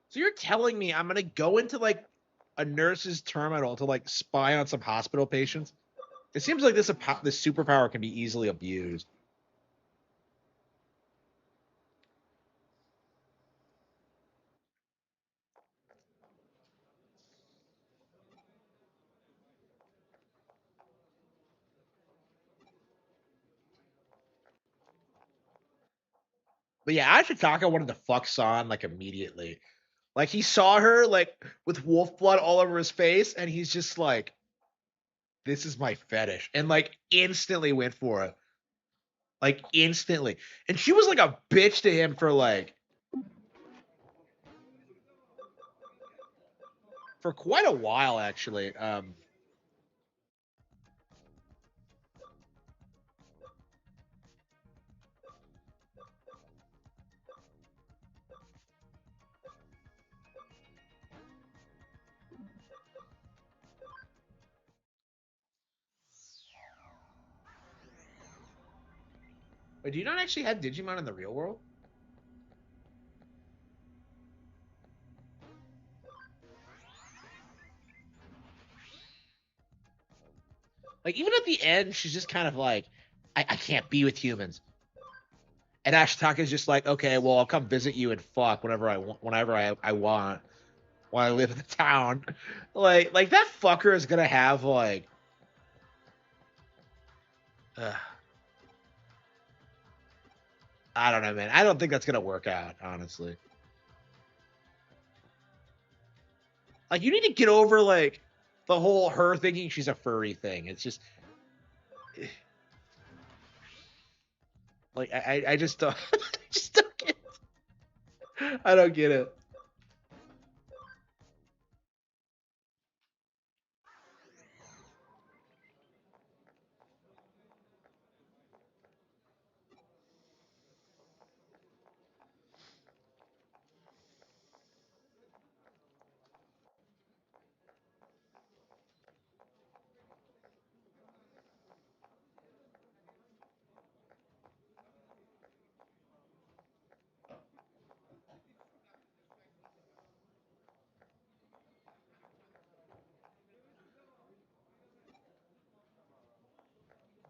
so you're telling me I'm gonna go into, like, a nurse's terminal to, like, spy on some hospital patients? It seems like this superpower can be easily abused. But yeah, Ashitaka wanted to fuck San, like, immediately. Like, he saw her, like, with wolf blood all over his face, and he's just like, this is my fetish. And, like, instantly went for it. like instantly. And she was like a bitch to him for like for quite a while, actually. Wait, do you not actually have Digimon in the real world? Like, even at the end, she's just kind of like, I can't be with humans. And Ashitaka's just like, okay, well, I'll come visit you and fuck whenever I want, whenever I want, while I live in the town. Like that fucker is gonna have like, I don't know, man. I don't think that's gonna work out, honestly. Like, you need to get over like the whole her thinking she's a furry thing. It's just, like, I just don't, I just don't get it. I don't get it.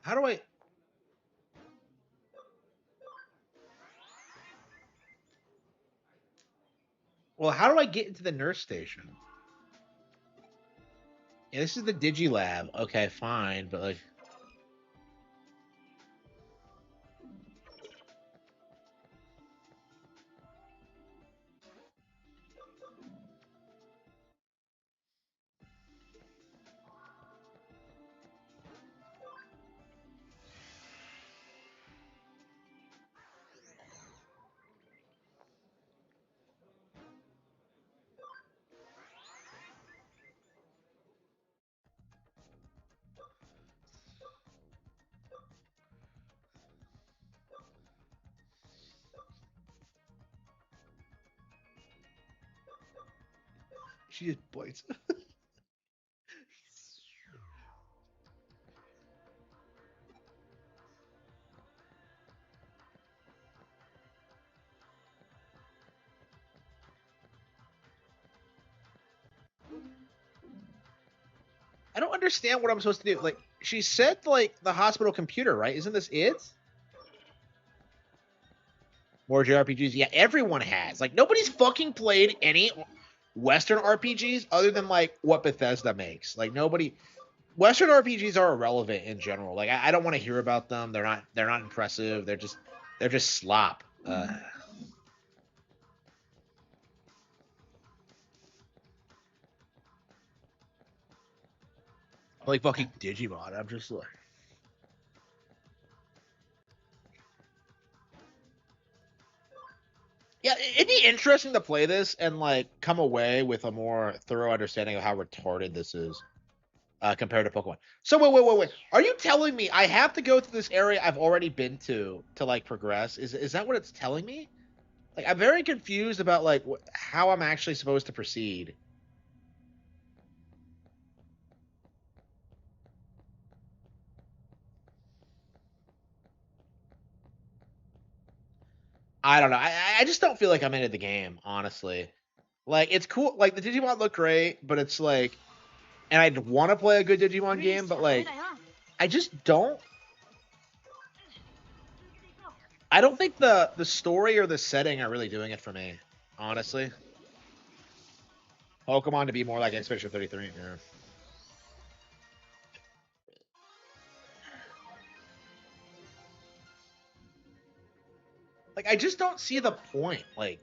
How do I? Well, how do I get into the nurse station? Yeah, this is the Digilab. Okay, fine, but like, she just bites. I don't understand what I'm supposed to do. Like, she said, like, the hospital computer, right? Isn't this it? More JRPGs? Yeah, everyone has. Like, nobody's fucking played any Western RPGs other than, like, what Bethesda makes. Like, nobody... Western RPGs are irrelevant in general. Like, I don't want to hear about them. They're not impressive. They're just slop. Like fucking Digimon. I'm just like... Yeah, it'd be interesting to play this and like come away with a more thorough understanding of how retarded this is compared to Pokemon. So wait. Are you telling me I have to go to this area I've already been to like progress? Is that what it's telling me? Like, I'm very confused about like how I'm actually supposed to proceed. I don't know. I just don't feel like I'm into the game, honestly. Like, it's cool. Like, the Digimon look great, but it's like, and I'd want to play a good Digimon game, but like, I just don't. I don't think the story or the setting are really doing it for me, honestly. Pokemon to be more like Expedition 33. Yeah. Like, I just don't see the point, like,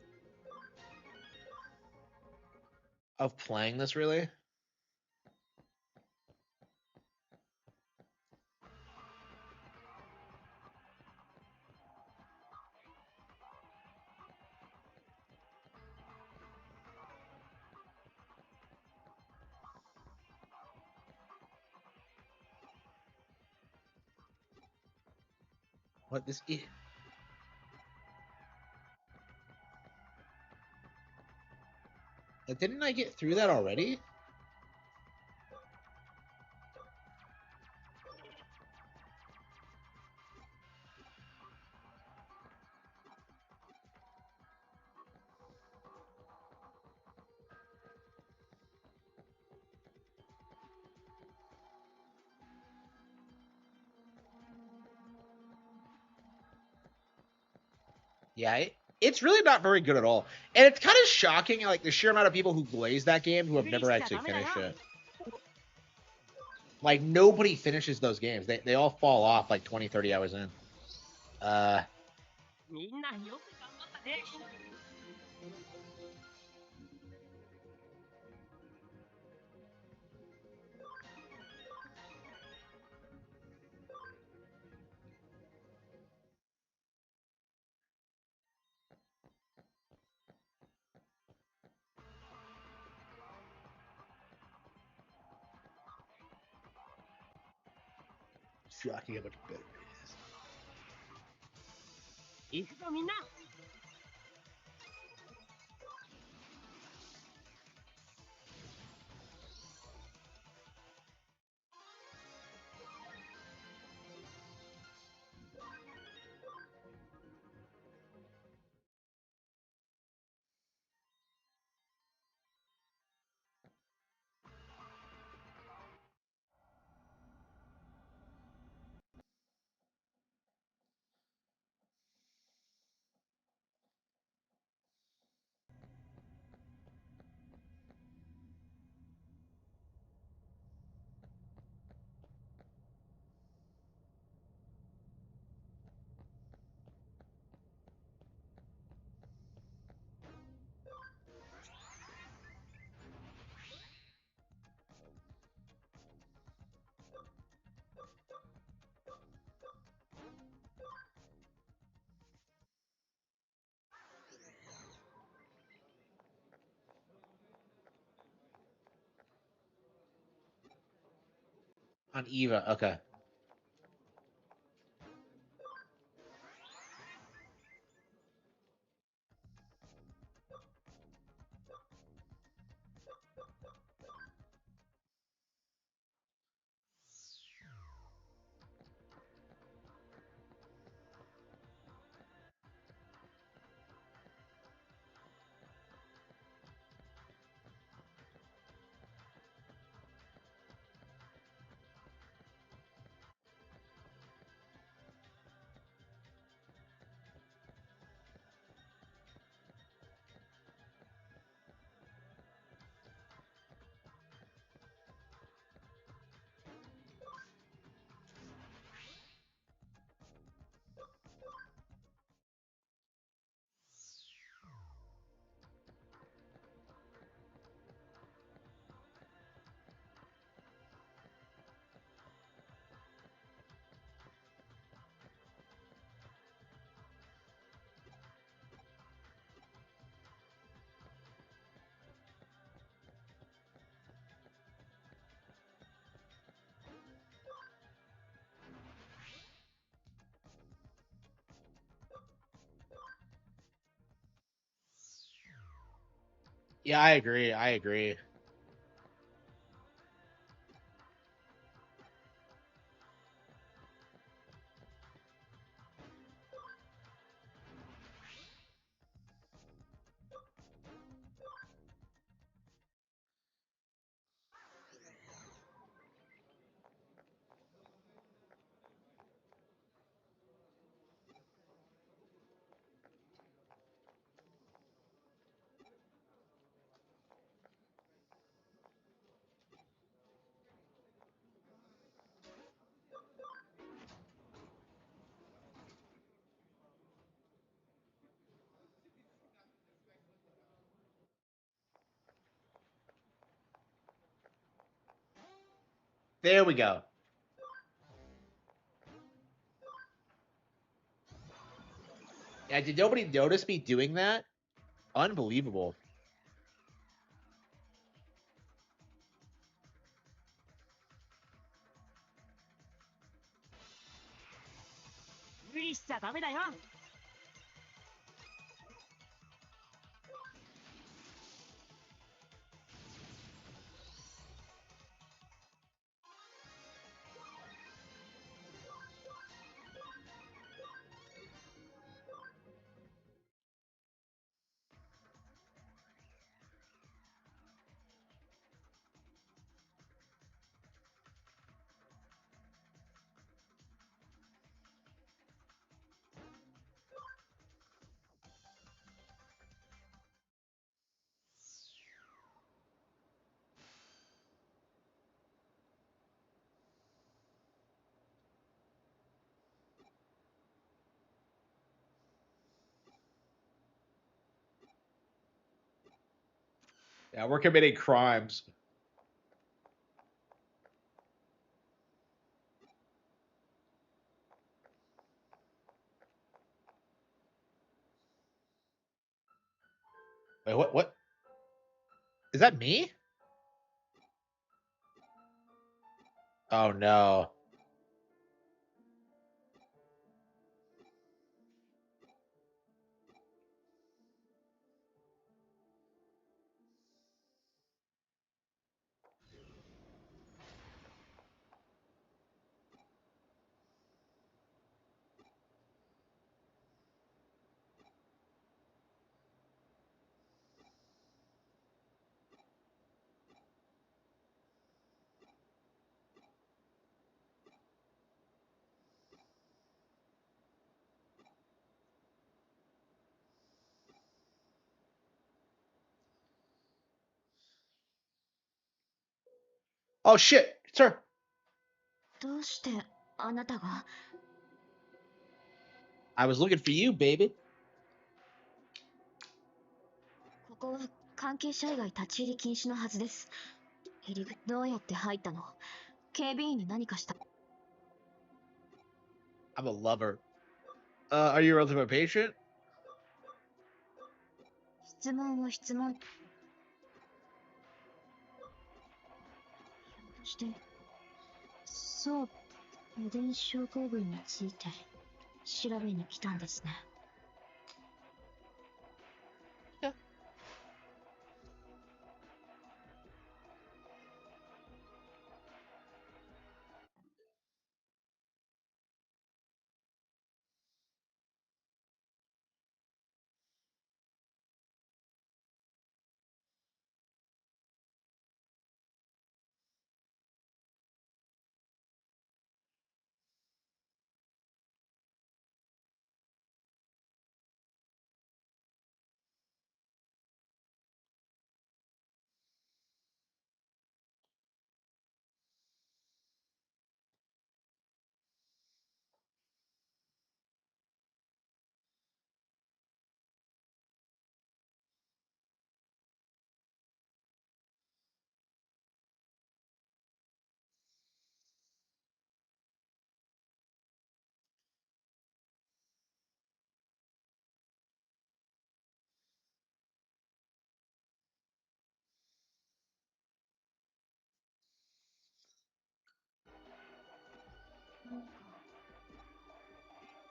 of playing this, really. What this? Didn't I get through that already? Yeah, it's really not very good at all. And it's kind of shocking, like, the sheer amount of people who glaze that game who have never actually finished it. Like, nobody finishes those games. They all fall off like 20, 30 hours in. Shocking how much better it is. 行くぞみんな On Eva, okay. Yeah, I agree. I agree. There we go. Yeah, did nobody notice me doing that? Unbelievable. 理しちゃダメだよ。Yeah, we're committing crimes. Wait, what? Is that me? Oh no. Oh shit, it's her. どうしてあなたが I was looking for you, baby. ここは関係者以外立ち入り禁止のはずです。入り口どうやって入ったの？警備員に何かした？ I'm a lover. Are you a relative patient? 質問は質問。ひょっとして、そう、遺伝症候群について調べに来たんですね。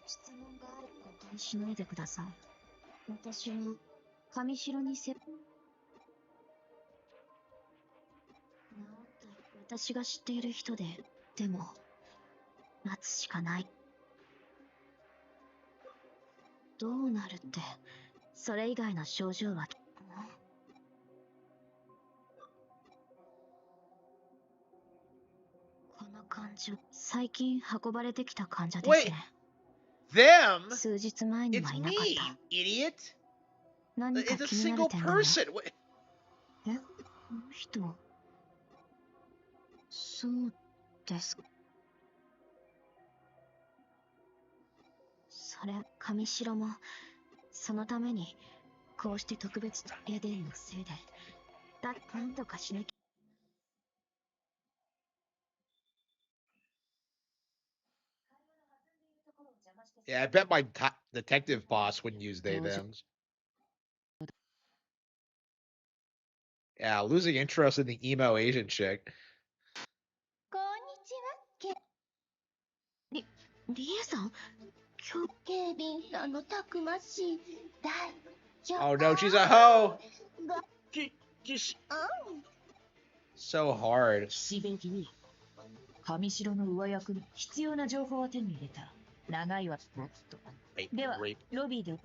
質問があることにしないでください。私は上白にせ。治った私が知っている人で、でも待つしかない。どうなるって、それ以外の症状は。この患者、最近運ばれてきた患者ですね。Them? 数日前にはいなかった。Idiot? 何か It's a 気になる single 点がね。 person. え、この人。そうですか。それ、上白も、そのために、こうして特別エデンのせいで、なんとかしなきゃ。Yeah, I bet my detective boss wouldn't use they thems. Yeah, losing interest in the emo Asian chick. こんにちは。リエさん、警備員さんのたくましい大 Oh no, she's a hoe! が So hard. 岸辺君、上白の上役に必要な情報は手に入れた。長いはもっと。では、ロビーで。隠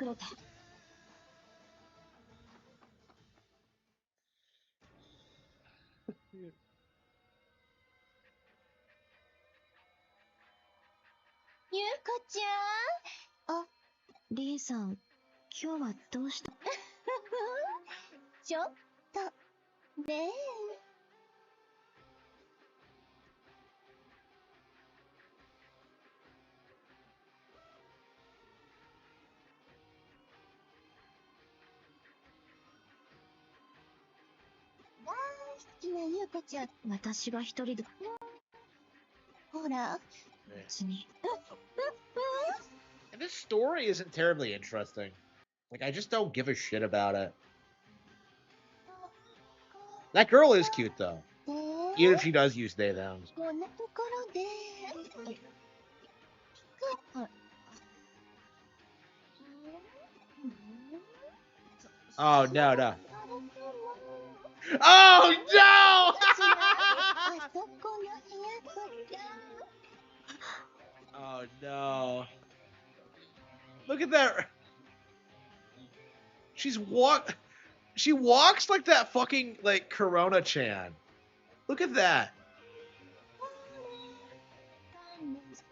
れて。ゆうこちゃん。あ、リーさん、今日はどうした？ちょっとねえ。大好きなゆうこちゃん。私が一人で。ほら。別に。And this story isn't terribly interesting. Like, I just don't give a shit about it. That girl is cute, though. Even if she does use they, them. こんなところで。Oh, no, no. Oh, no! Oh, no. Look at that. She walks like that fucking, like, Corona-chan. Look at that.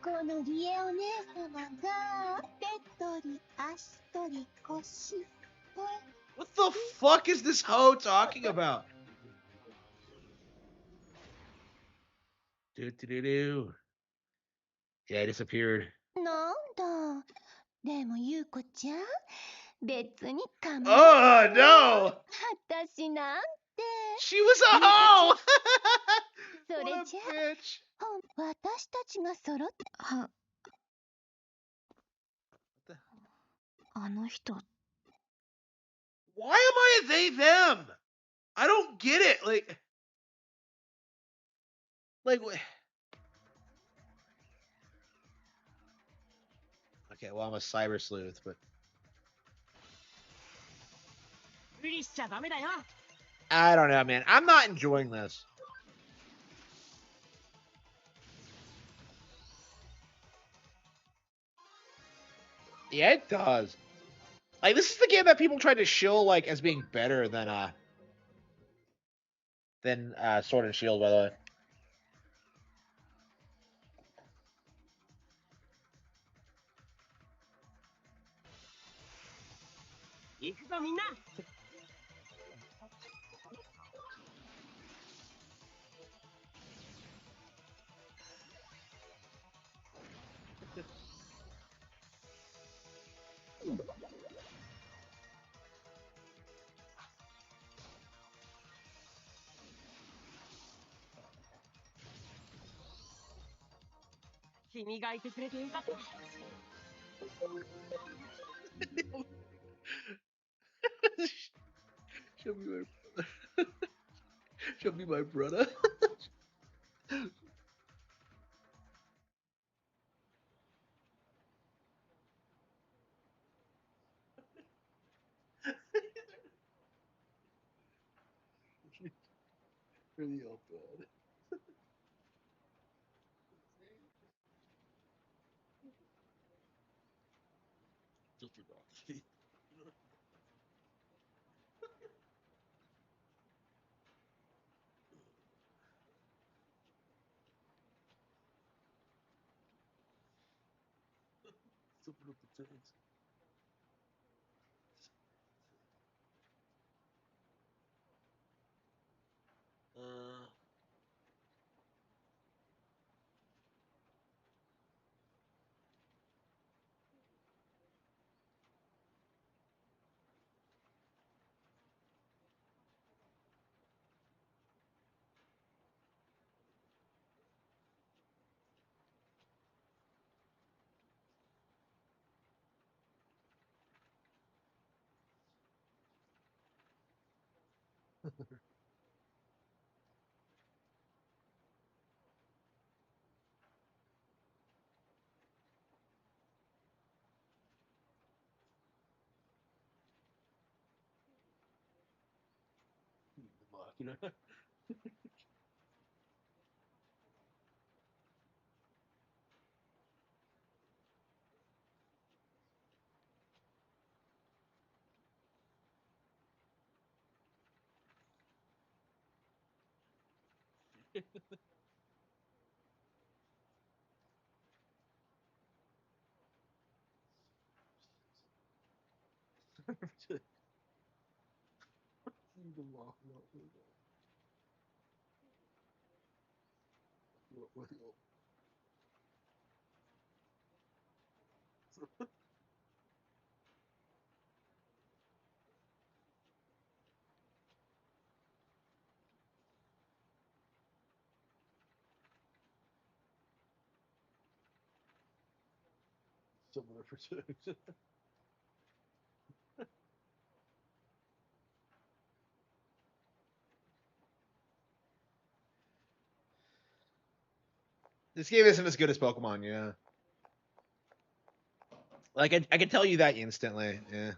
このリエお姉様がペットリ足取り腰で What the fuck is this hoe talking about? Do. Yeah, it disappeared. なんだ。でもゆうこちゃん、別に構わない。Oh, no! 私なんて。She was a hoe! それじゃあ、私たちが揃って。あの人。Why am I a they, them? I don't get it. Like, okay, well, I'm a cyber sleuth, but I don't know, man. I'm not enjoying this. Yeah, it does. Like, this is the game that people tried to shill, like, as being better than Sword and Shield, by the way. Show me my brother. Show me my brother. Really all bad. Just forgot. Super up the tanks. You know. Similar for two. This game isn't as good as Pokemon, yeah. Like I can tell you that instantly, yeah.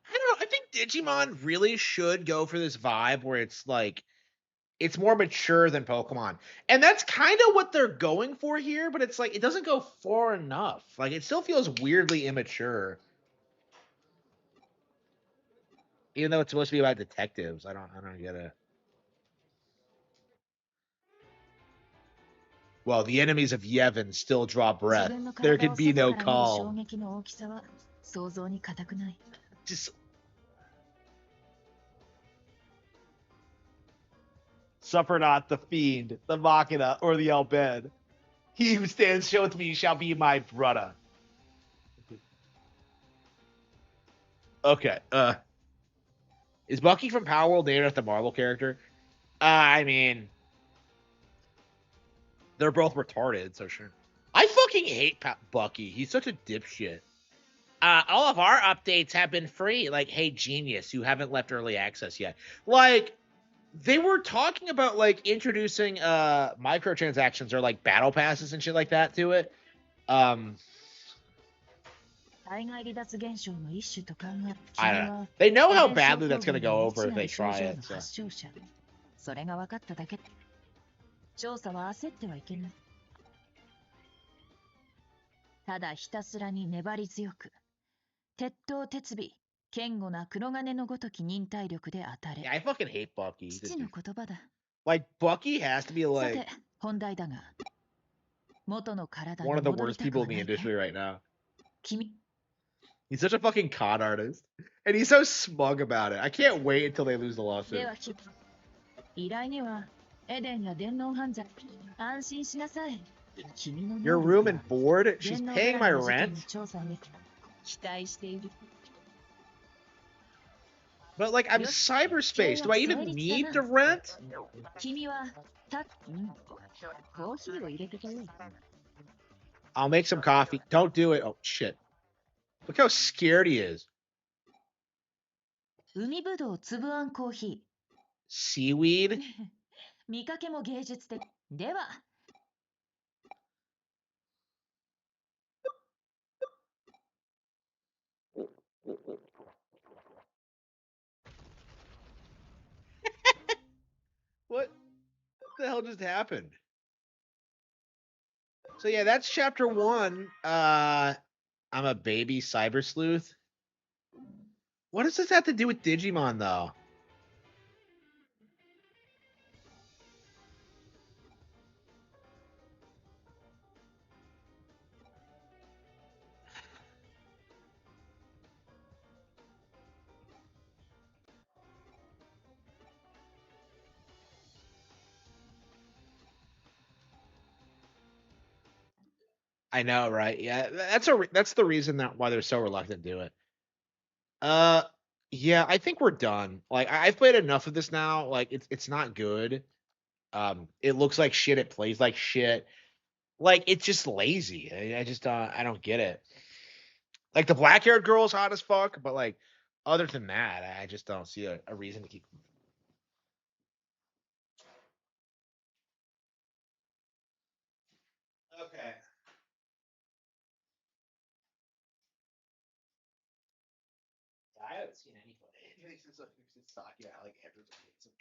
I don't know. I think Digimon really should go for this vibe where it's like it's more mature than Pokemon. And that's kind of what they're going for here, but it's like it doesn't go far enough. Like it still feels weirdly immature. Even though it's supposed to be about detectives. I don't get it. Well, the enemies of Yevon still draw breath. There can be no calm. Just suffer not the fiend, the Machina, or the Elbed. He who stands show with me shall be my brother. Okay. Is Bucky from Power World named after the Marvel character? I mean, they're both retarded, so sure. I fucking hate Bucky. He's such a dipshit. All of our updates have been free. Like, hey, genius, you haven't left early access yet. Like, they were talking about like introducing microtransactions or like battle passes and shit like that to it. I don't know. They know how badly that's gonna go over if they try it. So. それが分かっただけ。調査は焦ってはいけない。ただひたすらに粘り強く、鉄頭鉄尾、堅固な黒金のごとき忍耐力で当たれ。Yeah, I fucking hate Bucky. 父の言葉だ。Like Bucky has to be like さて、本題だが、元の体に one of the 戻り worst たく people は in the ないか industry right now. 君。 He's such a fucking con artist, and he's so smug about it. I can't wait until they lose the で lawsuit. は、依頼にはエデンや電脳犯罪。安心しなさい。君の Your room and board? She's paying my rent? 調査に期待している。 But like, I'm cyberspace. Do I even need to rent? 君はコーヒーを入れてこよう。 I'll make some coffee. Don't do it. Oh shit! Look how scared he is. 海ぶどう粒あんコーヒ Seaweed? ー。見かけも芸術的。では。What the hell just happened? So yeah, that's chapter 1. I'm a baby cyber sleuth. What does this have to do with Digimon though? I know, right? Yeah, that's the reason that why they're so reluctant to do it. Yeah, I think we're done. Like I've played enough of this now. Like it's not good. It looks like shit. It plays like shit. Like it's just lazy. I just I don't get it. Like the black haired girl's hot as fuck, but like other than that, I just don't see a reason to keep. Okay. haven't seen any footage since stock. Yeah, like Andrew's amazing.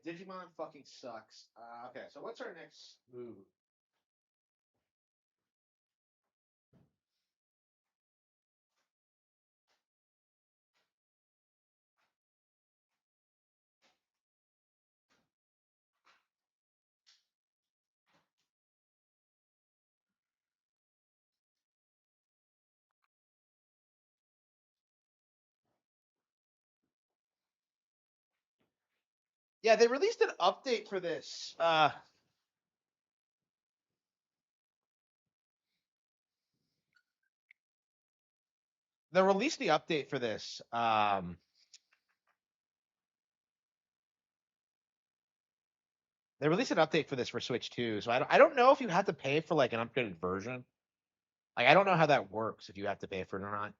Digimon fucking sucks. Okay, so what's our next move? Yeah, they released an update for this. They released the update for this. They released an update for this for Switch 2, so I don't know if you have to pay for like an upgraded version. Like I don't know how that works if you have to pay for it or not.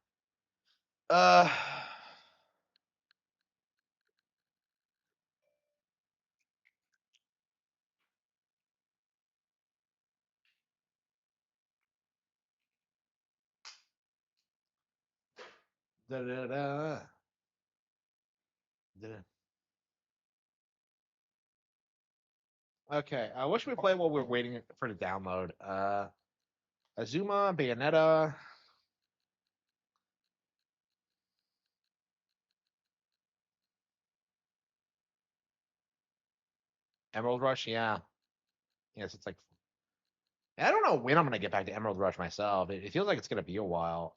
Da, da, da. Da. Okay, what should we play while we're waiting for it to download? Azuma, Bayonetta. Emerald Rush, yeah. Yes, it's like I don't know when I'm gonna get back to Emerald Rush myself. It feels like it's gonna be a while.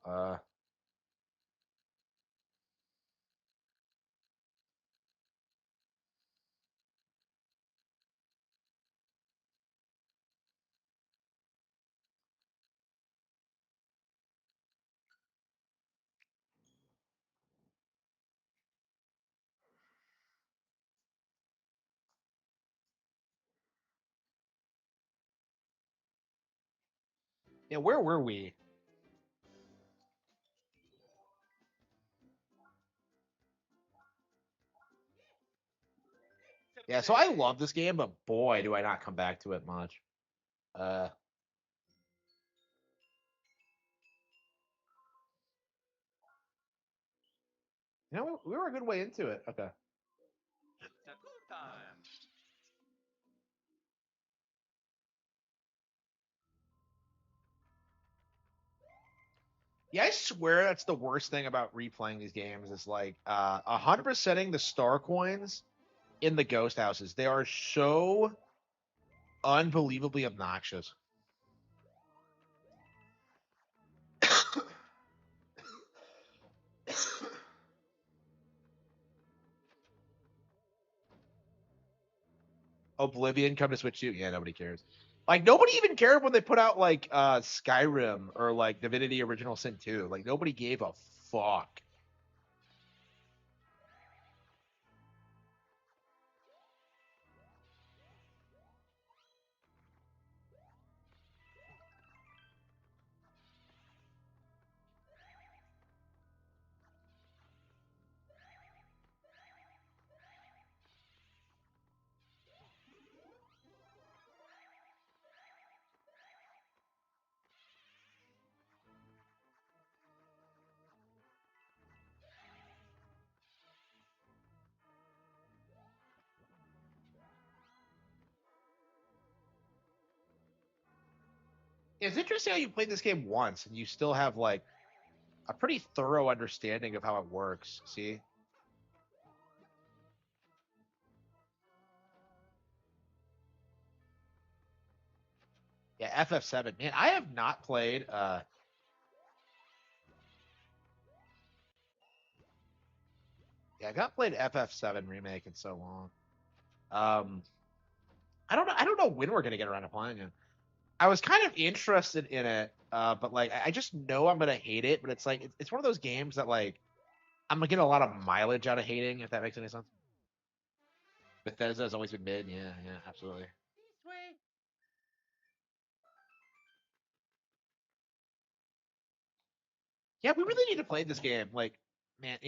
Yeah, where were we? Yeah, so I love this game, but boy, do I not come back to it much. You know, we were a good way into it. Okay. Yeah, I swear that's the worst thing about replaying these games is like 100%ing the star coins in the ghost houses. They are so unbelievably obnoxious. Oblivion come to Switch 2. Yeah, nobody cares. Like nobody even cared when they put out like Skyrim or like Divinity Original Sin 2. Like nobody gave a fuck. It's interesting how you played this game once and you still have like a pretty thorough understanding of how it works. See? Yeah, FF7. Man, I have not played yeah, I've not played FF7 remake in so long. I don't know when we're gonna get around to playing it. I was kind of interested in it, but like I just know I'm gonna hate it. But it's like it's one of those games that like I'm getting a lot of mileage out of hating, if that makes any sense. Bethesda has always been mid. Yeah, absolutely. Yeah, we really need to play this game. Like, man,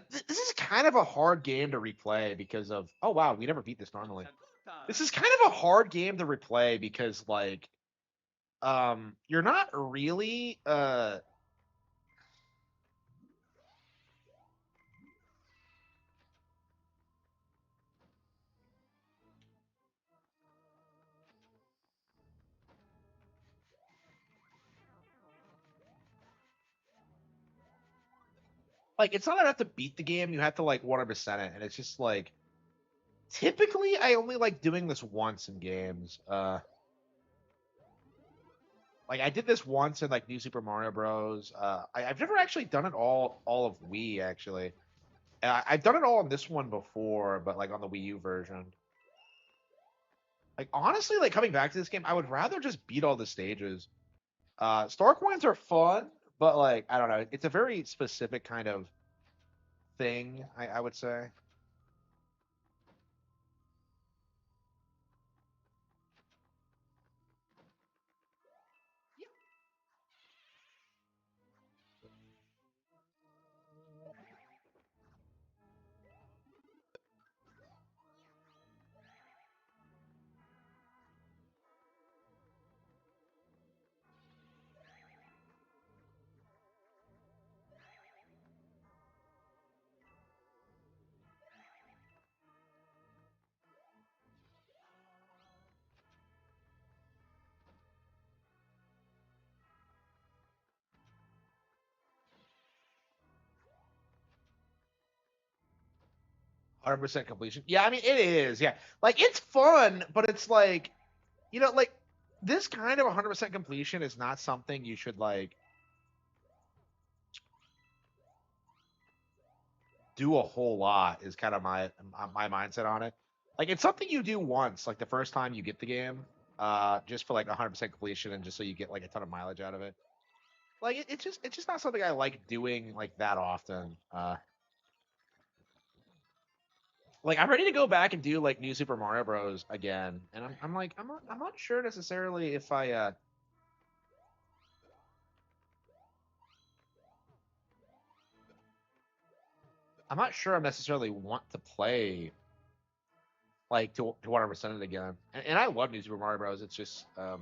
this is kind of a hard game to replay because of. Oh wow, we never beat this normally. This is kind of a hard game to replay because like, you're not really like it's not enough to beat the game. You have to like 100% it, and it's just like typically I only like doing this once in games. Like I did this once in like New Super Mario Bros. I've never actually done it all of Wii actually. I've done it all on this one before, but like on the Wii U version. Like honestly, like coming back to this game, I would rather just beat all the stages. Star coins are fun, but like I don't know, it's a very specific kind of thing. I would say. 100% completion. Yeah, I mean it is. Yeah, like it's fun, but it's like, like this kind of 100% completion is not something you should like do a whole lot. Is kind of my mindset on it. Like it's something you do once, like the first time you get the game, just for like 100% completion and just so you get like a ton of mileage out of it. Like it's just not something I like doing like that often. Like I'm ready to go back and do like New Super Mario Bros. Again, and I'm not sure necessarily if I'm not sure I necessarily want to play like to 100% it again. And I love New Super Mario Bros. It's just I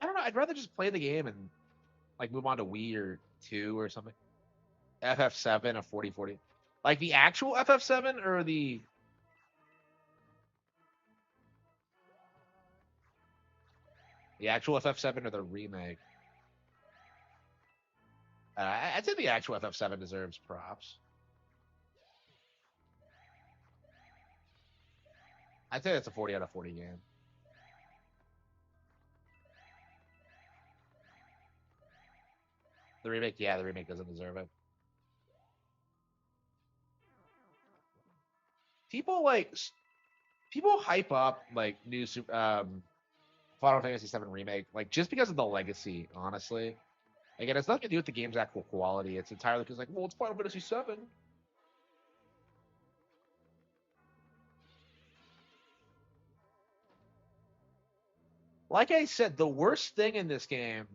don't know. I'd rather just play the game and like move on to Wii or 2 or something. FF7 a 4040. Like the actual FF7 or the actual FF7 or the remake. I'd say the actual FF7 deserves props. I'd say it's a 40 out of 40 game. The remake, yeah, the remake doesn't deserve it. People like people hype up like new Final Fantasy VII remake like just because of the legacy. Honestly, again, it's nothing to do with the game's actual quality. It's entirely because like, well, it's Final Fantasy VII. Like I said, the worst thing in this game.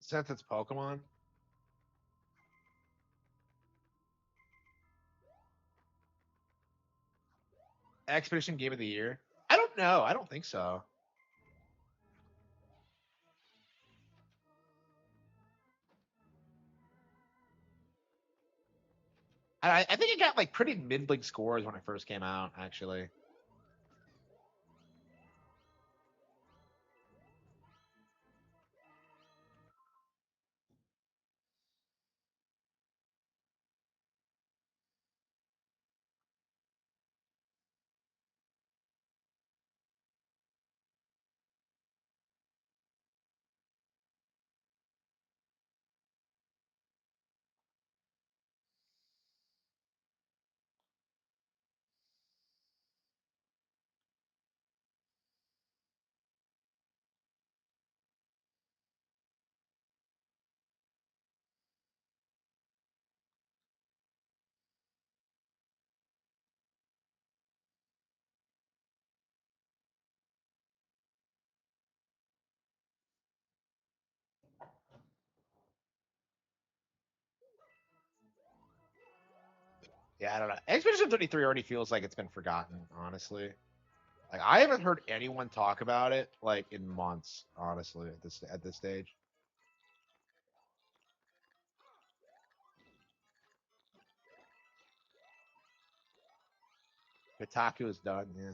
Since it's Pokemon, Expedition Game of the Year. I don't know. I don't think so. I think it got like pretty middling scores when it first came out. Actually, Yeah, I don't know. Expedition 33 already feels like it's been forgotten, honestly. Like I haven't heard anyone talk about it like in months, honestly, at this stage. Kotaku is done, yeah.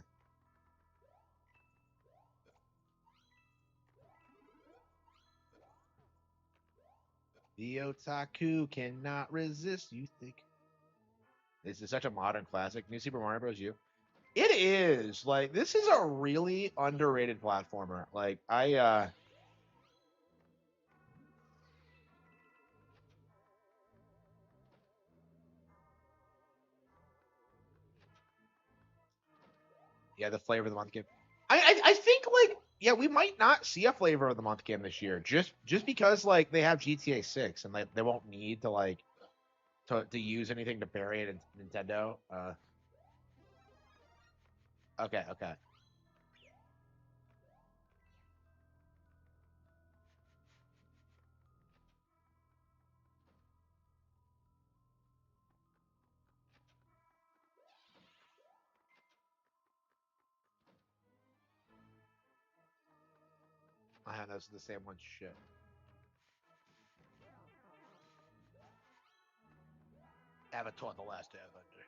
The otaku cannot resist. You think this is such a modern classic? New Super Mario Bros. U. It is like this is a really underrated platformer. Like yeah, the flavor of the month game. I think like yeah, we might not see a flavor of the month game this year, just because like they have GTA 6 and they won't need to like to use anything to bury it in Nintendo. Okay, okay. I have those the same one. Shit. Avatar: The Last Airbender.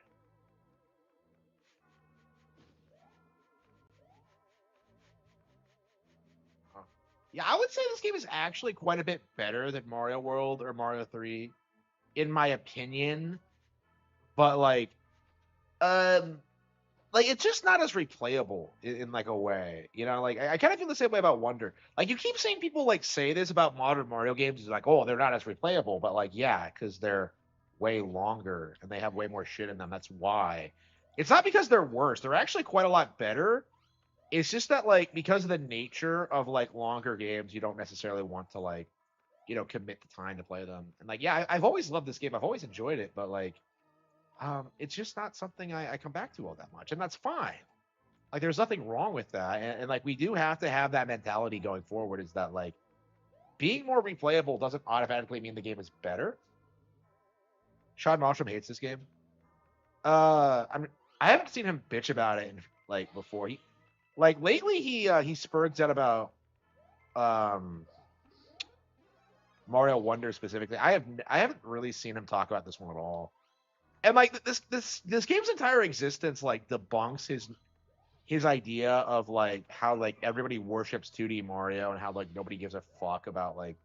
Huh. Yeah, I would say this game is actually quite a bit better than Mario World or Mario 3, in my opinion. But um, like it's just not as replayable in like a way, you know. Like I kind of feel the same way about Wonder. Like you keep seeing people like say this about modern Mario games, it's like, oh, they're not as replayable, but like yeah, because they're way longer and they have way more shit in them. That's why. It's not because they're worse. They're actually quite a lot better. It's just that like because of the nature of like longer games, you don't necessarily want to like commit the time to play them. And like yeah, I've always loved this game. I've always enjoyed it, but like it's just not something I come back to all that much, and that's fine. Like there's nothing wrong with that, and like we do have to have that mentality going forward. Is that like being more replayable doesn't automatically mean the game is better. Sean Marsham hates this game. I haven't seen him bitch about it like before. He like lately he spurgs out about um Mario Wonder specifically. I haven't really seen him talk about this one at all. And like this game's entire existence like debunks his idea of like how like everybody worships 2D Mario and how like nobody gives a fuck about like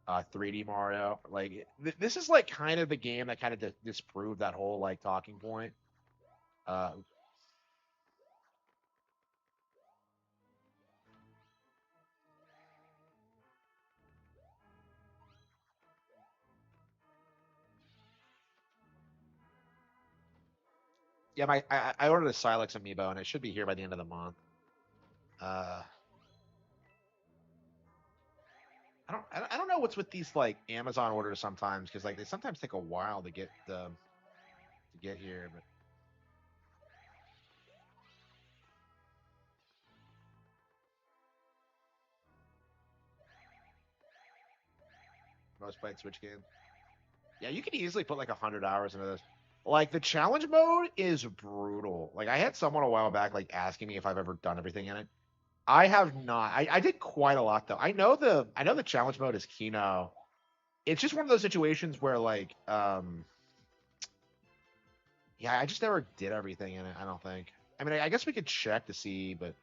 3D Mario. Like this is like kind of the game that kind of disproved that whole like talking point. Uh, yeah, I ordered a Silex amiibo and it should be here by the end of the month. Uh, I don't know what's with these like Amazon orders sometimes because like they sometimes take a while to get here, but most played Switch game. Yeah, you can easily put like 100 hours into this. Like the challenge mode is brutal. Like I had someone a while back like asking me if I've ever done everything in it. I have not. I did quite a lot though. I know the challenge mode is Kino. It's just one of those situations where like yeah, I just never did everything in it, I don't think. I mean I guess we could check to see, but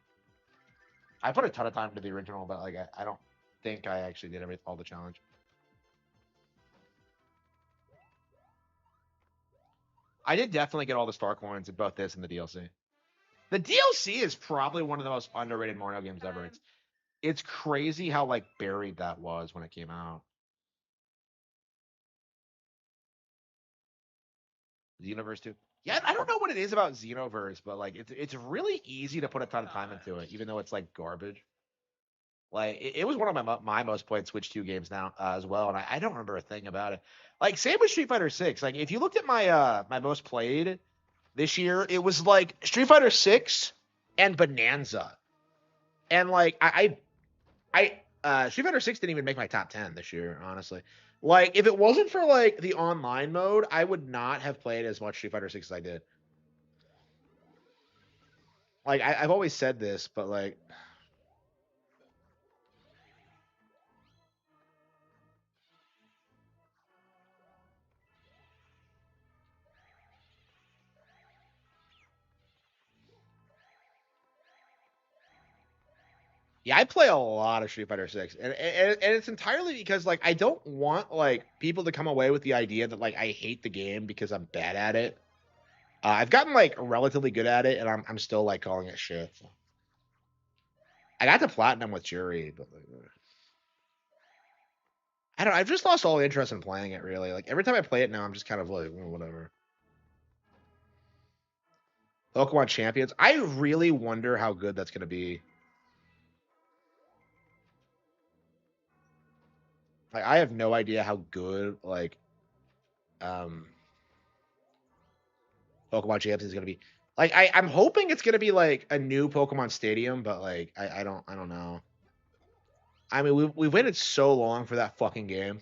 I put a ton of time into the original, but like I don't think I actually did all the challenge. I did definitely get all the star coins in both this and the DLC. The DLC is probably one of the most underrated Mario games ever. It's crazy how like buried that was when it came out. Xenoverse 2. Yeah, I don't know what it is about Xenoverse, but like it's really easy to put a ton of time into it, even though it's like garbage. Like it was one of my most played Switch 2 games now as well, and I don't remember a thing about it. Like same with Street Fighter 6. Like if you looked at my most played this year, it was like Street Fighter 6 and Bonanza. And like I Street Fighter 6 didn't even make my top 10 this year, honestly. Like, if it wasn't for like the online mode, I would not have played as much Street Fighter 6 as I did. Like, I've always said this, but like, yeah, I play a lot of Street Fighter 6, and it's entirely because like I don't want like people to come away with the idea that like I hate the game because I'm bad at it. I've gotten like relatively good at it, and I'm still like calling it shit. I got to platinum with Jury, but like, I don't. I've just lost all interest in playing it. Really, like every time I play it now, I'm just kind of like whatever. Pokemon Champions. I really wonder how good that's gonna be. Like I have no idea how good like Pokemon Champions is gonna be. Like I'm hoping it's gonna be like a new Pokemon Stadium, but like I don't know. I mean we've waited so long for that fucking game.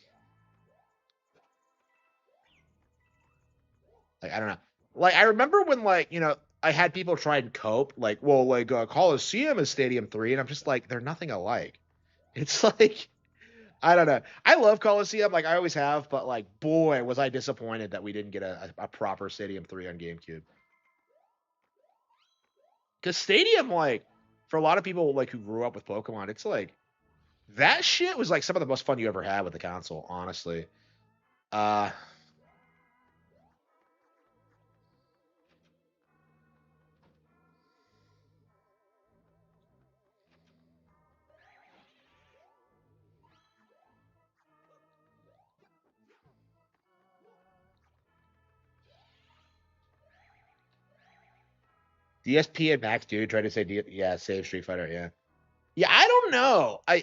Like I don't know. Like I remember when like I had people try and cope like well like Coliseum is Stadium 3, and I'm just like they're nothing alike. It's like I don't know. I love Coliseum, like I always have, but like, boy, was I disappointed that we didn't get a proper Stadium 3 on GameCube. Because Stadium, like, for a lot of people like who grew up with Pokemon, it's like that shit was like some of the most fun you ever had with the console, honestly. DSP and Max dude tried to say yeah, save Street Fighter, yeah. Yeah, I don't know. I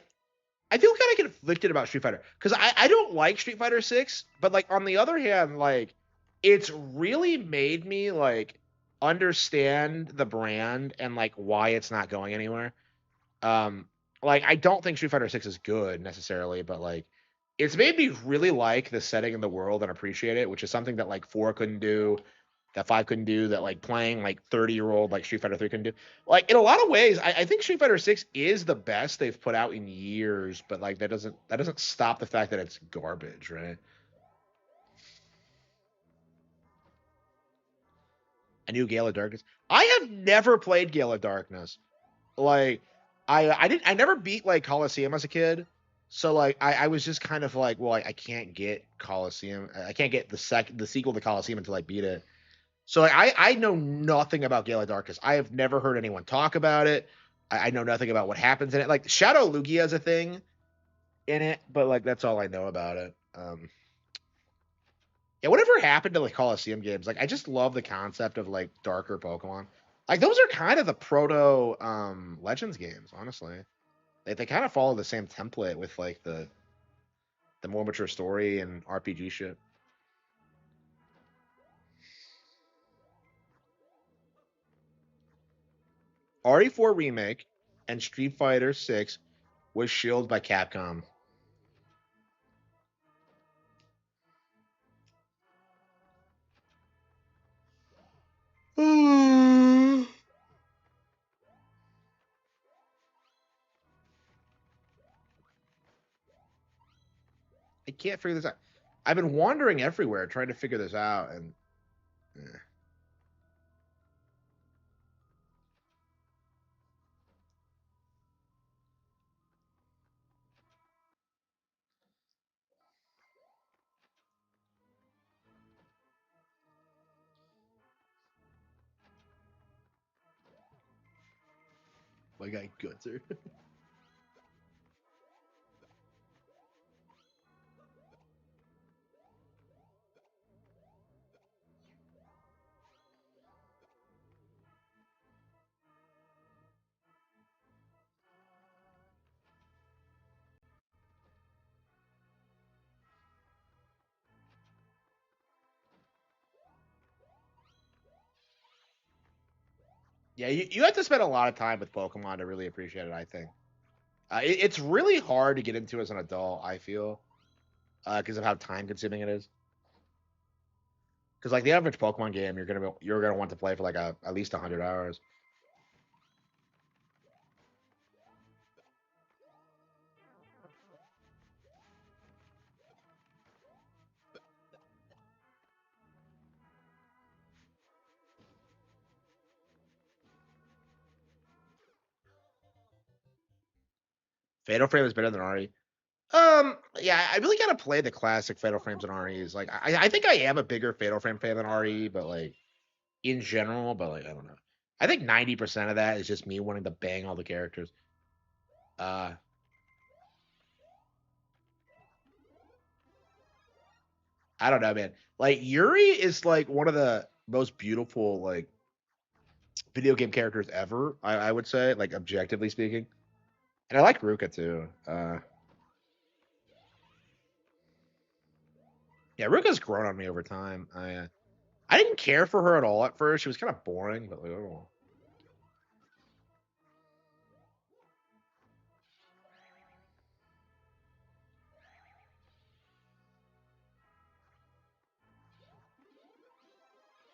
feel kind of conflicted about Street Fighter because I don't like Street Fighter 6, but like on the other hand, like it's really made me like understand the brand and like why it's not going anywhere. Like I don't think Street Fighter 6 is good necessarily, but like it's made me really like the setting in the world and appreciate it, which is something that like 4 couldn't do, that 5 couldn't do, that like playing like 30-year-old like Street Fighter 3 couldn't do. Like in a lot of ways, I think Street Fighter 6 is the best they've put out in years, but like that doesn't stop the fact that it's garbage, right? A new Gale of Darkness. I have never played Gale of Darkness. Like I never beat like Coliseum as a kid. So like I was just kind of like, well, I can't get Coliseum. I can't get the sequel to Coliseum until I beat it. So like I know nothing about Gale of Darkness. I have never heard anyone talk about it. I know nothing about what happens in it. Like Shadow Lugia is a thing in it, but like that's all I know about it. Yeah, whatever happened to like Coliseum games? Like I just love the concept of like darker Pokemon. Like those are kind of the proto Legends games, honestly. They kind of follow the same template with like the more mature story and RPG shit. RE4 remake and Street Fighter 6 was shielded by Capcom. I can't figure this out. I've been wandering everywhere trying to figure this out, and my guy Gutzer. Yeah, you have to spend a lot of time with Pokemon to really appreciate it, I think. It's really hard to get into as an adult, I feel, because of how time consuming it is. Because like the average Pokemon game, you're gonna want to play for like at least 100 hours. Fatal Frame is better than RE. Yeah, I really gotta play the classic Fatal Frames and REs. Like, I think I am a bigger Fatal Frame fan than RE, but like in general, but like I don't know. I think 90% of that is just me wanting to bang all the characters. Uh, I don't know, man. Like Yuri is like one of the most beautiful like video game characters ever. I would say, like objectively speaking, and I like Ruka too. Yeah, Ruka's grown on me over time. I didn't care for her at all at first. She was kind of boring, but like, oh.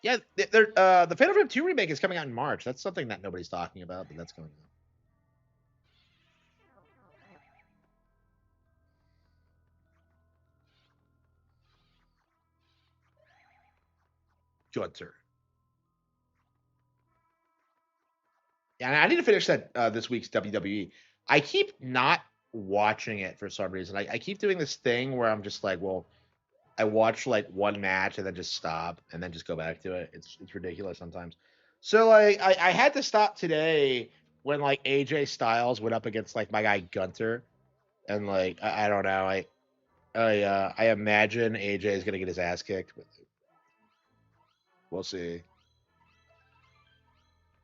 Yeah, the Fatal Frame 2 remake is coming out in March. That's something that nobody's talking about, but that's coming out. Judger. Yeah, I need to finish that this week's WWE. I keep not watching it for some reason. I keep doing this thing where I'm just like, well, I watch like one match and then just stop and then just go back to it. It's ridiculous sometimes. So like I had to stop today when like AJ Styles went up against like my guy Gunter, and like I don't know, I imagine AJ is gonna get his ass kicked, but we'll see.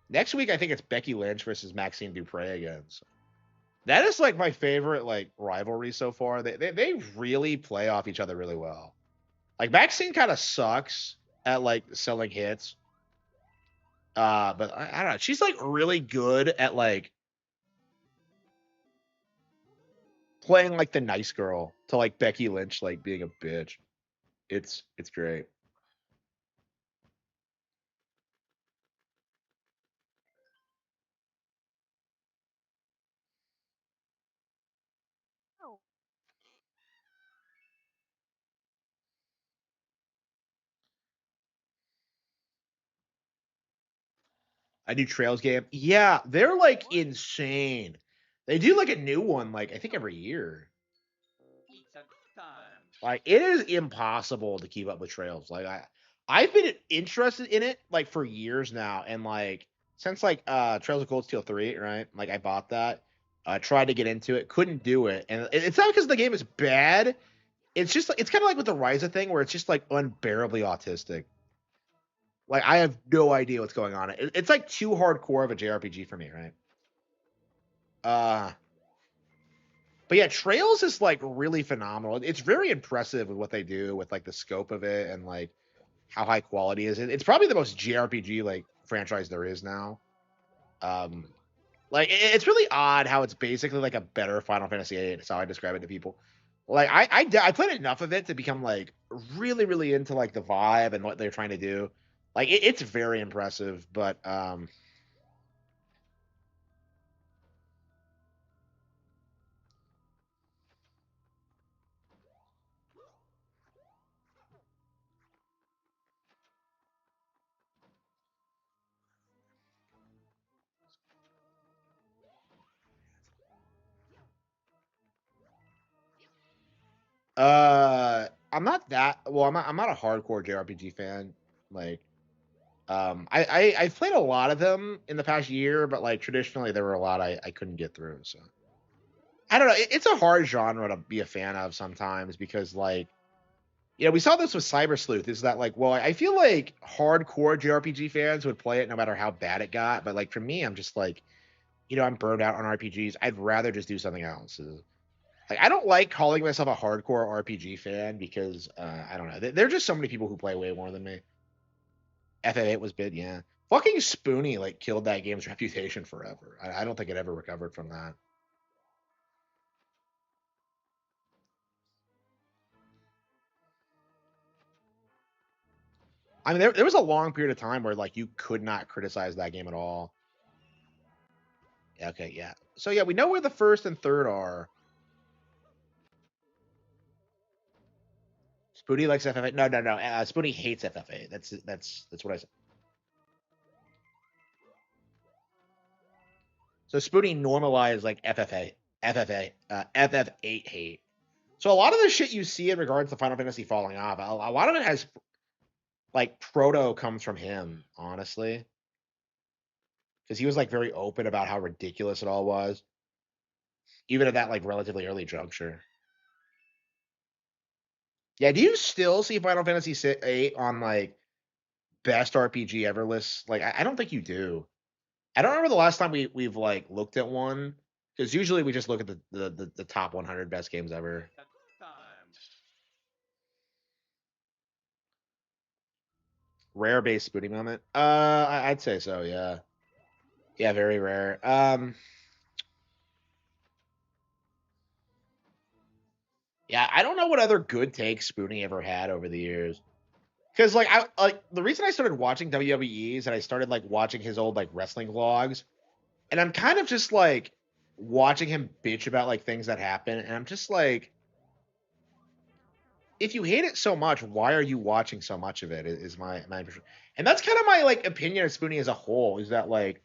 Next week I think it's Becky Lynch versus Maxine Dupre again. So that is like my favorite like rivalry so far. They really play off each other really well. Like Maxine kind of sucks at like selling hits. But I don't know. She's like really good at like playing like the nice girl to like Becky Lynch like being a bitch. It's great. A new Trails game. Yeah, they're like insane. They do like a new one like I think every year. Like it is impossible to keep up with Trails. Like I've been interested in it like for years now, and like since like Trails of Cold Steel 3, right? Like I bought that. Tried to get into it, couldn't do it. And it's not because the game is bad. It's just like it's kind of like with the Ryza thing where it's just like unbearably autistic. Like I have no idea what's going on. It's like too hardcore of a JRPG for me, right? Uh but yeah, Trails is like really phenomenal. It's very impressive with what they do with like the scope of it and like how high quality is it. It's probably the most JRPG like franchise there is now. Um like it's really odd how it's basically like a better Final Fantasy VIII. That's how I describe it to people. Like I played enough of it to become like really into like the vibe and what they're trying to do. Like it's very impressive, but I'm not that well. I'm not a hardcore JRPG fan. Like, I've played a lot of them in the past year, but like traditionally there were a lot I couldn't get through. So I don't know. It's a hard genre to be a fan of sometimes because like we saw this with Cyber Sleuth. Is that like well, I feel like hardcore JRPG fans would play it no matter how bad it got, but like for me, I'm just like I'm burned out on RPGs. I'd rather just do something else. Like I don't like calling myself a hardcore RPG fan because I don't know. There are just so many people who play way more than me. FF8 was big, yeah. Fucking Spoonie like killed that game's reputation forever. I don't think it ever recovered from that. I mean, there was a long period of time where like you could not criticize that game at all. Okay, yeah. So yeah, we know where the first and third are. Spoonie likes FFA. No. Spoonie hates FFA. That's what I said. So Spoonie normalized like FFA, FF8 hate. So a lot of the shit you see in regards to Final Fantasy falling off, a lot of it has like proto comes from him, honestly. Because he was like very open about how ridiculous it all was. Even at that like relatively early juncture. Yeah, do you still see Final Fantasy VIII on like best RPG ever lists? Like I don't think you do. I don't remember the last time we've like looked at one. Because usually we just look at the top 100 best games ever. Rare base spooning moment. I'd say so. Yeah. Yeah, very rare. Yeah, I don't know what other good takes Spoonie ever had over the years. Because like the reason I started watching WWE is that I started like watching his old like wrestling vlogs, and I'm kind of just like watching him bitch about like things that happen, and I'm just like, if you hate it so much, why are you watching so much of it? Is my impression, and that's kind of my like opinion of Spoonie as a whole. Is that like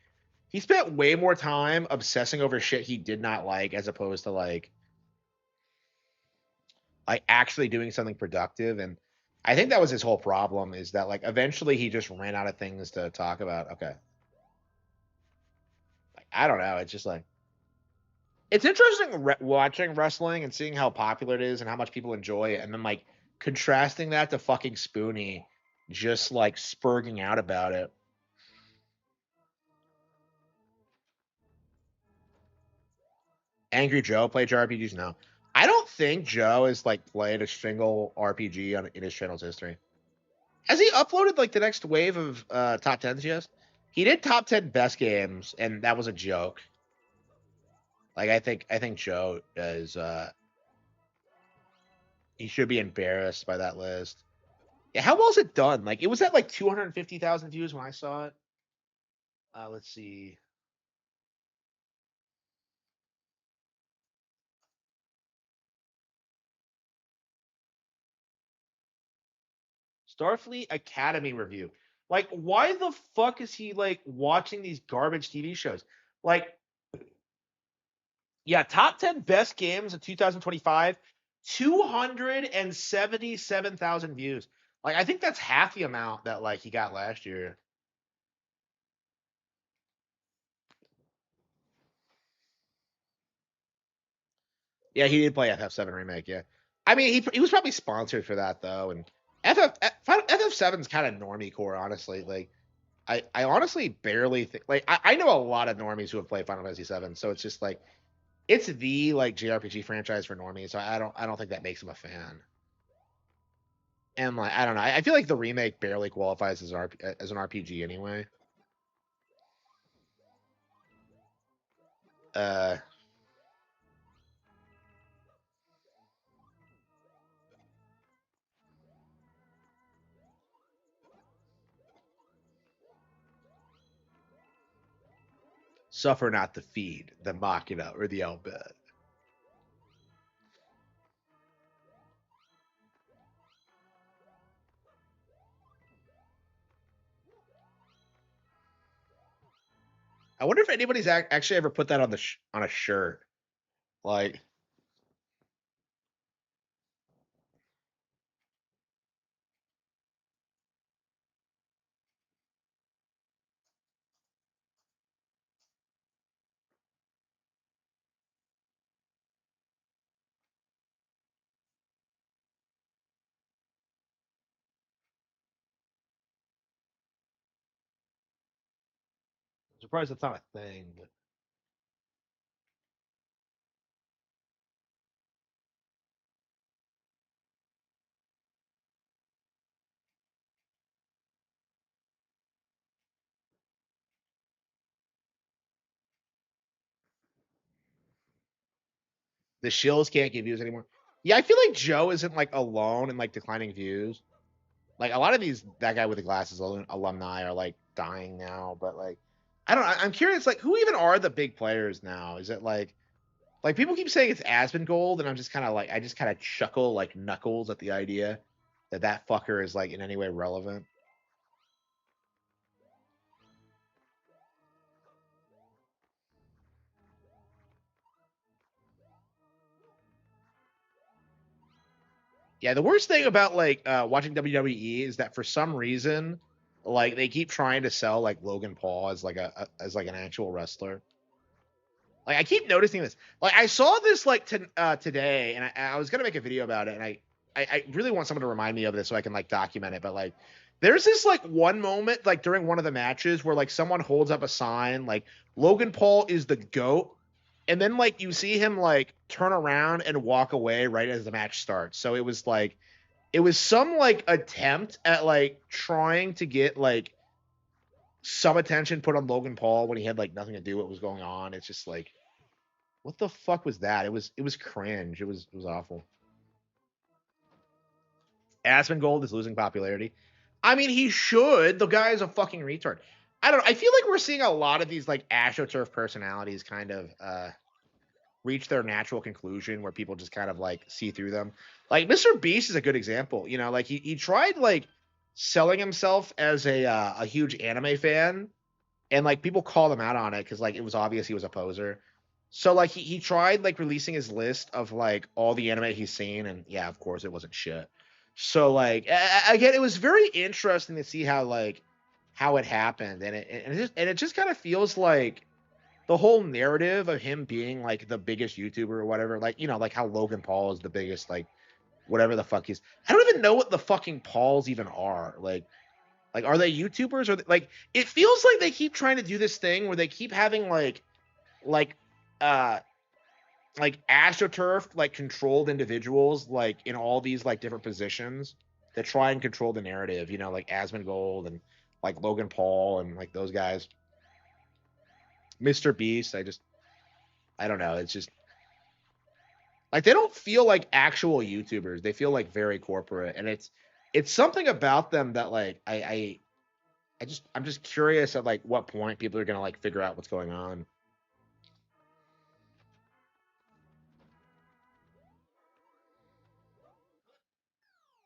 he spent way more time obsessing over shit he did not like as opposed to like actually doing something productive. And I think that was his whole problem, is that like eventually he just ran out of things to talk about. Okay. Like, I don't know. It's just like, it's interesting watching wrestling and seeing how popular it is and how much people enjoy it. And then like contrasting that to fucking Spoonie just like spurging out about it. Angry Joe played RPGs? No. I don't think Joe has like played a single RPG in his channel's history. Has he uploaded like the next wave of top 10s yet? He did top 10 best games, and that was a joke. Like I think Joe is he should be embarrassed by that list. Yeah, how well is it done? Like it was at like 250,000 views when I saw it. Let's see. Starfleet Academy review. Like, why the fuck is he like watching these garbage TV shows? Like, yeah, top 10 best games of 2025, 277,000 views. Like, I think that's half the amount that like he got last year. Yeah, he did play FF7 remake. Yeah, I mean he was probably sponsored for that though, and FF7 is kind of normie core, honestly. Like, I honestly barely think like I know a lot of normies who have played Final Fantasy 7, so it's just like it's the like JRPG franchise for normies, so I don't think that makes him a fan. And like I don't know, I feel like the remake barely qualifies as an RPG anyway. Uh, Suffer not the feed, the Machina, or the Elbed. I wonder if anybody's actually ever put that on on a shirt. Like, I'm surprised that's not a thing. But the shills can't get views anymore. Yeah, I feel like Joe isn't like alone in like declining views. Like a lot of that guy with the glasses alumni are like dying now, but like I don't know. I'm curious, like who even are the big players now? Is it like people keep saying it's Asmongold, and I'm just kind of like I just kind of chuckle like Knuckles at the idea that fucker is like in any way relevant. Yeah, the worst thing about like watching WWE is that for some reason, like they keep trying to sell like Logan Paul as like as like an actual wrestler. Like I keep noticing this. Like I saw this like today, and I was gonna make a video about it, and I really want someone to remind me of this so I can like document it. But like, there's this like one moment like during one of the matches where like someone holds up a sign like Logan Paul is the GOAT, and then like you see him like turn around and walk away right as the match starts. So it was like some like attempt at like trying to get like some attention put on Logan Paul when he had like nothing to do with what was going on. It's just like, what the fuck was that? It was cringe. It was awful. Asmongold is losing popularity. I mean, he should. The guy is a fucking retard. I don't know. I feel like we're seeing a lot of these like AstroTurf personalities kind of reach their natural conclusion where people just kind of like see through them. Like Mr. Beast is a good example. You know, like he tried like selling himself as a huge anime fan, and like people called him out on it because like it was obvious he was a poser. So like he tried like releasing his list of like all the anime he's seen, and yeah, of course it wasn't shit. So like again, it was very interesting to see how it happened, and it just kind of feels like the whole narrative of him being like the biggest YouTuber or whatever, like you know, like how Logan Paul is the biggest, like whatever the fuck he's. I don't even know what the fucking Pauls even are. Like are they YouTubers or like it feels like they keep trying to do this thing where they keep having like uh like AstroTurf like controlled individuals like in all these like different positions that try and control the narrative, you know, like Asmongold and like Logan Paul and like those guys. Mr. Beast, I don't know, it's just like they don't feel like actual YouTubers. They feel like very corporate, and it's something about them that like I'm just curious at like what point people are gonna like figure out what's going on.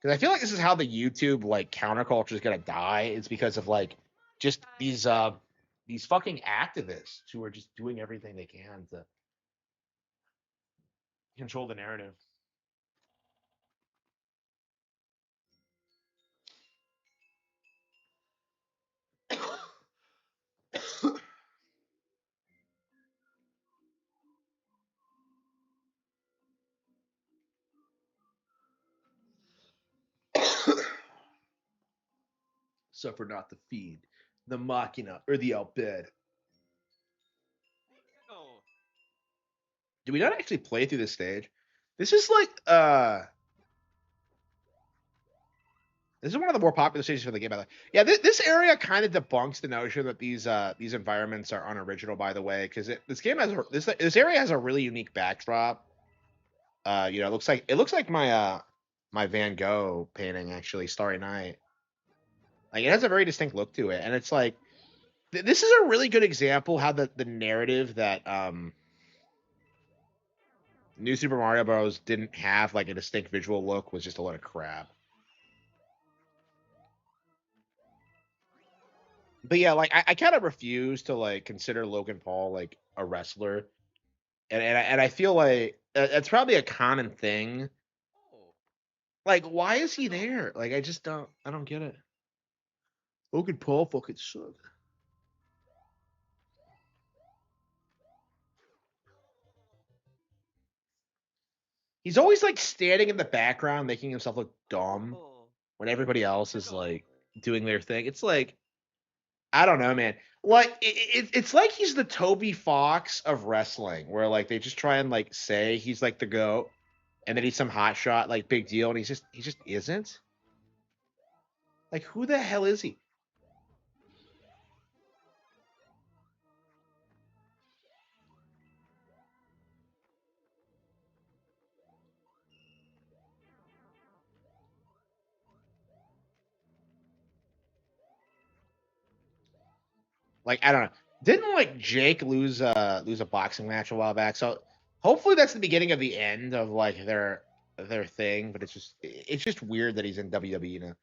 Because I feel like this is how the YouTube like counterculture is gonna die. It's because of like just these fucking activists who are just doing everything they can to control the narrative. Suffer not the feed, the machina, or the outbid. Do we not actually play through this stage? This is like this is one of the more popular stages for the game. By the way, yeah, this area kind of debunks the notion that these environments are unoriginal. By the way, because this game has this area has a really unique backdrop. You know, it looks like my my Van Gogh painting actually, Starry Night. Like it has a very distinct look to it, and it's like this is a really good example how the narrative that New Super Mario Bros. Didn't have like a distinct visual look was just a lot of crap. But yeah, like I kind of refuse to like consider Logan Paul like a wrestler, and I feel like it's probably a common thing. Like, why is he there? Like, I don't get it. Logan Paul fucking suck. He's always like standing in the background, making himself look dumb when everybody else is like doing their thing. It's like I don't know, man. Like it's like he's the Toby Fox of wrestling, where like they just try and like say he's like the GOAT, and then he's some hot shot, like big deal, and he just isn't. Like who the hell is he? Like, I don't know. Didn't like Jake lose a boxing match a while back? So hopefully that's the beginning of the end of like their thing. But it's just weird that he's in WWE now.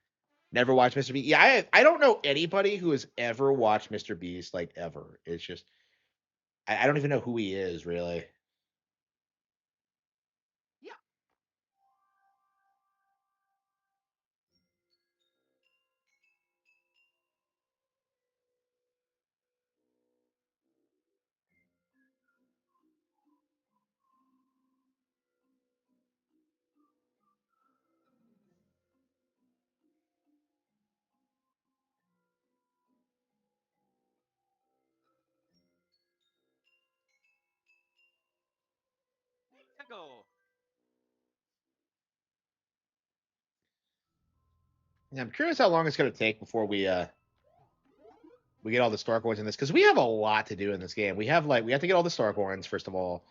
Never watched Mr. Beast. Yeah, I don't know anybody who has ever watched Mr. Beast like ever. It's just I don't even know who he is really. Yeah, I'm curious how long it's gonna take before we get all the star coins in this, because we have a lot to do in this game. We have to get all the star coins first of all,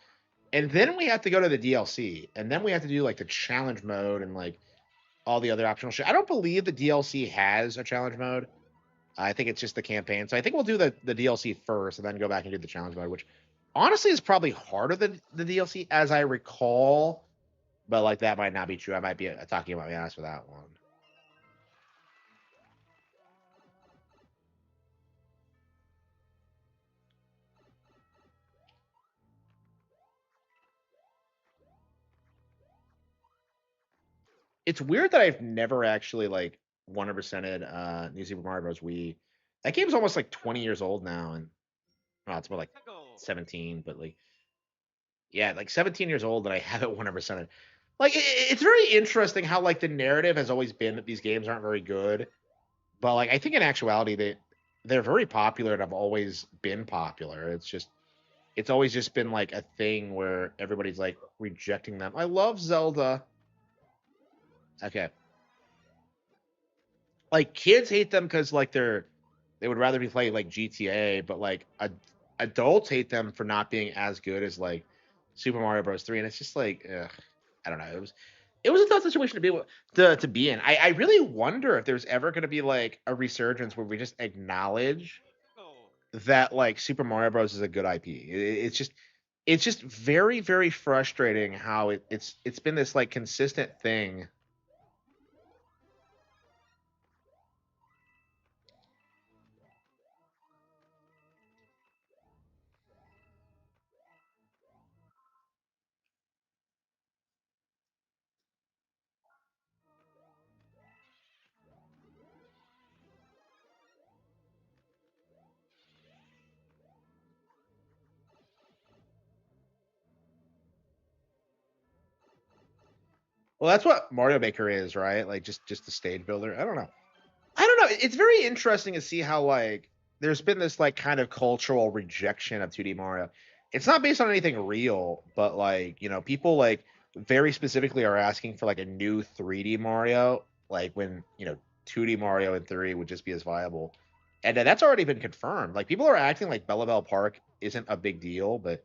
and then we have to go to the DLC, and then we have to do like the challenge mode and like all the other optional shit. I don't believe the DLC has a challenge mode. I think it's just the campaign. So I think we'll do the DLC first and then go back and do the challenge mode, which honestly is probably harder than the DLC as I recall. But like that might not be true. I might be talking about my ass for that one. It's weird that I've never actually like 100%ed New Super Mario Bros. Wii. That game's almost like 20 years old now, and it's more like 17, but like yeah, like 17 years old, and I haven't 100%ed. Like it's very interesting how like the narrative has always been that these games aren't very good, but like I think in actuality they're very popular and have always been popular. It's always just been like a thing where everybody's like rejecting them. I love Zelda. Okay. Like kids hate them because like they would rather be playing like GTA, but like adults hate them for not being as good as like Super Mario Bros. 3, and it's just like ugh, I don't know. It was a tough situation to be in. I really wonder if there's ever going to be like a resurgence where we just acknowledge that like Super Mario Bros. Is a good IP. It's just very very frustrating how it's been this like consistent thing. Well, that's what Mario Maker is, right? Like just the stage builder. I don't know. I don't know. It's very interesting to see how like there's been this like kind of cultural rejection of 2D Mario. It's not based on anything real, but like, people like very specifically are asking for like a new 3D Mario, like when, 2D Mario in 3 would just be as viable. And that's already been confirmed. Like people are acting like Belleville Park isn't a big deal, but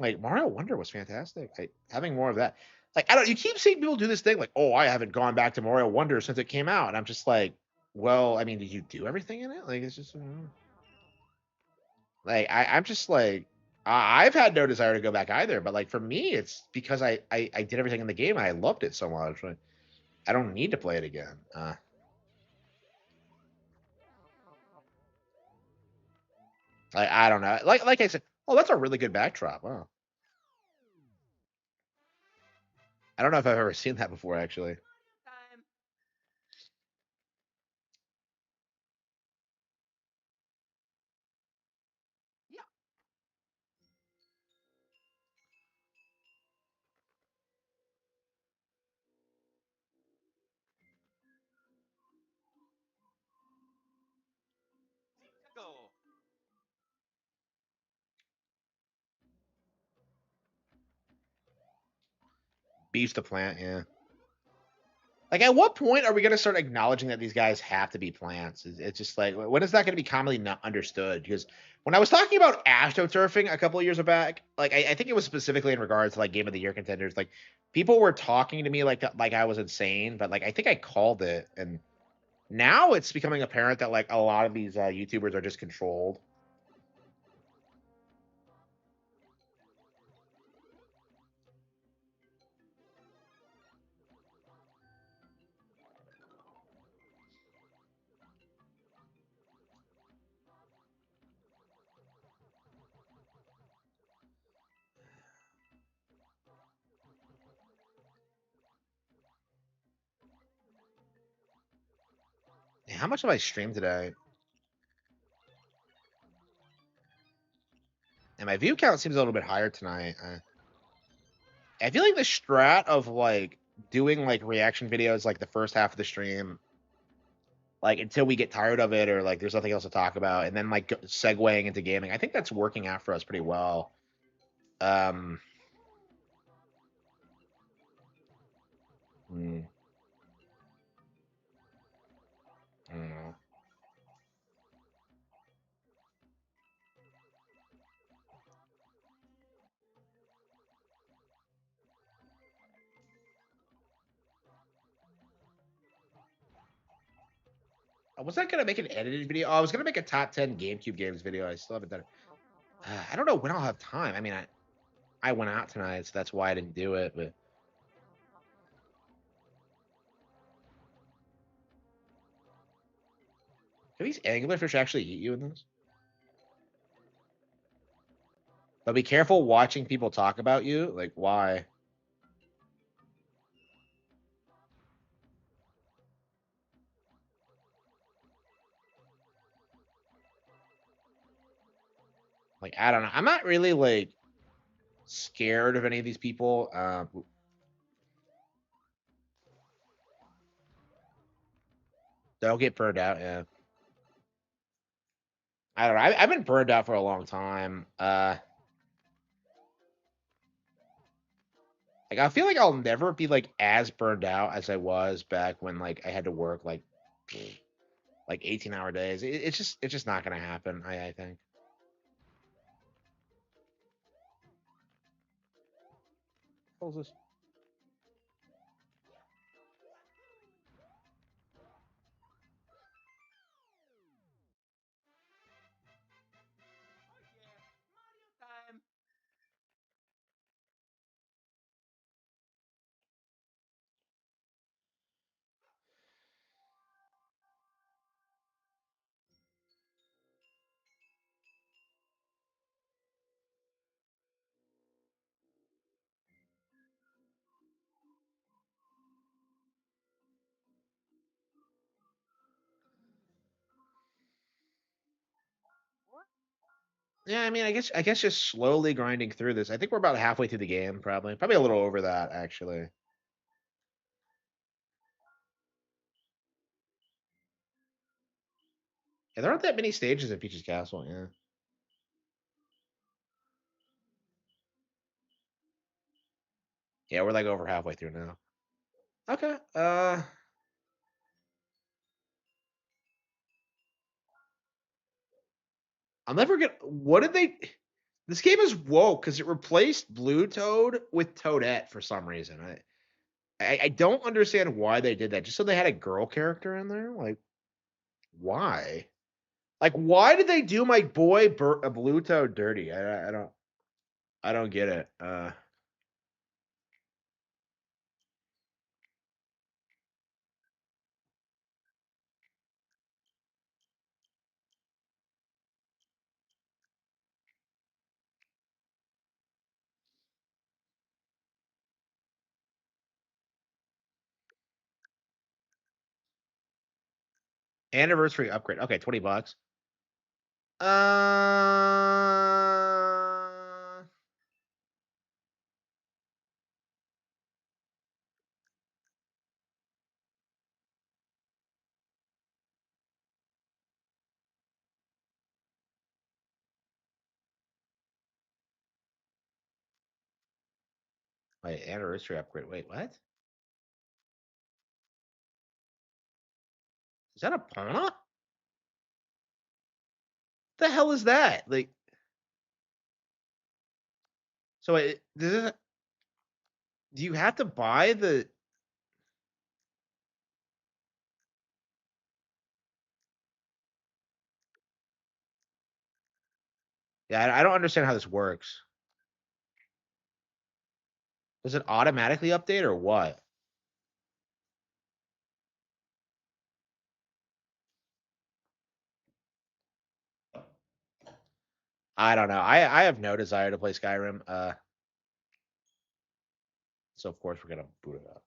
like Mario Wonder was fantastic. Like having more of that. Like I don't. You keep seeing people do this thing like, oh, I haven't gone back to Mario Wonder since it came out, and I'm just like, well, I mean, did you do everything in it? Like it's just like I'm just like I've had no desire to go back either. But like for me, it's because I did everything in the game and I loved it so much. Like, I don't need to play it again. I don't know. Like I said, oh, that's a really good backdrop. Wow. I don't know if I've ever seen that before, actually. Beast the plant, yeah. Like, at what point are we going to start acknowledging that these guys have to be plants? It's just like, when is that going to be commonly not understood? Because when I was talking about astroturfing a couple of years back, like, I think it was specifically in regards to like Game of the Year contenders. Like, people were talking to me like I was insane, but like I think I called it, and now it's becoming apparent that like a lot of these YouTubers are just controlled. How much have I streamed today? And my view count seems a little bit higher tonight. I feel like the strat of like doing like reaction videos like the first half of the stream, like until we get tired of it or like there's nothing else to talk about, and then like segueing into gaming. I think that's working out for us pretty well. Hmm. I don't know. Was I gonna make an edited video? Oh, I was gonna make a top 10 GameCube games video. I still haven't done it. I don't know when I'll have time. I mean, I went out tonight, so that's why I didn't do it. But can these anglerfish actually eat you in this? But be careful watching people talk about you. Like, why? Like, I don't know. I'm not really like scared of any of these people. They'll get burned out. Yeah. I don't know. I've been burned out for a long time. Like I feel like I'll never be like as burned out as I was back when like I had to work like 18-hour days. It's just not gonna happen. I think. What was this? Yeah, I mean, I guess just slowly grinding through this. I think we're about halfway through the game, probably a little over that actually. Yeah, there aren't that many stages in Peach's Castle. Yeah. Yeah, we're like over halfway through now. Okay. I'll never get. What did they? This game is woke because it replaced Blue Toad with Toadette for some reason. I don't understand why they did that. Just so they had a girl character in there, like why? Like why did they do my boy Blue Toad dirty? I don't get it. Anniversary upgrade. Okay, $20. Wait, anniversary upgrade. Wait, what? Is that a Pona? What the hell is that? Like, so do you have to buy the? Yeah, I don't understand how this works. Does it automatically update or what? I don't know. I have no desire to play Skyrim. So of course we're gonna boot it up.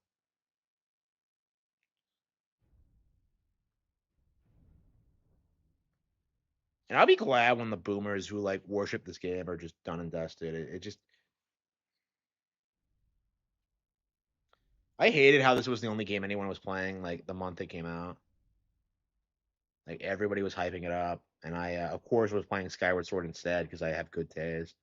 And I'll be glad when the boomers who like worship this game are just done and dusted. It just, I hated how this was the only game anyone was playing like the month it came out. Like everybody was hyping it up, and I of course was playing Skyward Sword instead because I have good taste.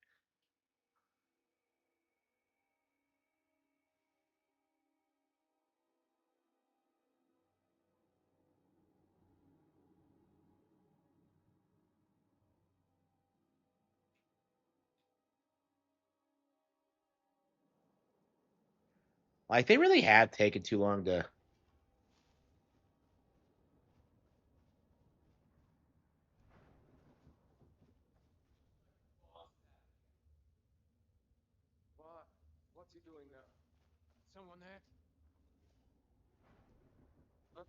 Like they really have taken too long to. What's he doing there? Someone there? Huh?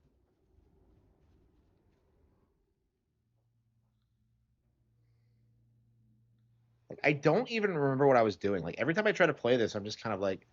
Like I don't even remember what I was doing. Like every time I try to play this, I'm just kind of like.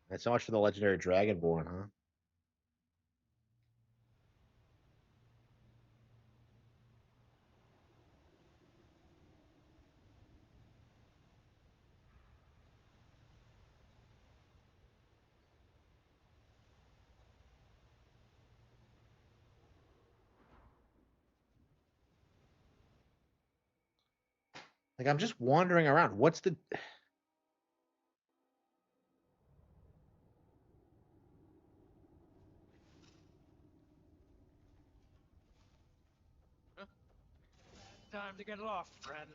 That's so much for the legendary Dragonborn, huh? Like I'm just wandering around. What's the? Time to get lost, friend.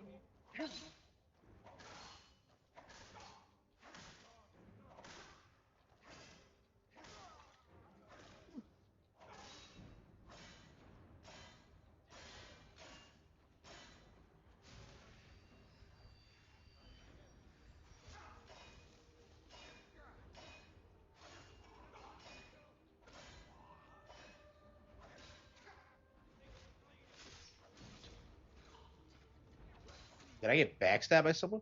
Did I get backstabbed by someone?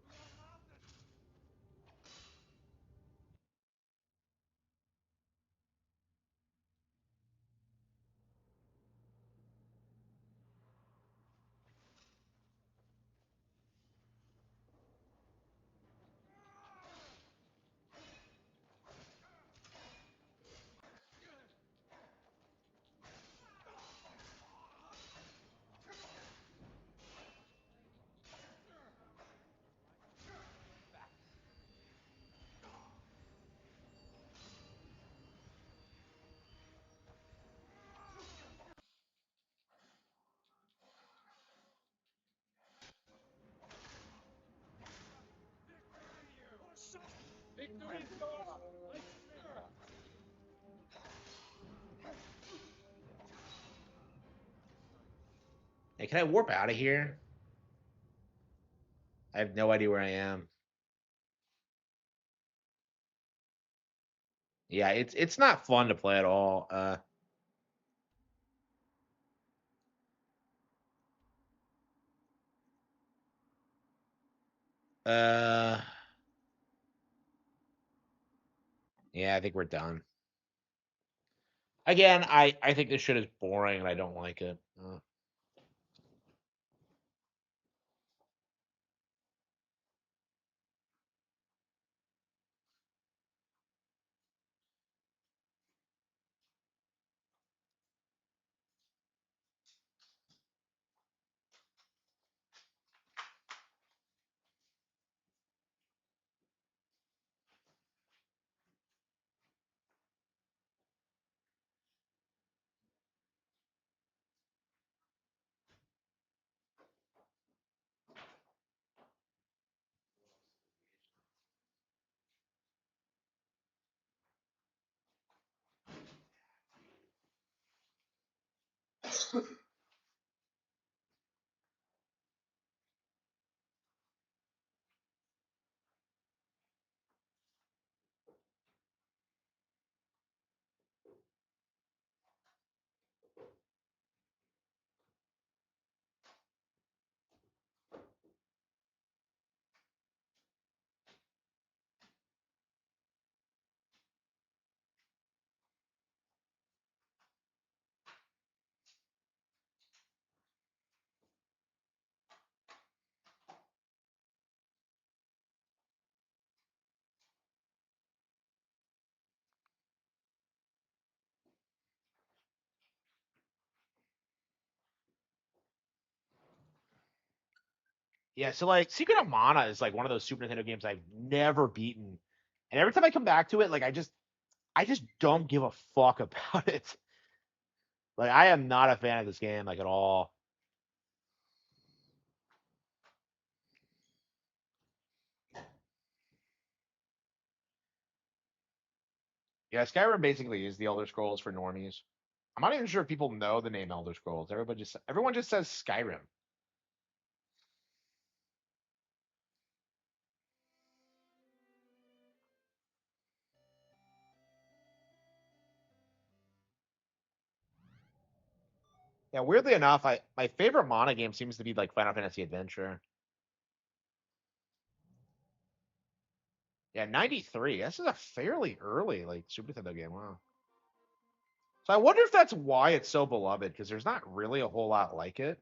Hey, can I warp out of here? I have no idea where I am. Yeah, it's not fun to play at all. Uh, yeah, I think we're done. Again, I think this shit is boring and I don't like it. Yeah, so like Secret of Mana is like one of those Super Nintendo games I've never beaten. And every time I come back to it, like I just don't give a fuck about it. Like I am not a fan of this game like at all. Yeah, Skyrim basically is the Elder Scrolls for normies. I'm not even sure if people know the name Elder Scrolls. Everyone just says Skyrim. Yeah, weirdly enough, my favorite Mana game seems to be like Final Fantasy Adventure. Yeah, 93. This is a fairly early like Super Nintendo game. Wow. So I wonder if that's why it's so beloved, because there's not really a whole lot like it.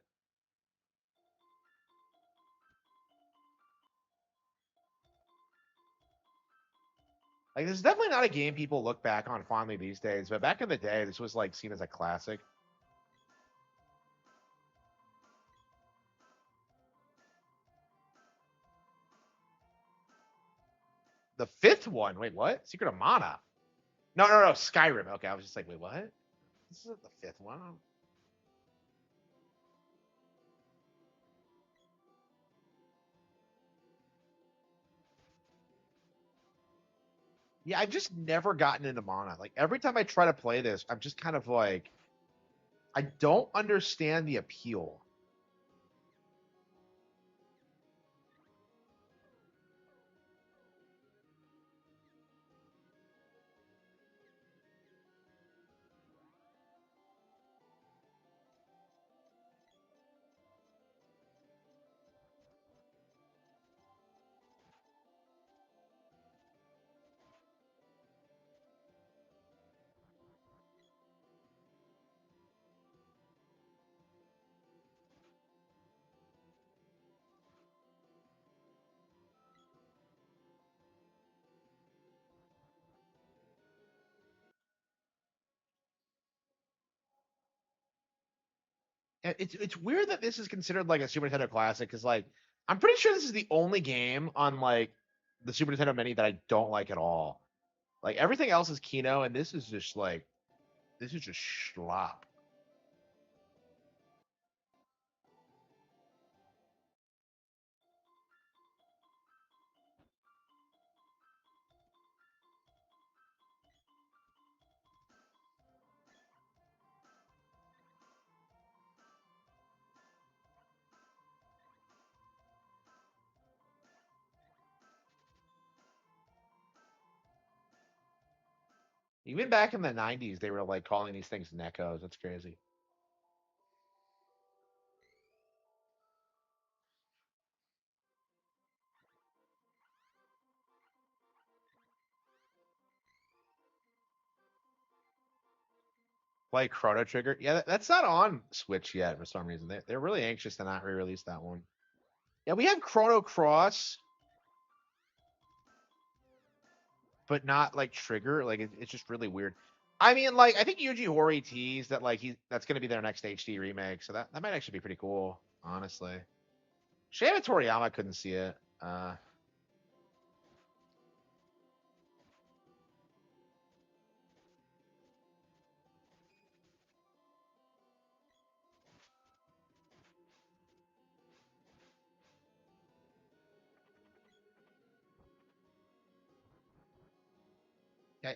Like, this is definitely not a game people look back on fondly these days, but back in the day, this was like seen as a classic. The fifth one, wait, what? Secret of Mana? No, Skyrim. Okay, I was just like, wait, what? This isn't the fifth one. Yeah, I've just never gotten into Mana. Like every time I try to play this, I'm just kind of like, I don't understand the appeal. And it's weird that this is considered like a Super Nintendo classic, because like I'm pretty sure this is the only game on like the Super Nintendo Mini that I don't like at all. Like everything else is Kino, and this is just like this is just schlop. Even back in the 90s, they were like calling these things Necos. That's crazy. Play Chrono Trigger. Yeah, that's not on Switch yet for some reason. They're really anxious to not re-release that one. Yeah, we have Chrono Cross, but not like Trigger. Like it's just really weird. I mean, like I think Yuji Horii teased that like that's gonna be their next HD remake, so that might actually be pretty cool, honestly. Shame Toriyama couldn't see it.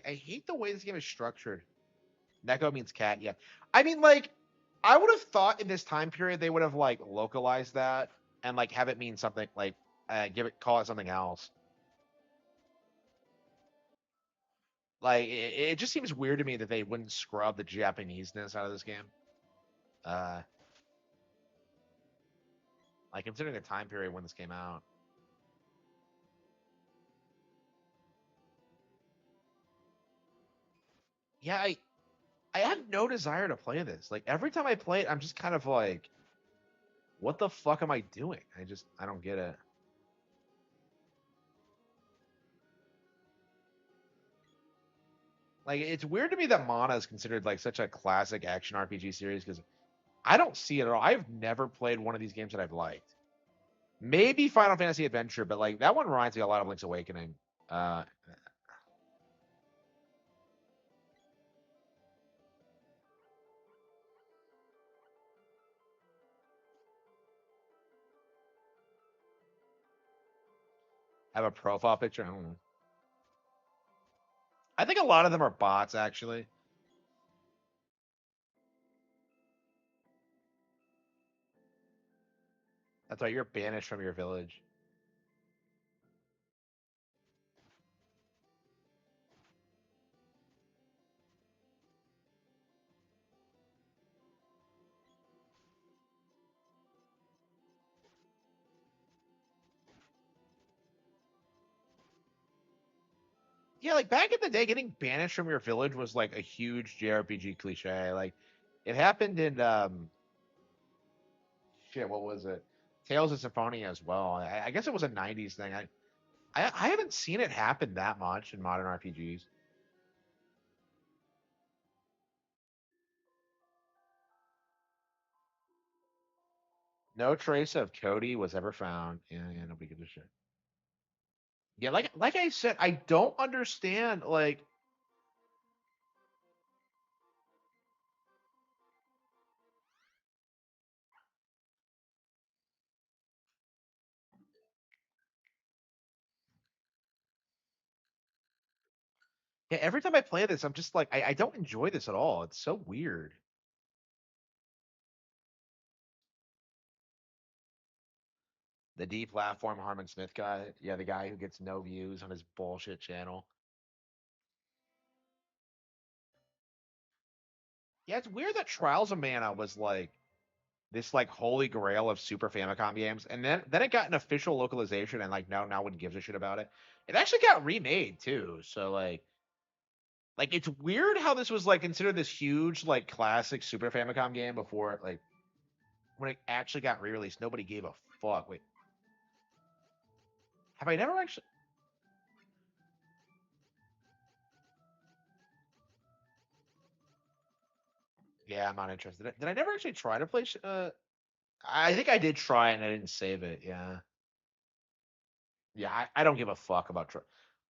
I hate the way this game is structured. Neko means cat, yeah. I mean, like, I would have thought in this time period they would have like localized that and like have it mean something like call it something else. Like it just seems weird to me that they wouldn't scrub the Japaneseness out of this game. Uh like considering the time period when this came out. Yeah, I have no desire to play this. Like every time I play it, I'm just kind of like, what the fuck am I doing? I don't get it. Like it's weird to me that Mana is considered like such a classic action RPG series, because I don't see it at all. I've never played one of these games that I've liked. Maybe Final Fantasy Adventure, but like that one reminds me a lot of Link's Awakening. Have a profile picture? I don't know. I think a lot of them are bots, actually. That's why you're banished from your village. Yeah, like back in the day, getting banished from your village was like a huge JRPG cliche. Like, it happened in shit. What was it? Tales of Symphonia as well. I guess it was a '90s thing. I haven't seen it happen that much in modern RPGs. No trace of Cody was ever found. Yeah, nobody gives a shit. Yeah, like I said, I don't understand. Like, yeah, every time I play this, I'm just like, I don't enjoy this at all. It's so weird. The deplatform Harman Smith guy, yeah, the guy who gets no views on his bullshit channel. Yeah, it's weird that Trials of Mana was like this like holy grail of Super Famicom games, and then it got an official localization, and like no one gives a shit about it. It actually got remade too, so like it's weird how this was like considered this huge like classic Super Famicom game before like when it actually got re-released, nobody gave a fuck. Wait, have I never actually? Yeah, I'm not interested. Did I never actually try to play? I think I did try and I didn't save it. Yeah, yeah. I don't give a fuck about.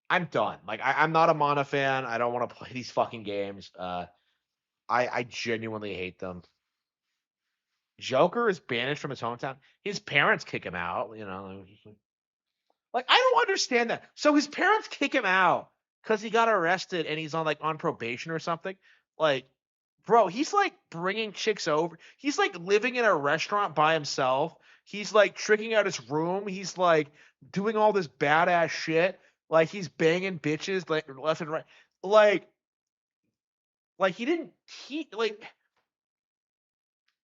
I'm done. Like I'm not a Mana fan. I don't want to play these fucking games. I genuinely hate them. Joker is banished from his hometown. His parents kick him out. You know, like I don't understand that. So his parents kick him out because he got arrested and he's on probation or something. Like, bro, he's like bringing chicks over. He's like living in a restaurant by himself. He's like tricking out his room. He's like doing all this badass shit. Like he's banging bitches like left and right. Like, like he didn't. He like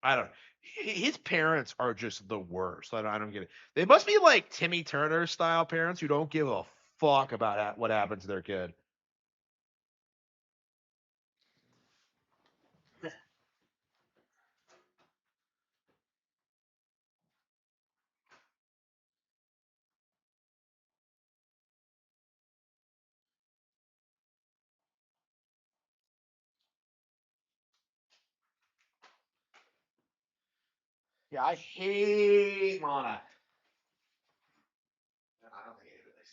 I don't. His parents are just the worst. I don't get it. They must be like Timmy Turner style parents who don't give a fuck about what happened to their kid. Yeah, I hate Mana. I don't think it is.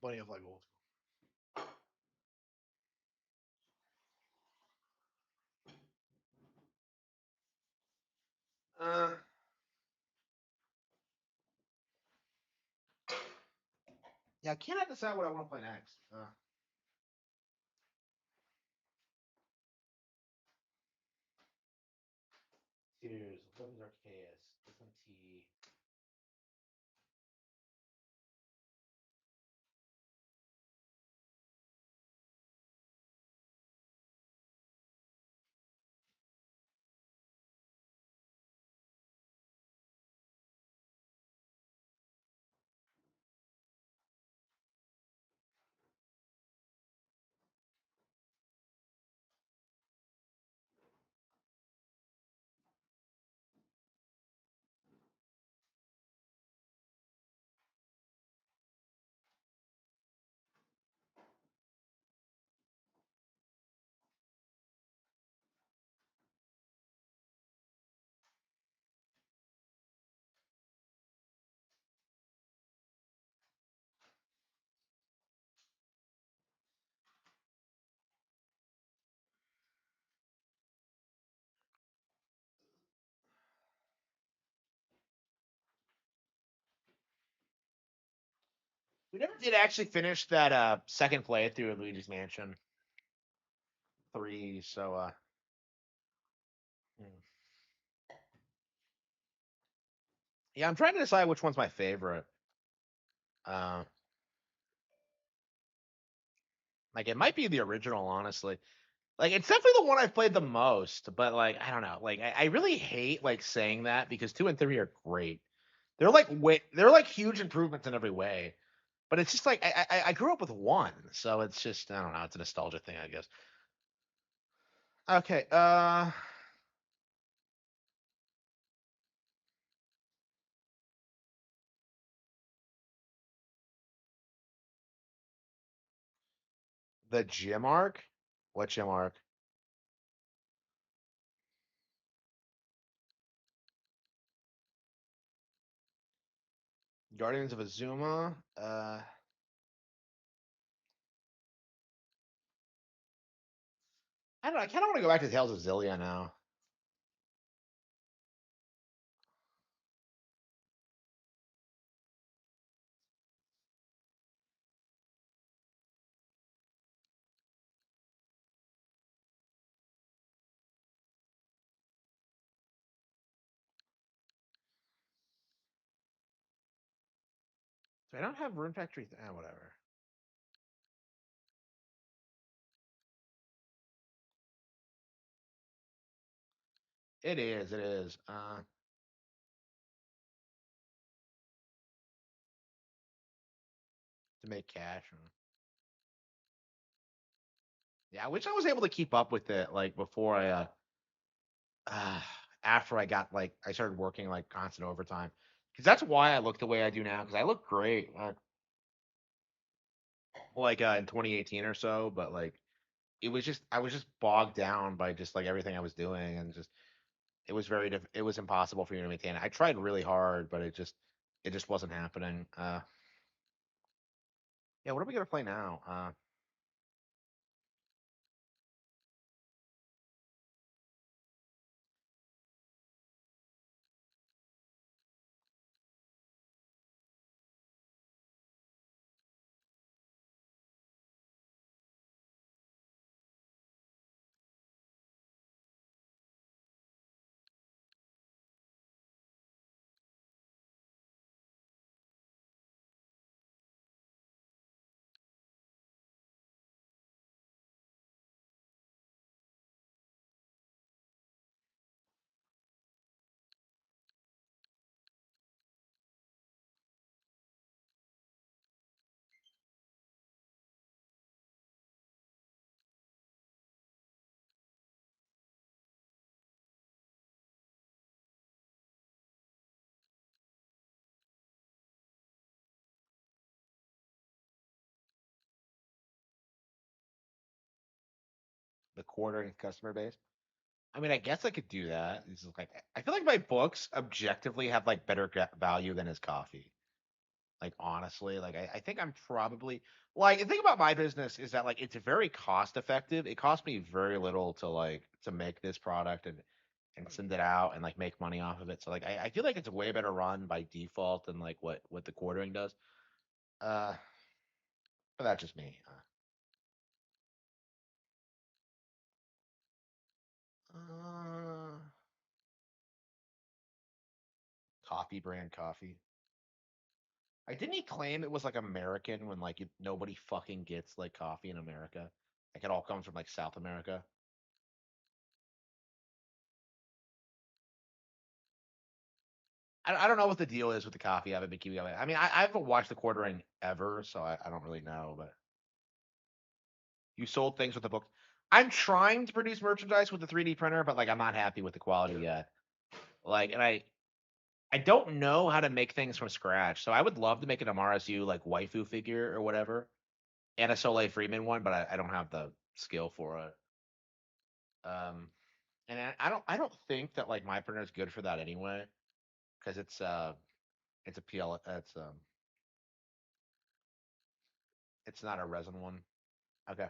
Plenty of like old school. Yeah, I cannot decide what I want to play next. Here's Weapons Arceus, SMT. We never did actually finish that second playthrough of Luigi's Mansion 3, so yeah, I'm trying to decide which one's my favorite. Like it might be the original, honestly. Like it's definitely the one I've played the most, but like I don't know. Like I really hate like saying that because 2 and 3 are great. They're like huge improvements in every way. But it's just like I grew up with 1, so it's just I don't know, it's a nostalgia thing, I guess. Okay, the gym arc? What gym arc? Guardians of Azuma? I don't know, I kinda wanna go back to Tales of Zillia now. So I don't have Rune Factory whatever. It is, it is. To make cash. Yeah, I wish I was able to keep up with it like before uh after I got like I started working like constant overtime. Because that's why I look the way I do now. Because I look great, like in 2018 or so. But like it was just I was just bogged down by just like everything I was doing, and just it was it was impossible for me to maintain. I tried really hard, but it just wasn't happening. Yeah, what are we gonna play now? The quartering customer base. I mean, I guess I could do that. This is like I feel like my books objectively have like better value than his coffee. Like honestly, like I think I'm probably like the thing about my business is that like it's very cost effective. It costs me very little to make this product and send it out and like make money off of it. So like I feel like it's a way better run by default than like what the quartering does. Uh, but that's just me. Uh, coffee brand coffee. I didn't he claim it was like American when like nobody fucking gets like coffee in America. Like it all comes from like South America. I don't know what the deal is with the coffee. I haven't been keeping up. I mean, I haven't watched the quartering ever, so I don't really know. But you sold things with the book. I'm trying to produce merchandise with the 3D printer, but like I'm not happy with the quality yet. Like, and I don't know how to make things from scratch. So I would love to make an MRSU like waifu figure or whatever, and a Soleil Freeman one, but I don't have the skill for it. Um, and I don't think that like my printer is good for that anyway, because it's a PL it's not a resin one. Okay.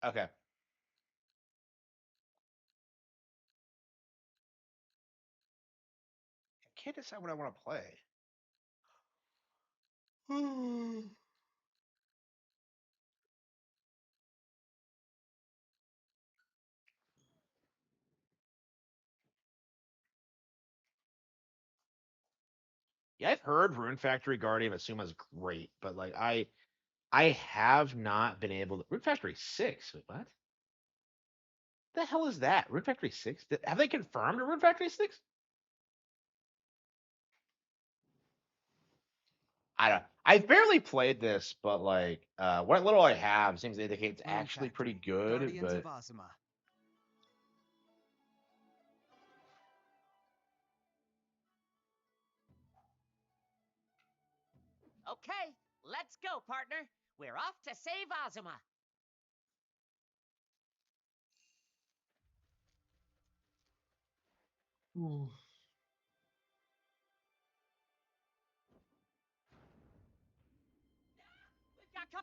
Okay. I can't decide what I want to play. Yeah, I've heard Rune Factory Guardian of Asuma is great, but like I have not been able to. Rune Factory 6. Wait, what? The hell is that? Rune Factory 6? Have they confirmed a Rune Factory 6? I don't. I've barely played this, but like what little I have seems to indicate it's Rune actually pretty Factory, good. Guardians But of Azuma. Okay, let's go, partner. We're off to save Azuma.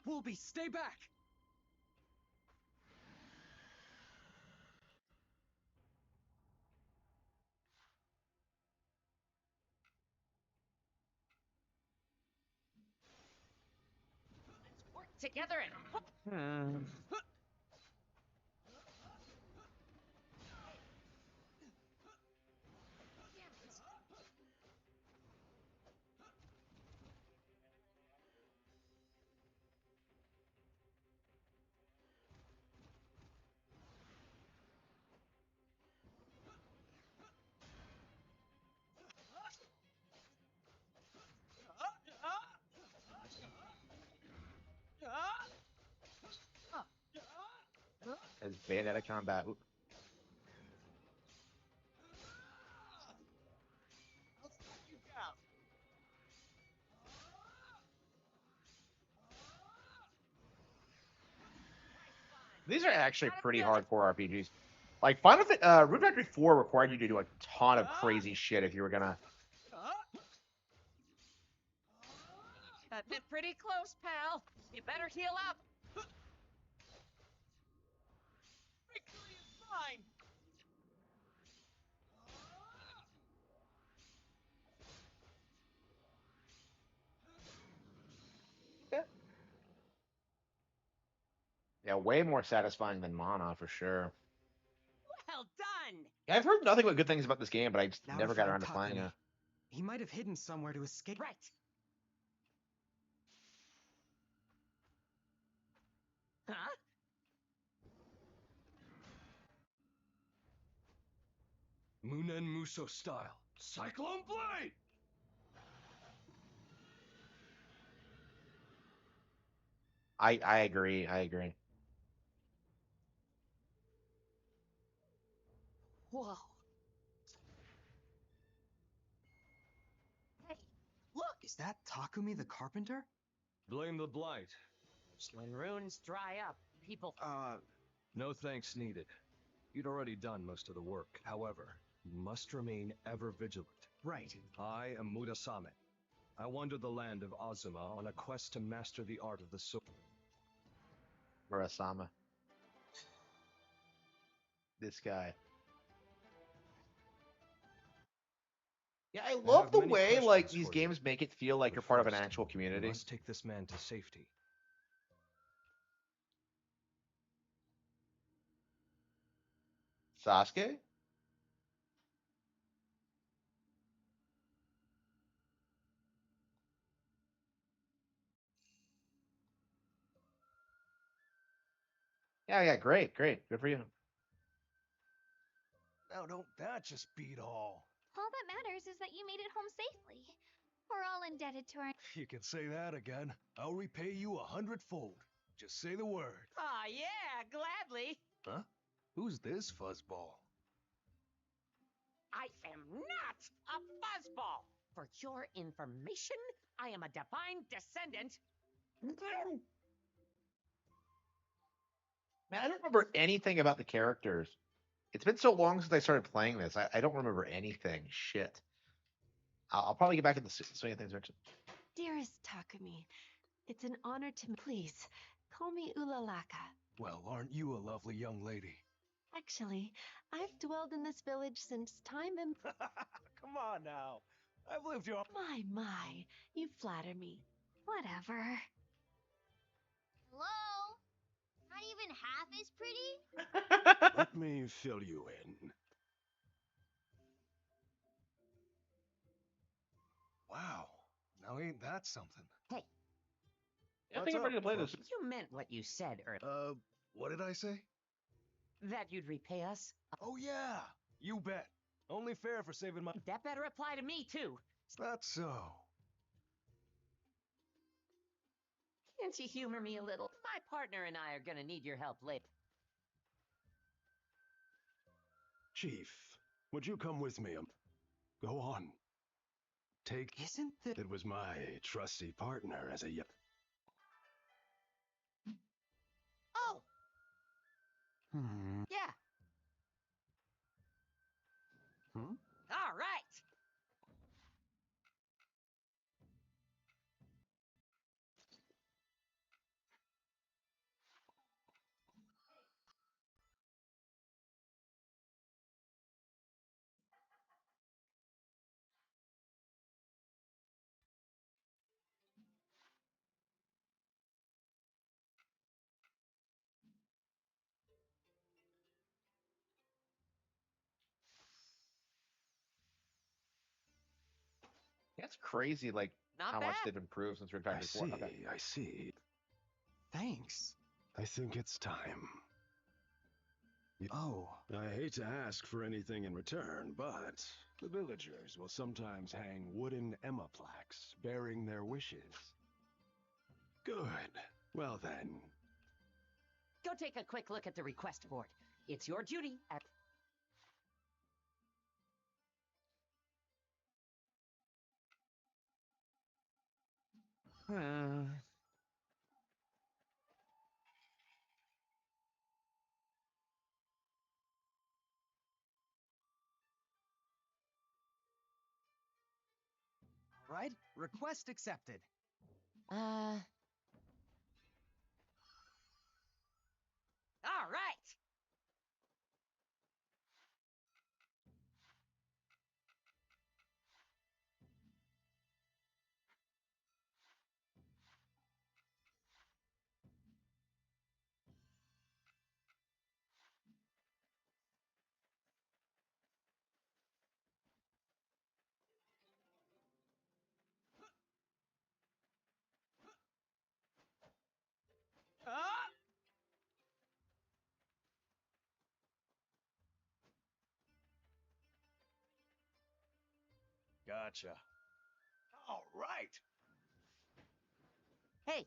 Woolby, stay back! Let's work together and... as Bayonetta combat. Oop. These are actually pretty hardcore RPGs. Like Rune Factory 4 required you to do a ton of crazy shit if you were gonna. That bit pretty close, pal. You better heal up. Victory is mine. Yeah, way more satisfying than Mana for sure. Well done. Yeah, I've heard nothing but good things about this game, but I just Now never to got find around to playing Takumi. it. He might have hidden somewhere to escape. Right. Huh? Munen Muso style. Cyclone Blade! I agree. I agree. Whoa. Hey, look. Is that Takumi the carpenter? Blame the blight. When runes dry up, people... No thanks needed. You'd already done most of the work. However, you must remain ever vigilant. Right. I am Murasame. I wander the land of Azuma on a quest to master the art of the sword. Murasama. This guy. Yeah, I love have the many way like questions these for you. games make it feel like But you're part of an first, actual You community. must take this man to safety. Sasuke? Yeah, great. Good for you. Now don't that just beat all? All that matters is that you made it home safely. We're all indebted to our... You can say that again. I'll repay you 100-fold. Just say the word. Aw, yeah, gladly. Huh? Who's this fuzzball? I am not a fuzzball. For your information, I am a divine descendant. Man, I don't remember anything about the characters. It's been so long since I started playing this. I don't remember anything. Shit. I'll probably get back into the swing of things. Dearest Takumi, it's an honor to... Please, call me Ulalaka. Well, aren't you a lovely young lady? Actually, I've dwelled in this village since time and... Come on now. I've lived your... My, you flatter me. Whatever. Hello? Not even half as pretty? Let me fill you in. Wow. Now ain't that something? Hey. I think I'm ready to play this. You meant what you said earlier. What did I say? That you'd repay us? Oh, yeah. You bet. Only fair for saving my... That better apply to me, too. That's so. Can't you humor me a little? My partner and I are gonna need your help later. Chief, would you come with me? Go on. Isn't the... It was my trusty partner as a... Oh! Hmm. Yeah. Hmm? All right. That's crazy, like Not how much bad. they've improved since Red Faction 4. Okay. I see. Thanks. I think it's time. Oh. I hate to ask for anything in return, but the villagers will sometimes hang wooden Emma plaques bearing their wishes. Good. Well then. Go take a quick look at the request board. It's your duty at... Right? Request accepted. All right. Gotcha. All right. Hey.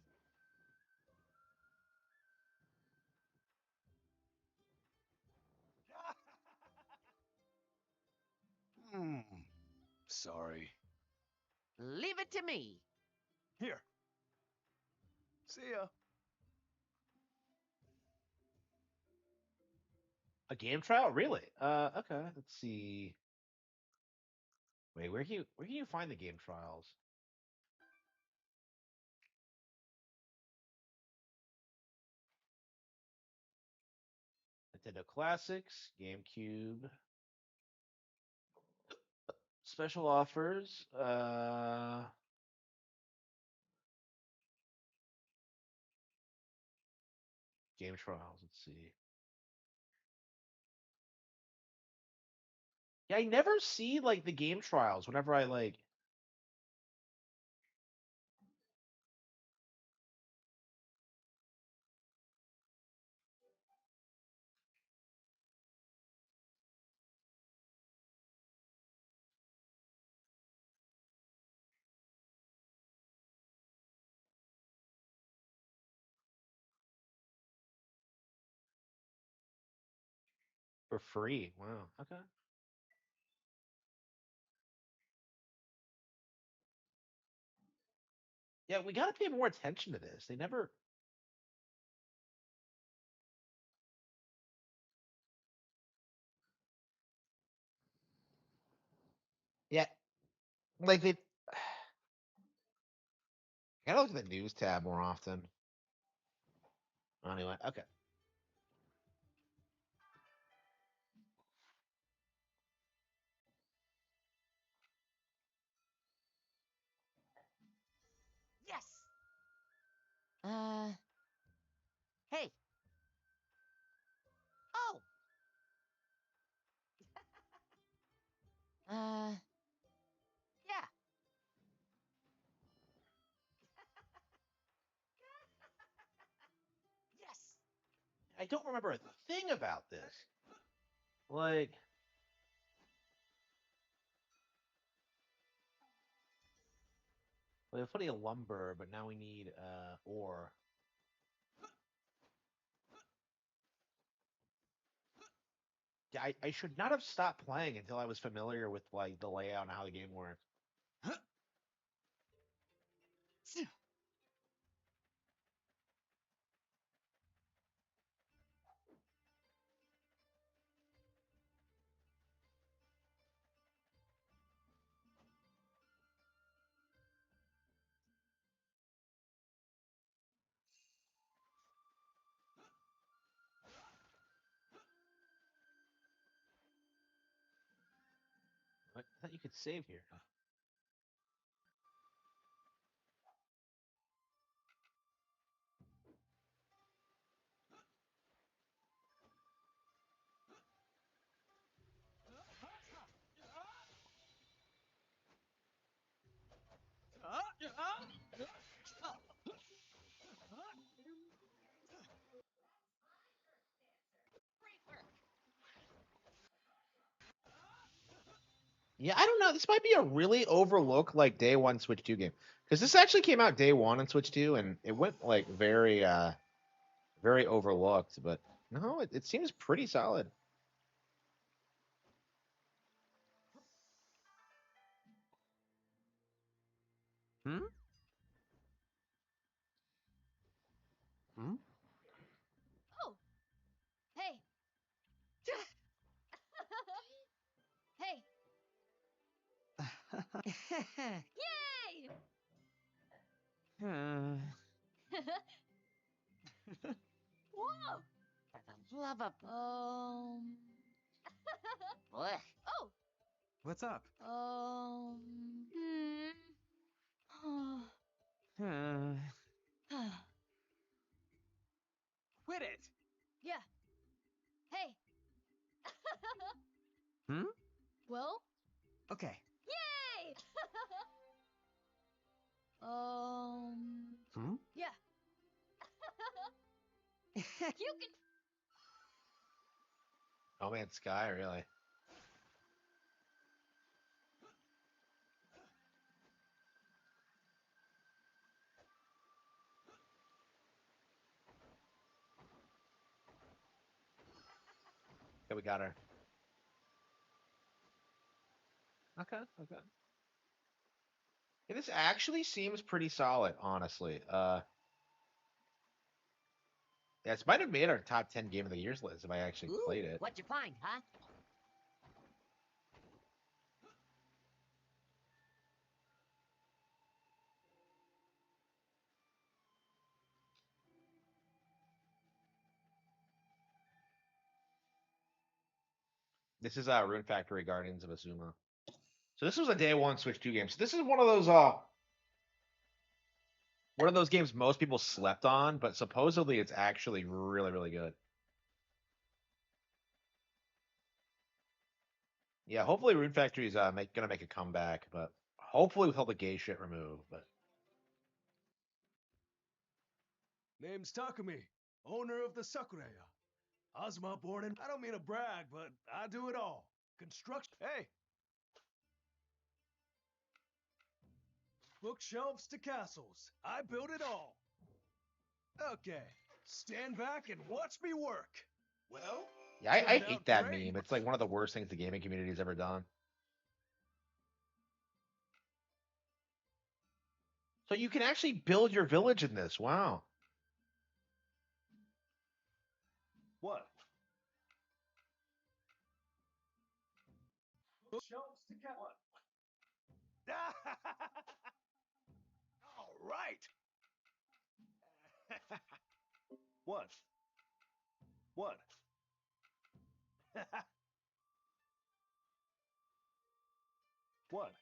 Sorry. Leave it to me. Here. See ya. A game trial? Really? Okay. Let's see. Wait, where can you find the game trials? Nintendo Classics, GameCube, special offers. Game trials. Let's see. Yeah, I never see like the game trials whenever I like. For free. Wow. Okay. Yeah, we got to pay more attention to this. They never. Yeah, like they. I gotta look at the news tab more often. Anyway, okay. Yes. Hey. Oh. Yeah. Yes. I don't remember a thing about this. Like, we have plenty of lumber, but now we need ore. Yeah, I should not have stopped playing until I was familiar with like the layout and how the game works. I thought you could save here. Yeah, I don't know. This might be a really overlooked like day one Switch 2 game. Because this actually came out day one on Switch 2 and it went like very overlooked, but no, it seems pretty solid. Hmm? Hmm? Oh! Hey! hey! Yay! Whoa! For the love of... Blech. Oh! What's up? Quit it! Yeah. Hey! Hmm? Well? Okay. Yay! Hmm? Yeah. You can. Oh man, Sky, really? Okay, we got her. Okay. Yeah, this actually seems pretty solid, honestly. Yeah, this might have made our top 10 game of the year's list if I actually played it. What'd you find, huh? This is Rune Factory Guardians of Azuma. So this was a day one Switch 2 game. So this is one of those games most people slept on, but supposedly it's actually really good. Yeah, hopefully Rune Factory's gonna make a comeback, but hopefully with all the gay shit removed. But Name's Takumi, owner of the Sakureya. Ozma born in... I don't mean to brag, but I do it all. Construction... Hey! Bookshelves to castles. I build it all. Okay, stand back and watch me work. Well... yeah, I turned hate out that great. meme. It's like one of the worst things the gaming community's ever done. So you can actually build your village in this. Wow. What? Bookshelves to castles. All right. What? What? What?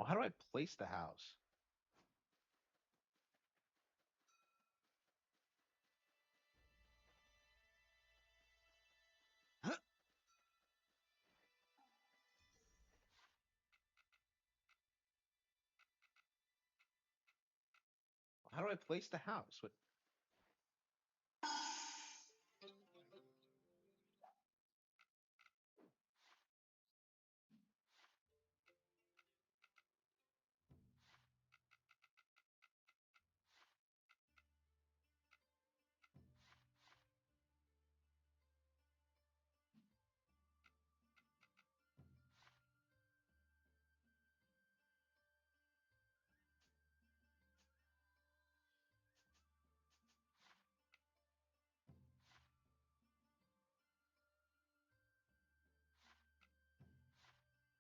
How do I place the house? How do I place the house? What?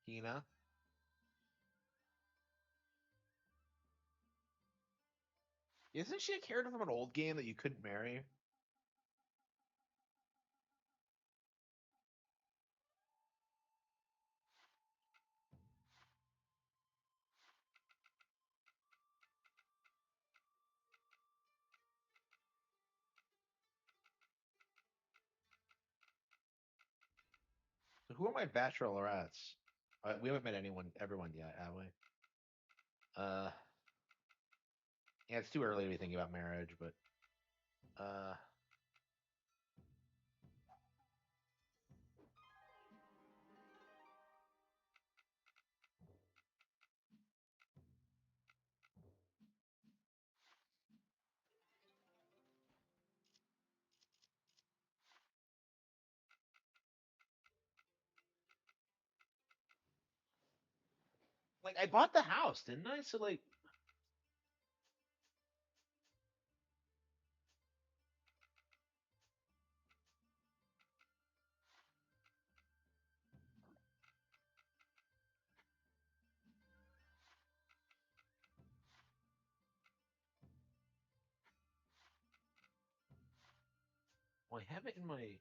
Tina? Isn't she a character from an old game that you couldn't marry? So who are my bachelorettes? We haven't met everyone yet, have we? Uh, yeah, it's too early to be thinking about marriage, but uh, like I bought the house, didn't I? So like, well, I have it in my.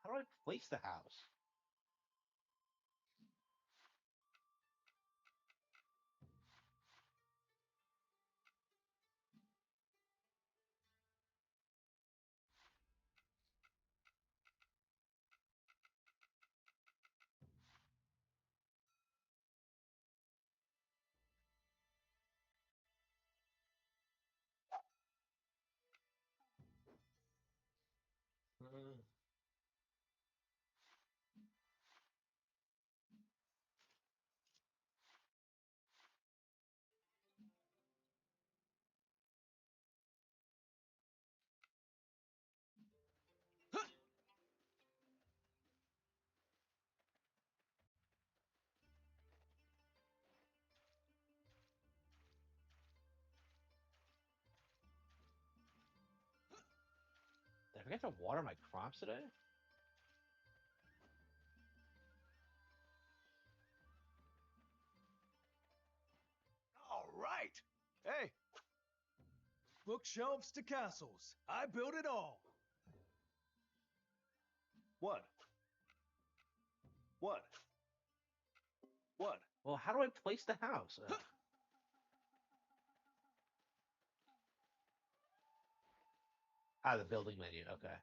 How do I place the house? Did I forget to water my crops today? All right. Hey. Bookshelves to castles. I built it all. What? What? What? Well, how do I place the house? The building menu. Okay.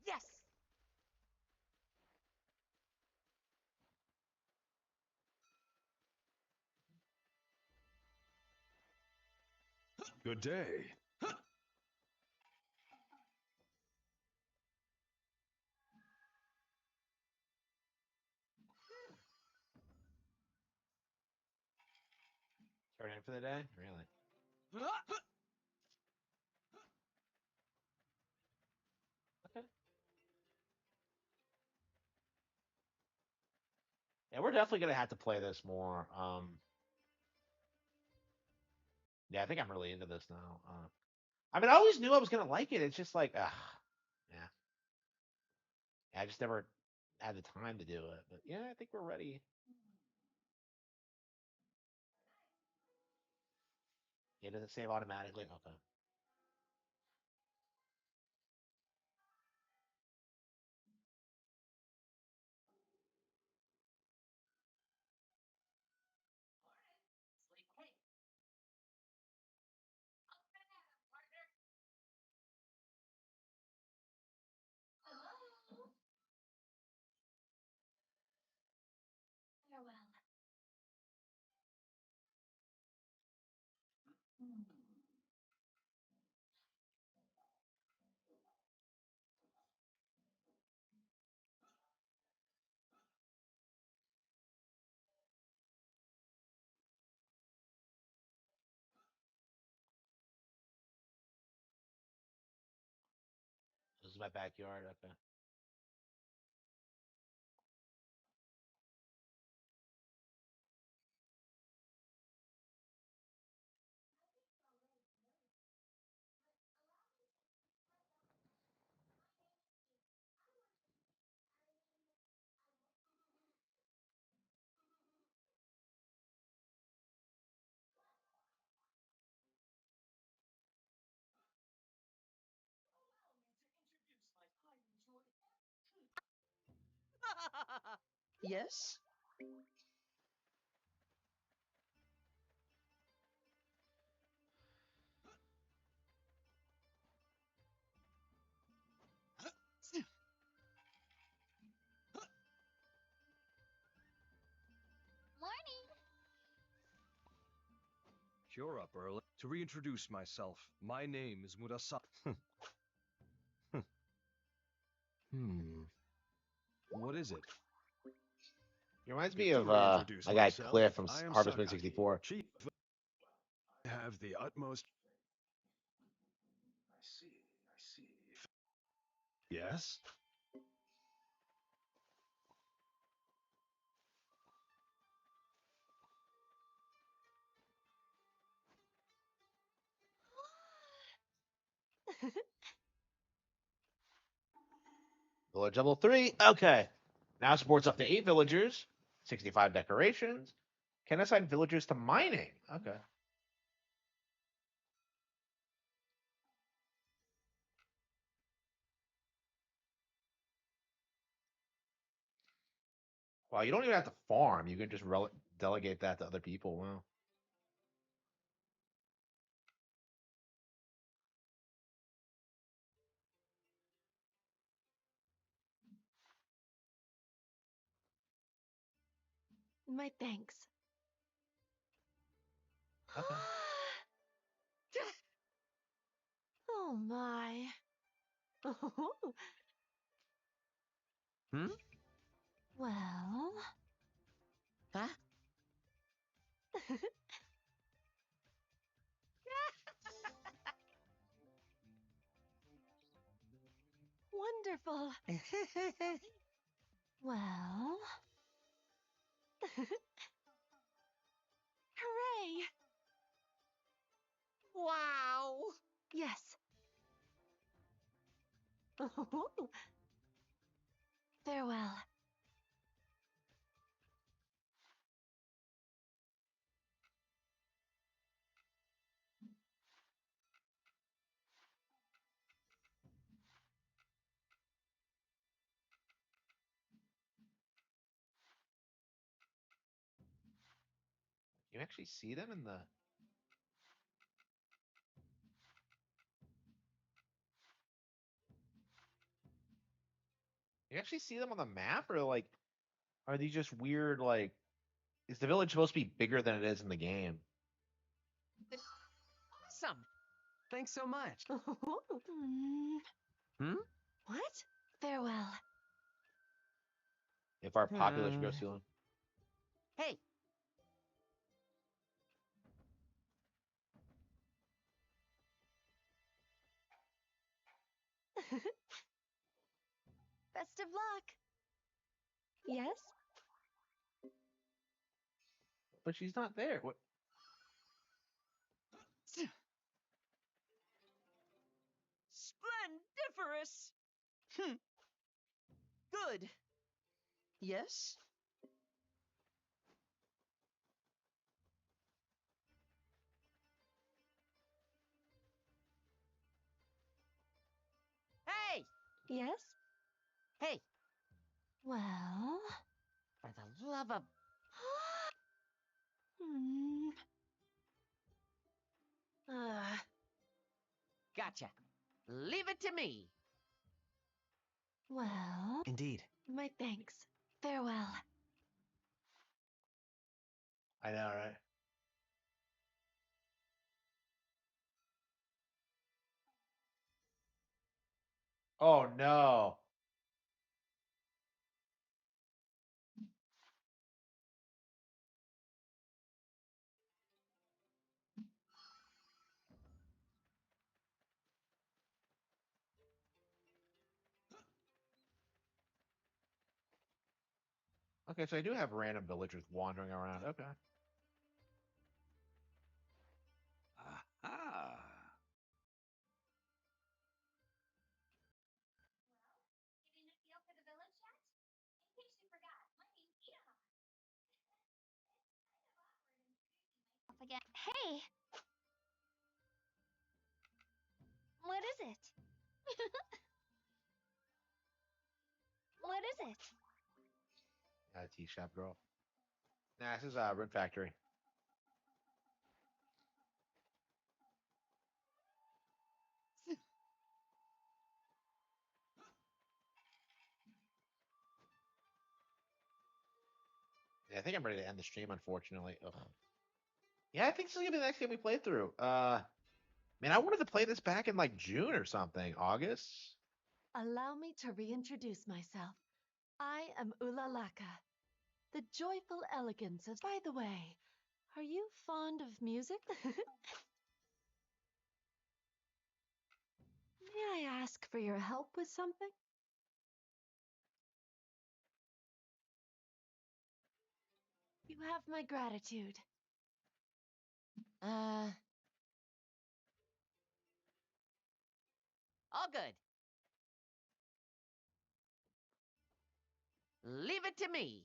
Yes! Good day. Turn in for the day? Really? Okay. Yeah, we're definitely gonna have to play this more. Yeah, I think I'm really into this now. I mean, I always knew I was gonna like it. It's just like, yeah. I just never had the time to do it. But yeah, I think we're ready. Yeah, does it save automatically? Okay. Farewell. This is my backyard. Okay. Yes? Morning. You're up early. To reintroduce myself, my name is Murasa. What is it? He reminds me To of reintroduce my guy myself, Cliff from I am Harvest Moon Sakaki, 64. chief. I have the utmost. I see. Yes? Village level 3. Okay. Now supports up to 8 villagers, 65 decorations. Can assign villagers to mining. Okay. Wow, you don't even have to farm. You can just delegate that to other people. Wow. My thanks. Okay. Oh my. Hmm? Well. Huh? Wonderful. Well. Hooray! Wow! Yes. Farewell. You actually see them in the. You actually see them on the map, or like, are these just weird? Like, is the village supposed to be bigger than it is in the game? Awesome! Thanks so much. Hmm? What? Farewell. If our population goes too long. Hey! Best of luck. Yes? But she's not there. What? this? Good. Yes? Hey! Yes? Hey! Well... For the love of... Hmm... Gotcha. Leave it to me. Well... Indeed. My thanks. Farewell. I know, right? Oh no. Okay, so I do have random villagers wandering around. Okay. Ah. Again. Hey! What is it? What is it? Tea shop girl. Nah, this is Red Factory. Yeah, I think I'm ready to end the stream, unfortunately. Ugh. Yeah, I think this is gonna be the next game we play through. Man, I wanted to play this back in like June or something, August. Allow me to reintroduce myself. I am Ulalaka, the joyful elegance of... By the way, are you fond of music? May I ask for your help with something? You have my gratitude. All good. Leave it to me.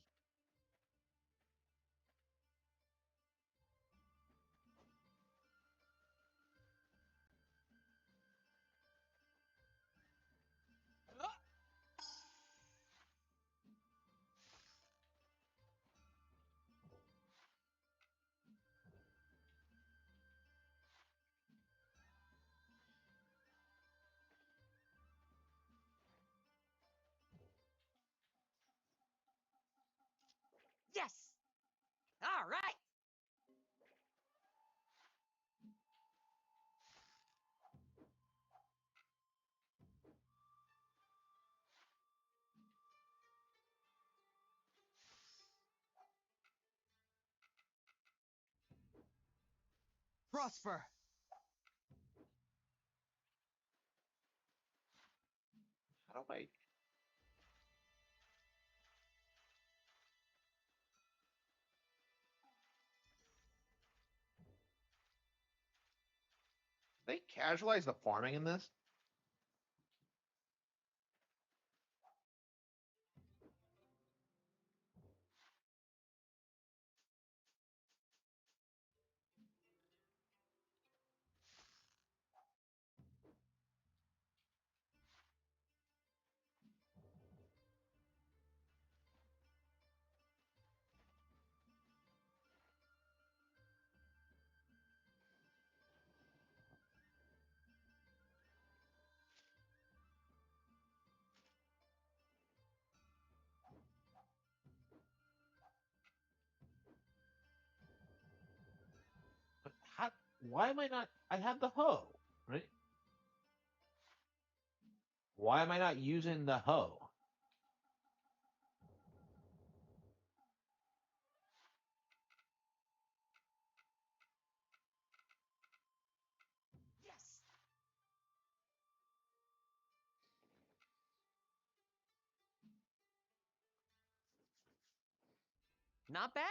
Yes! All right! Prosper. How do I? They casualize the farming in this? But how? Why am I not? I have the hoe, right? Why am I not using the hoe? Yes! Not bad.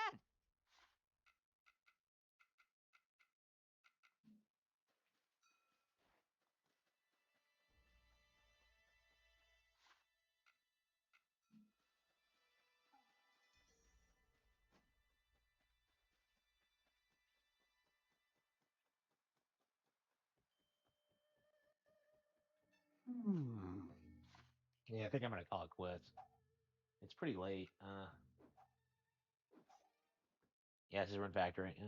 Yeah, I think I'm gonna call it quits. It's pretty late. Yeah, this is Rune Factory. Yeah.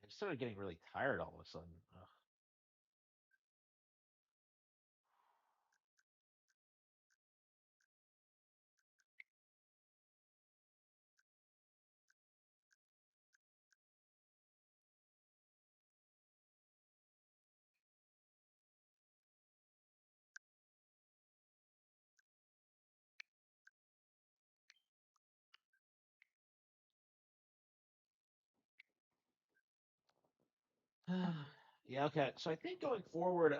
I started getting really tired all of a sudden. Ugh. Yeah, okay. So I think going forward,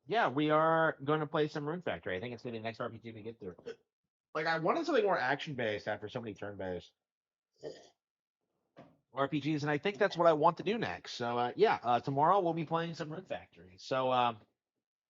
yeah, we are going to play some Rune Factory. I think it's going to be the next RPG we get through. Like, I wanted something more action based after so many turn based RPGs, and I think that's what I want to do next. So, yeah, tomorrow we'll be playing some Rune Factory. So,